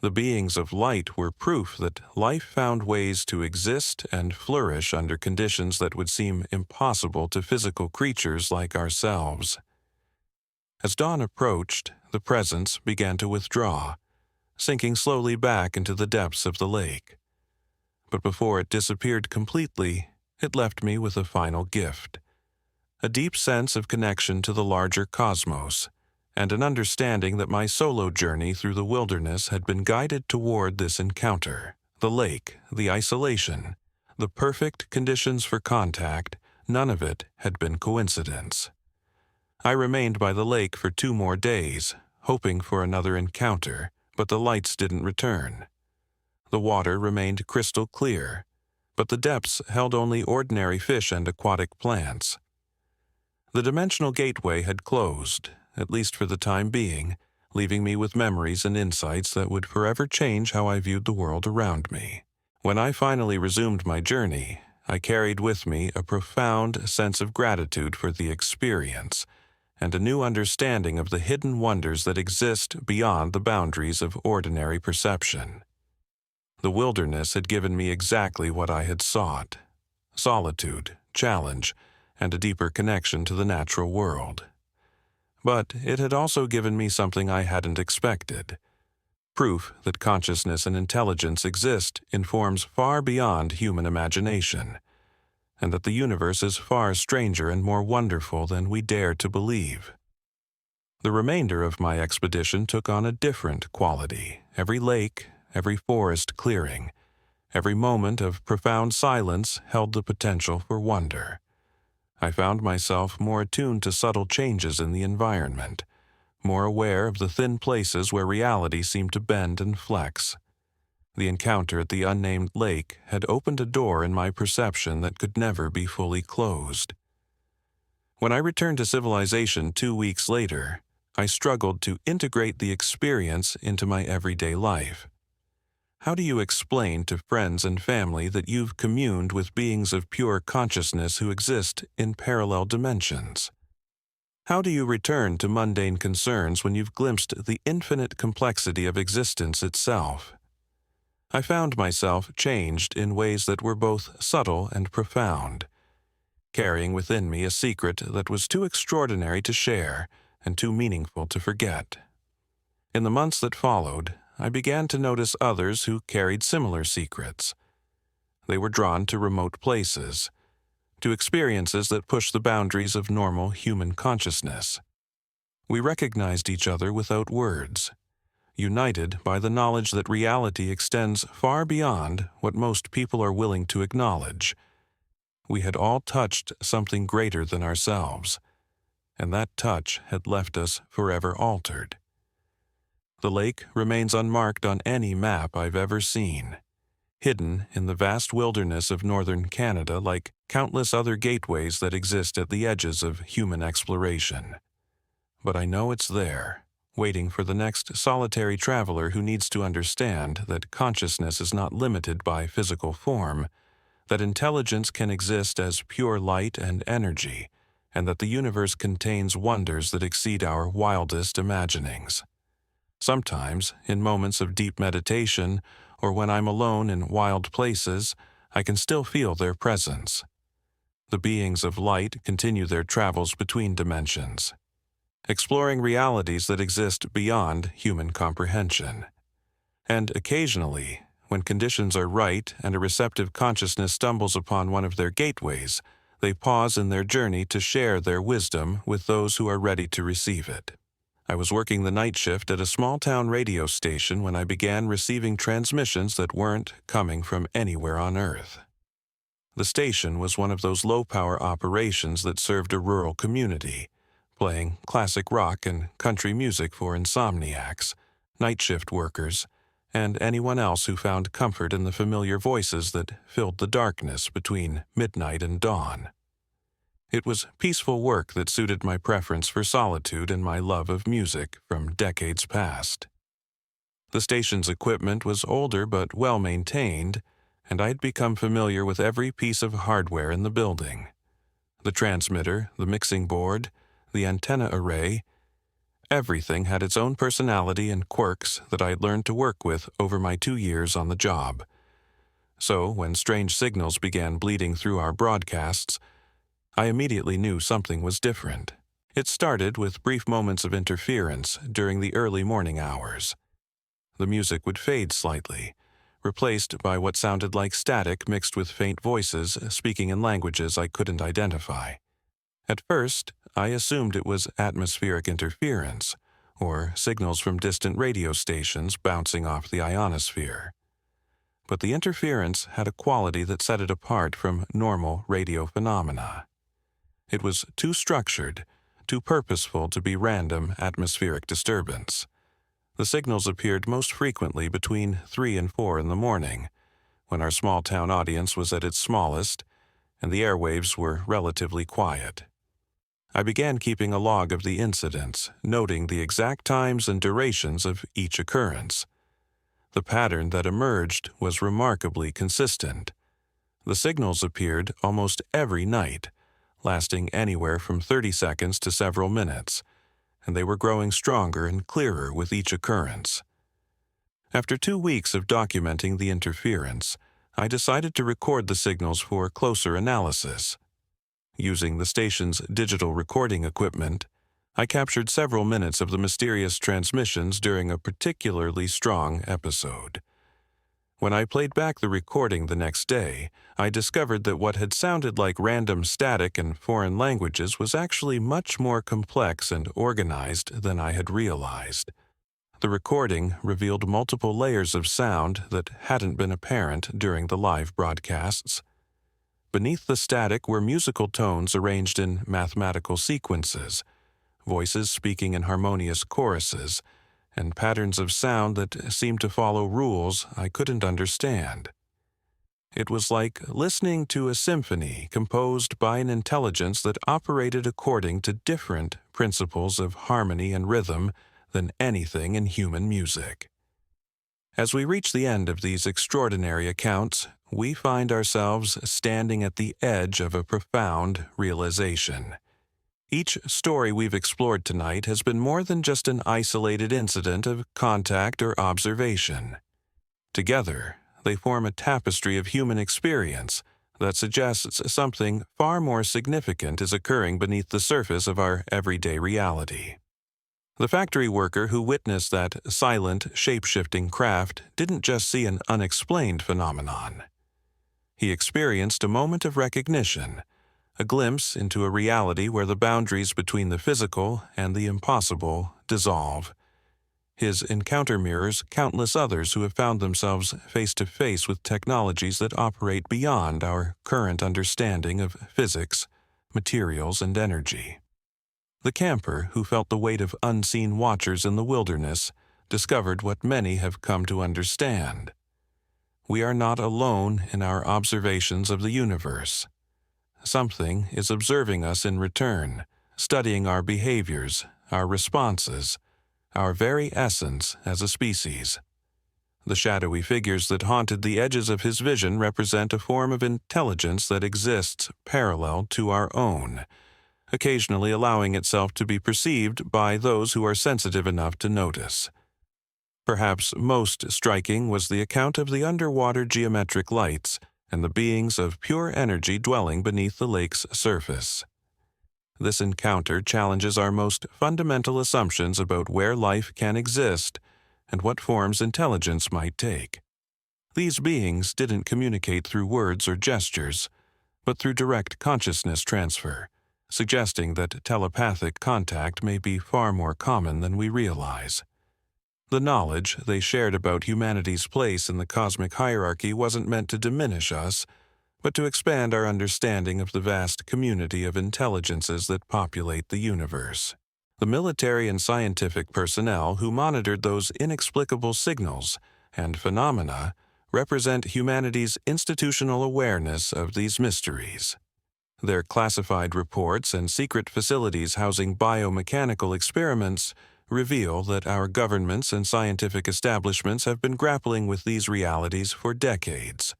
The beings of light were proof that life found ways to exist and flourish under conditions that would seem impossible to physical creatures like ourselves. As dawn approached, the presence began to withdraw, sinking slowly back into the depths of the lake. But before it disappeared completely, it left me with a final gift: a deep sense of connection to the larger cosmos, and an understanding that my solo journey through the wilderness had been guided toward this encounter. The lake, the isolation, the perfect conditions for contact, none of it had been coincidence. I remained by the lake for 2 more days, hoping for another encounter, but the lights didn't return. The water remained crystal clear, but the depths held only ordinary fish and aquatic plants. The dimensional gateway had closed, at least for the time being, leaving me with memories and insights that would forever change how I viewed the world around me. When I finally resumed my journey, I carried with me a profound sense of gratitude for the experience, and a new understanding of the hidden wonders that exist beyond the boundaries of ordinary perception. The wilderness had given me exactly what I had sought: solitude, challenge, and a deeper connection to the natural world. But it had also given me something I hadn't expected: proof that consciousness and intelligence exist in forms far beyond human imagination, and that the universe is far stranger and more wonderful than we dare to believe. The remainder of my expedition took on a different quality. Every lake, every forest clearing, every moment of profound silence held the potential for wonder. I found myself more attuned to subtle changes in the environment, more aware of the thin places where reality seemed to bend and flex. The encounter at the unnamed lake had opened a door in my perception that could never be fully closed. When I returned to civilization 2 weeks later, I struggled to integrate the experience into my everyday life. How do you explain to friends and family that you've communed with beings of pure consciousness who exist in parallel dimensions? How do you return to mundane concerns when you've glimpsed the infinite complexity of existence itself? I found myself changed in ways that were both subtle and profound, carrying within me a secret that was too extraordinary to share and too meaningful to forget. In the months that followed, I began to notice others who carried similar secrets. They were drawn to remote places, to experiences that pushed the boundaries of normal human consciousness. We recognized each other without words, united by the knowledge that reality extends far beyond what most people are willing to acknowledge. We had all touched something greater than ourselves, and that touch had left us forever altered. The lake remains unmarked on any map I've ever seen, hidden in the vast wilderness of northern Canada like countless other gateways that exist at the edges of human exploration. But I know it's there, waiting for the next solitary traveler who needs to understand that consciousness is not limited by physical form, that intelligence can exist as pure light and energy, and that the universe contains wonders that exceed our wildest imaginings. Sometimes, in moments of deep meditation, or when I'm alone in wild places, I can still feel their presence. The beings of light continue their travels between dimensions, exploring realities that exist beyond human comprehension. And occasionally, when conditions are right and a receptive consciousness stumbles upon one of their gateways, they pause in their journey to share their wisdom with those who are ready to receive it. I was working the night shift at a small-town radio station when I began receiving transmissions that weren't coming from anywhere on Earth. The station was one of those low-power operations that served a rural community, playing classic rock and country music for insomniacs, night shift workers, and anyone else who found comfort in the familiar voices that filled the darkness between midnight and dawn. It was peaceful work that suited my preference for solitude and my love of music from decades past. The station's equipment was older but well-maintained, and I'd become familiar with every piece of hardware in the building. The transmitter, the mixing board, the antenna array, everything had its own personality and quirks that I had learned to work with over my 2 years on the job. So, when strange signals began bleeding through our broadcasts, I immediately knew something was different. It started with brief moments of interference during the early morning hours. The music would fade slightly, replaced by what sounded like static mixed with faint voices speaking in languages I couldn't identify. At first, I assumed it was atmospheric interference, or signals from distant radio stations bouncing off the ionosphere. But the interference had a quality that set it apart from normal radio phenomena. It was too structured, too purposeful to be random atmospheric disturbance. The signals appeared most frequently between 3 and 4 in the morning, when our small-town audience was at its smallest, and the airwaves were relatively quiet. I began keeping a log of the incidents, noting the exact times and durations of each occurrence. The pattern that emerged was remarkably consistent. The signals appeared almost every night, lasting anywhere from 30 seconds to several minutes, and they were growing stronger and clearer with each occurrence. After 2 weeks of documenting the interference, I decided to record the signals for closer analysis. Using the station's digital recording equipment, I captured several minutes of the mysterious transmissions during a particularly strong episode. When I played back the recording the next day, I discovered that what had sounded like random static and foreign languages was actually much more complex and organized than I had realized. The recording revealed multiple layers of sound that hadn't been apparent during the live broadcasts. Beneath the static were musical tones arranged in mathematical sequences, voices speaking in harmonious choruses, and patterns of sound that seemed to follow rules I couldn't understand. It was like listening to a symphony composed by an intelligence that operated according to different principles of harmony and rhythm than anything in human music. As we reach the end of these extraordinary accounts, we find ourselves standing at the edge of a profound realization. Each story we've explored tonight has been more than just an isolated incident of contact or observation. Together, they form a tapestry of human experience that suggests something far more significant is occurring beneath the surface of our everyday reality. The factory worker who witnessed that silent, shape-shifting craft didn't just see an unexplained phenomenon. He experienced a moment of recognition, a glimpse into a reality where the boundaries between the physical and the impossible dissolve. His encounter mirrors countless others who have found themselves face to face with technologies that operate beyond our current understanding of physics, materials, and energy. The camper who felt the weight of unseen watchers in the wilderness discovered what many have come to understand. We are not alone in our observations of the universe. Something is observing us in return, studying our behaviors, our responses, our very essence as a species. The shadowy figures that haunted the edges of his vision represent a form of intelligence that exists parallel to our own, occasionally allowing itself to be perceived by those who are sensitive enough to notice. Perhaps most striking was the account of the underwater geometric lights and the beings of pure energy dwelling beneath the lake's surface. This encounter challenges our most fundamental assumptions about where life can exist and what forms intelligence might take. These beings didn't communicate through words or gestures, but through direct consciousness transfer, suggesting that telepathic contact may be far more common than we realize. The knowledge they shared about humanity's place in the cosmic hierarchy wasn't meant to diminish us, but to expand our understanding of the vast community of intelligences that populate the universe. The military and scientific personnel who monitored those inexplicable signals and phenomena represent humanity's institutional awareness of these mysteries. Their classified reports and secret facilities housing biomechanical experiments reveal that our governments and scientific establishments have been grappling with these realities for decades.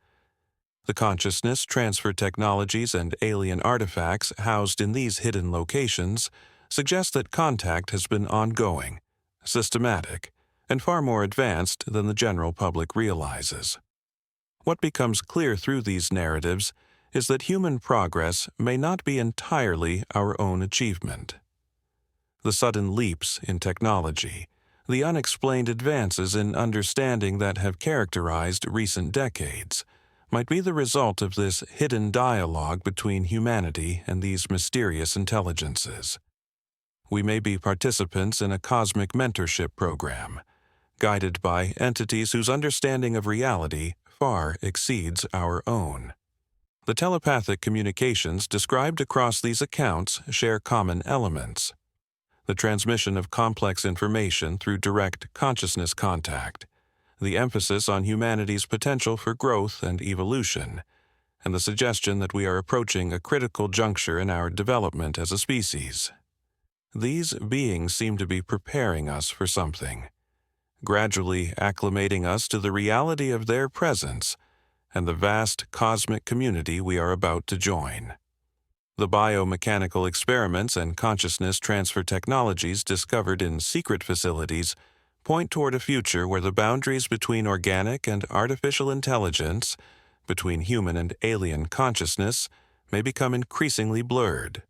The consciousness transfer technologies and alien artifacts housed in these hidden locations suggest that contact has been ongoing, systematic, and far more advanced than the general public realizes. What becomes clear through these narratives is that human progress may not be entirely our own achievement. The sudden leaps in technology, the unexplained advances in understanding that have characterized recent decades, might be the result of this hidden dialogue between humanity and these mysterious intelligences. We may be participants in a cosmic mentorship program, guided by entities whose understanding of reality far exceeds our own. The telepathic communications described across these accounts share common elements: the transmission of complex information through direct consciousness contact, the emphasis on humanity's potential for growth and evolution, and the suggestion that we are approaching a critical juncture in our development as a species. These beings seem to be preparing us for something, gradually acclimating us to the reality of their presence and the vast cosmic community we are about to join. The biomechanical experiments and consciousness transfer technologies discovered in secret facilities point toward a future where the boundaries between organic and artificial intelligence, between human and alien consciousness, may become increasingly blurred.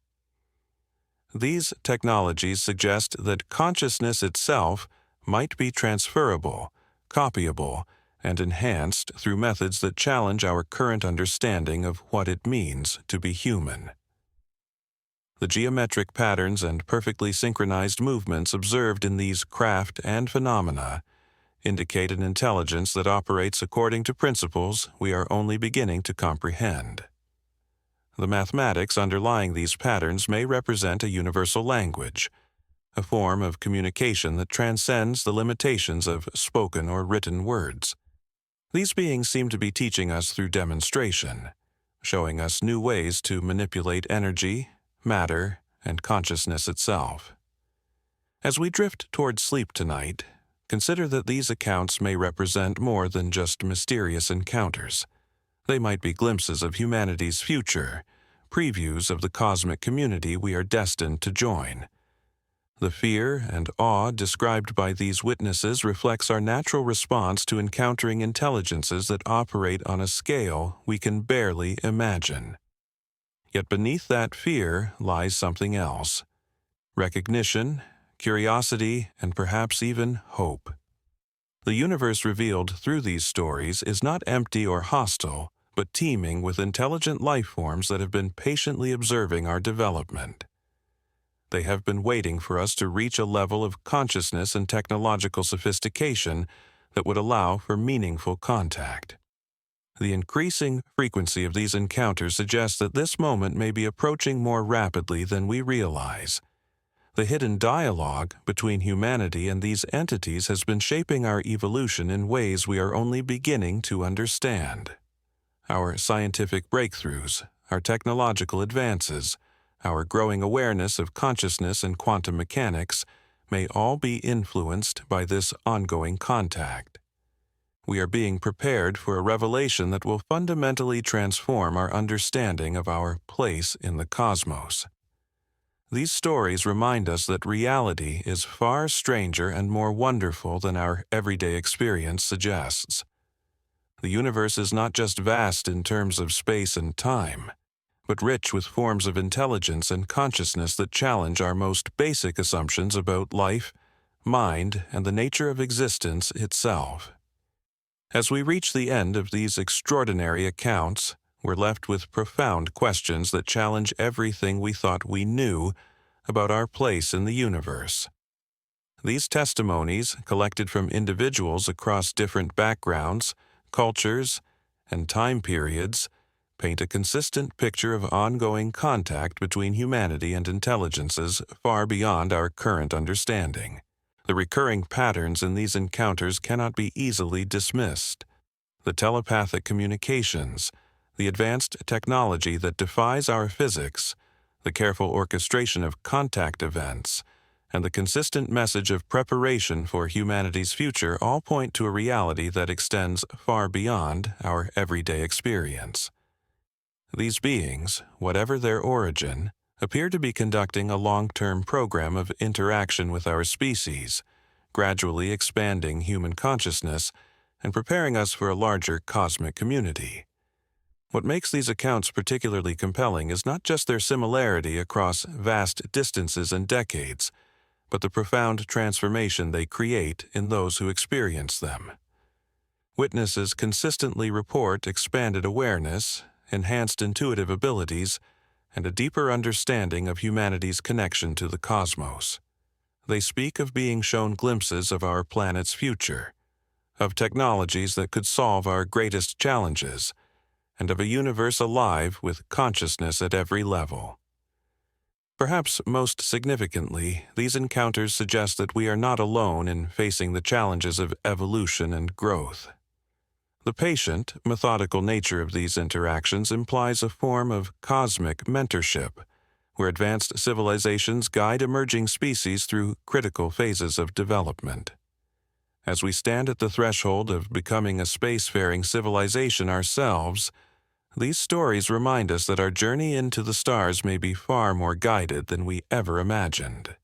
These technologies suggest that consciousness itself might be transferable, copyable, and enhanced through methods that challenge our current understanding of what it means to be human. The geometric patterns and perfectly synchronized movements observed in these craft and phenomena indicate an intelligence that operates according to principles we are only beginning to comprehend. The mathematics underlying these patterns may represent a universal language, a form of communication that transcends the limitations of spoken or written words. These beings seem to be teaching us through demonstration, showing us new ways to manipulate energy, matter, and consciousness itself. As we drift toward sleep tonight, consider that these accounts may represent more than just mysterious encounters. They might be glimpses of humanity's future, previews of the cosmic community we are destined to join. The fear and awe described by these witnesses reflects our natural response to encountering intelligences that operate on a scale we can barely imagine. Yet beneath that fear lies something else: recognition, curiosity, and perhaps even hope. The universe revealed through these stories is not empty or hostile, but teeming with intelligent life forms that have been patiently observing our development. They have been waiting for us to reach a level of consciousness and technological sophistication that would allow for meaningful contact. The increasing frequency of these encounters suggests that this moment may be approaching more rapidly than we realize. The hidden dialogue between humanity and these entities has been shaping our evolution in ways we are only beginning to understand. Our scientific breakthroughs, our technological advances, our growing awareness of consciousness and quantum mechanics may all be influenced by this ongoing contact. We are being prepared for a revelation that will fundamentally transform our understanding of our place in the cosmos. These stories remind us that reality is far stranger and more wonderful than our everyday experience suggests. The universe is not just vast in terms of space and time, but rich with forms of intelligence and consciousness that challenge our most basic assumptions about life, mind, and the nature of existence itself. As we reach the end of these extraordinary accounts, we're left with profound questions that challenge everything we thought we knew about our place in the universe. These testimonies, collected from individuals across different backgrounds, cultures, and time periods, paint a consistent picture of ongoing contact between humanity and intelligences far beyond our current understanding. The recurring patterns in these encounters cannot be easily dismissed. The telepathic communications, the advanced technology that defies our physics, the careful orchestration of contact events, and the consistent message of preparation for humanity's future all point to a reality that extends far beyond our everyday experience. These beings, whatever their origin, appear to be conducting a long-term program of interaction with our species, gradually expanding human consciousness and preparing us for a larger cosmic community. What makes these accounts particularly compelling is not just their similarity across vast distances and decades, but the profound transformation they create in those who experience them. Witnesses consistently report expanded awareness, enhanced intuitive abilities, and a deeper understanding of humanity's connection to the cosmos. They speak of being shown glimpses of our planet's future, of technologies that could solve our greatest challenges, and of a universe alive with consciousness at every level. Perhaps most significantly, these encounters suggest that we are not alone in facing the challenges of evolution and growth. The patient, methodical nature of these interactions implies a form of cosmic mentorship, where advanced civilizations guide emerging species through critical phases of development. As we stand at the threshold of becoming a spacefaring civilization ourselves, these stories remind us that our journey into the stars may be far more guided than we ever imagined.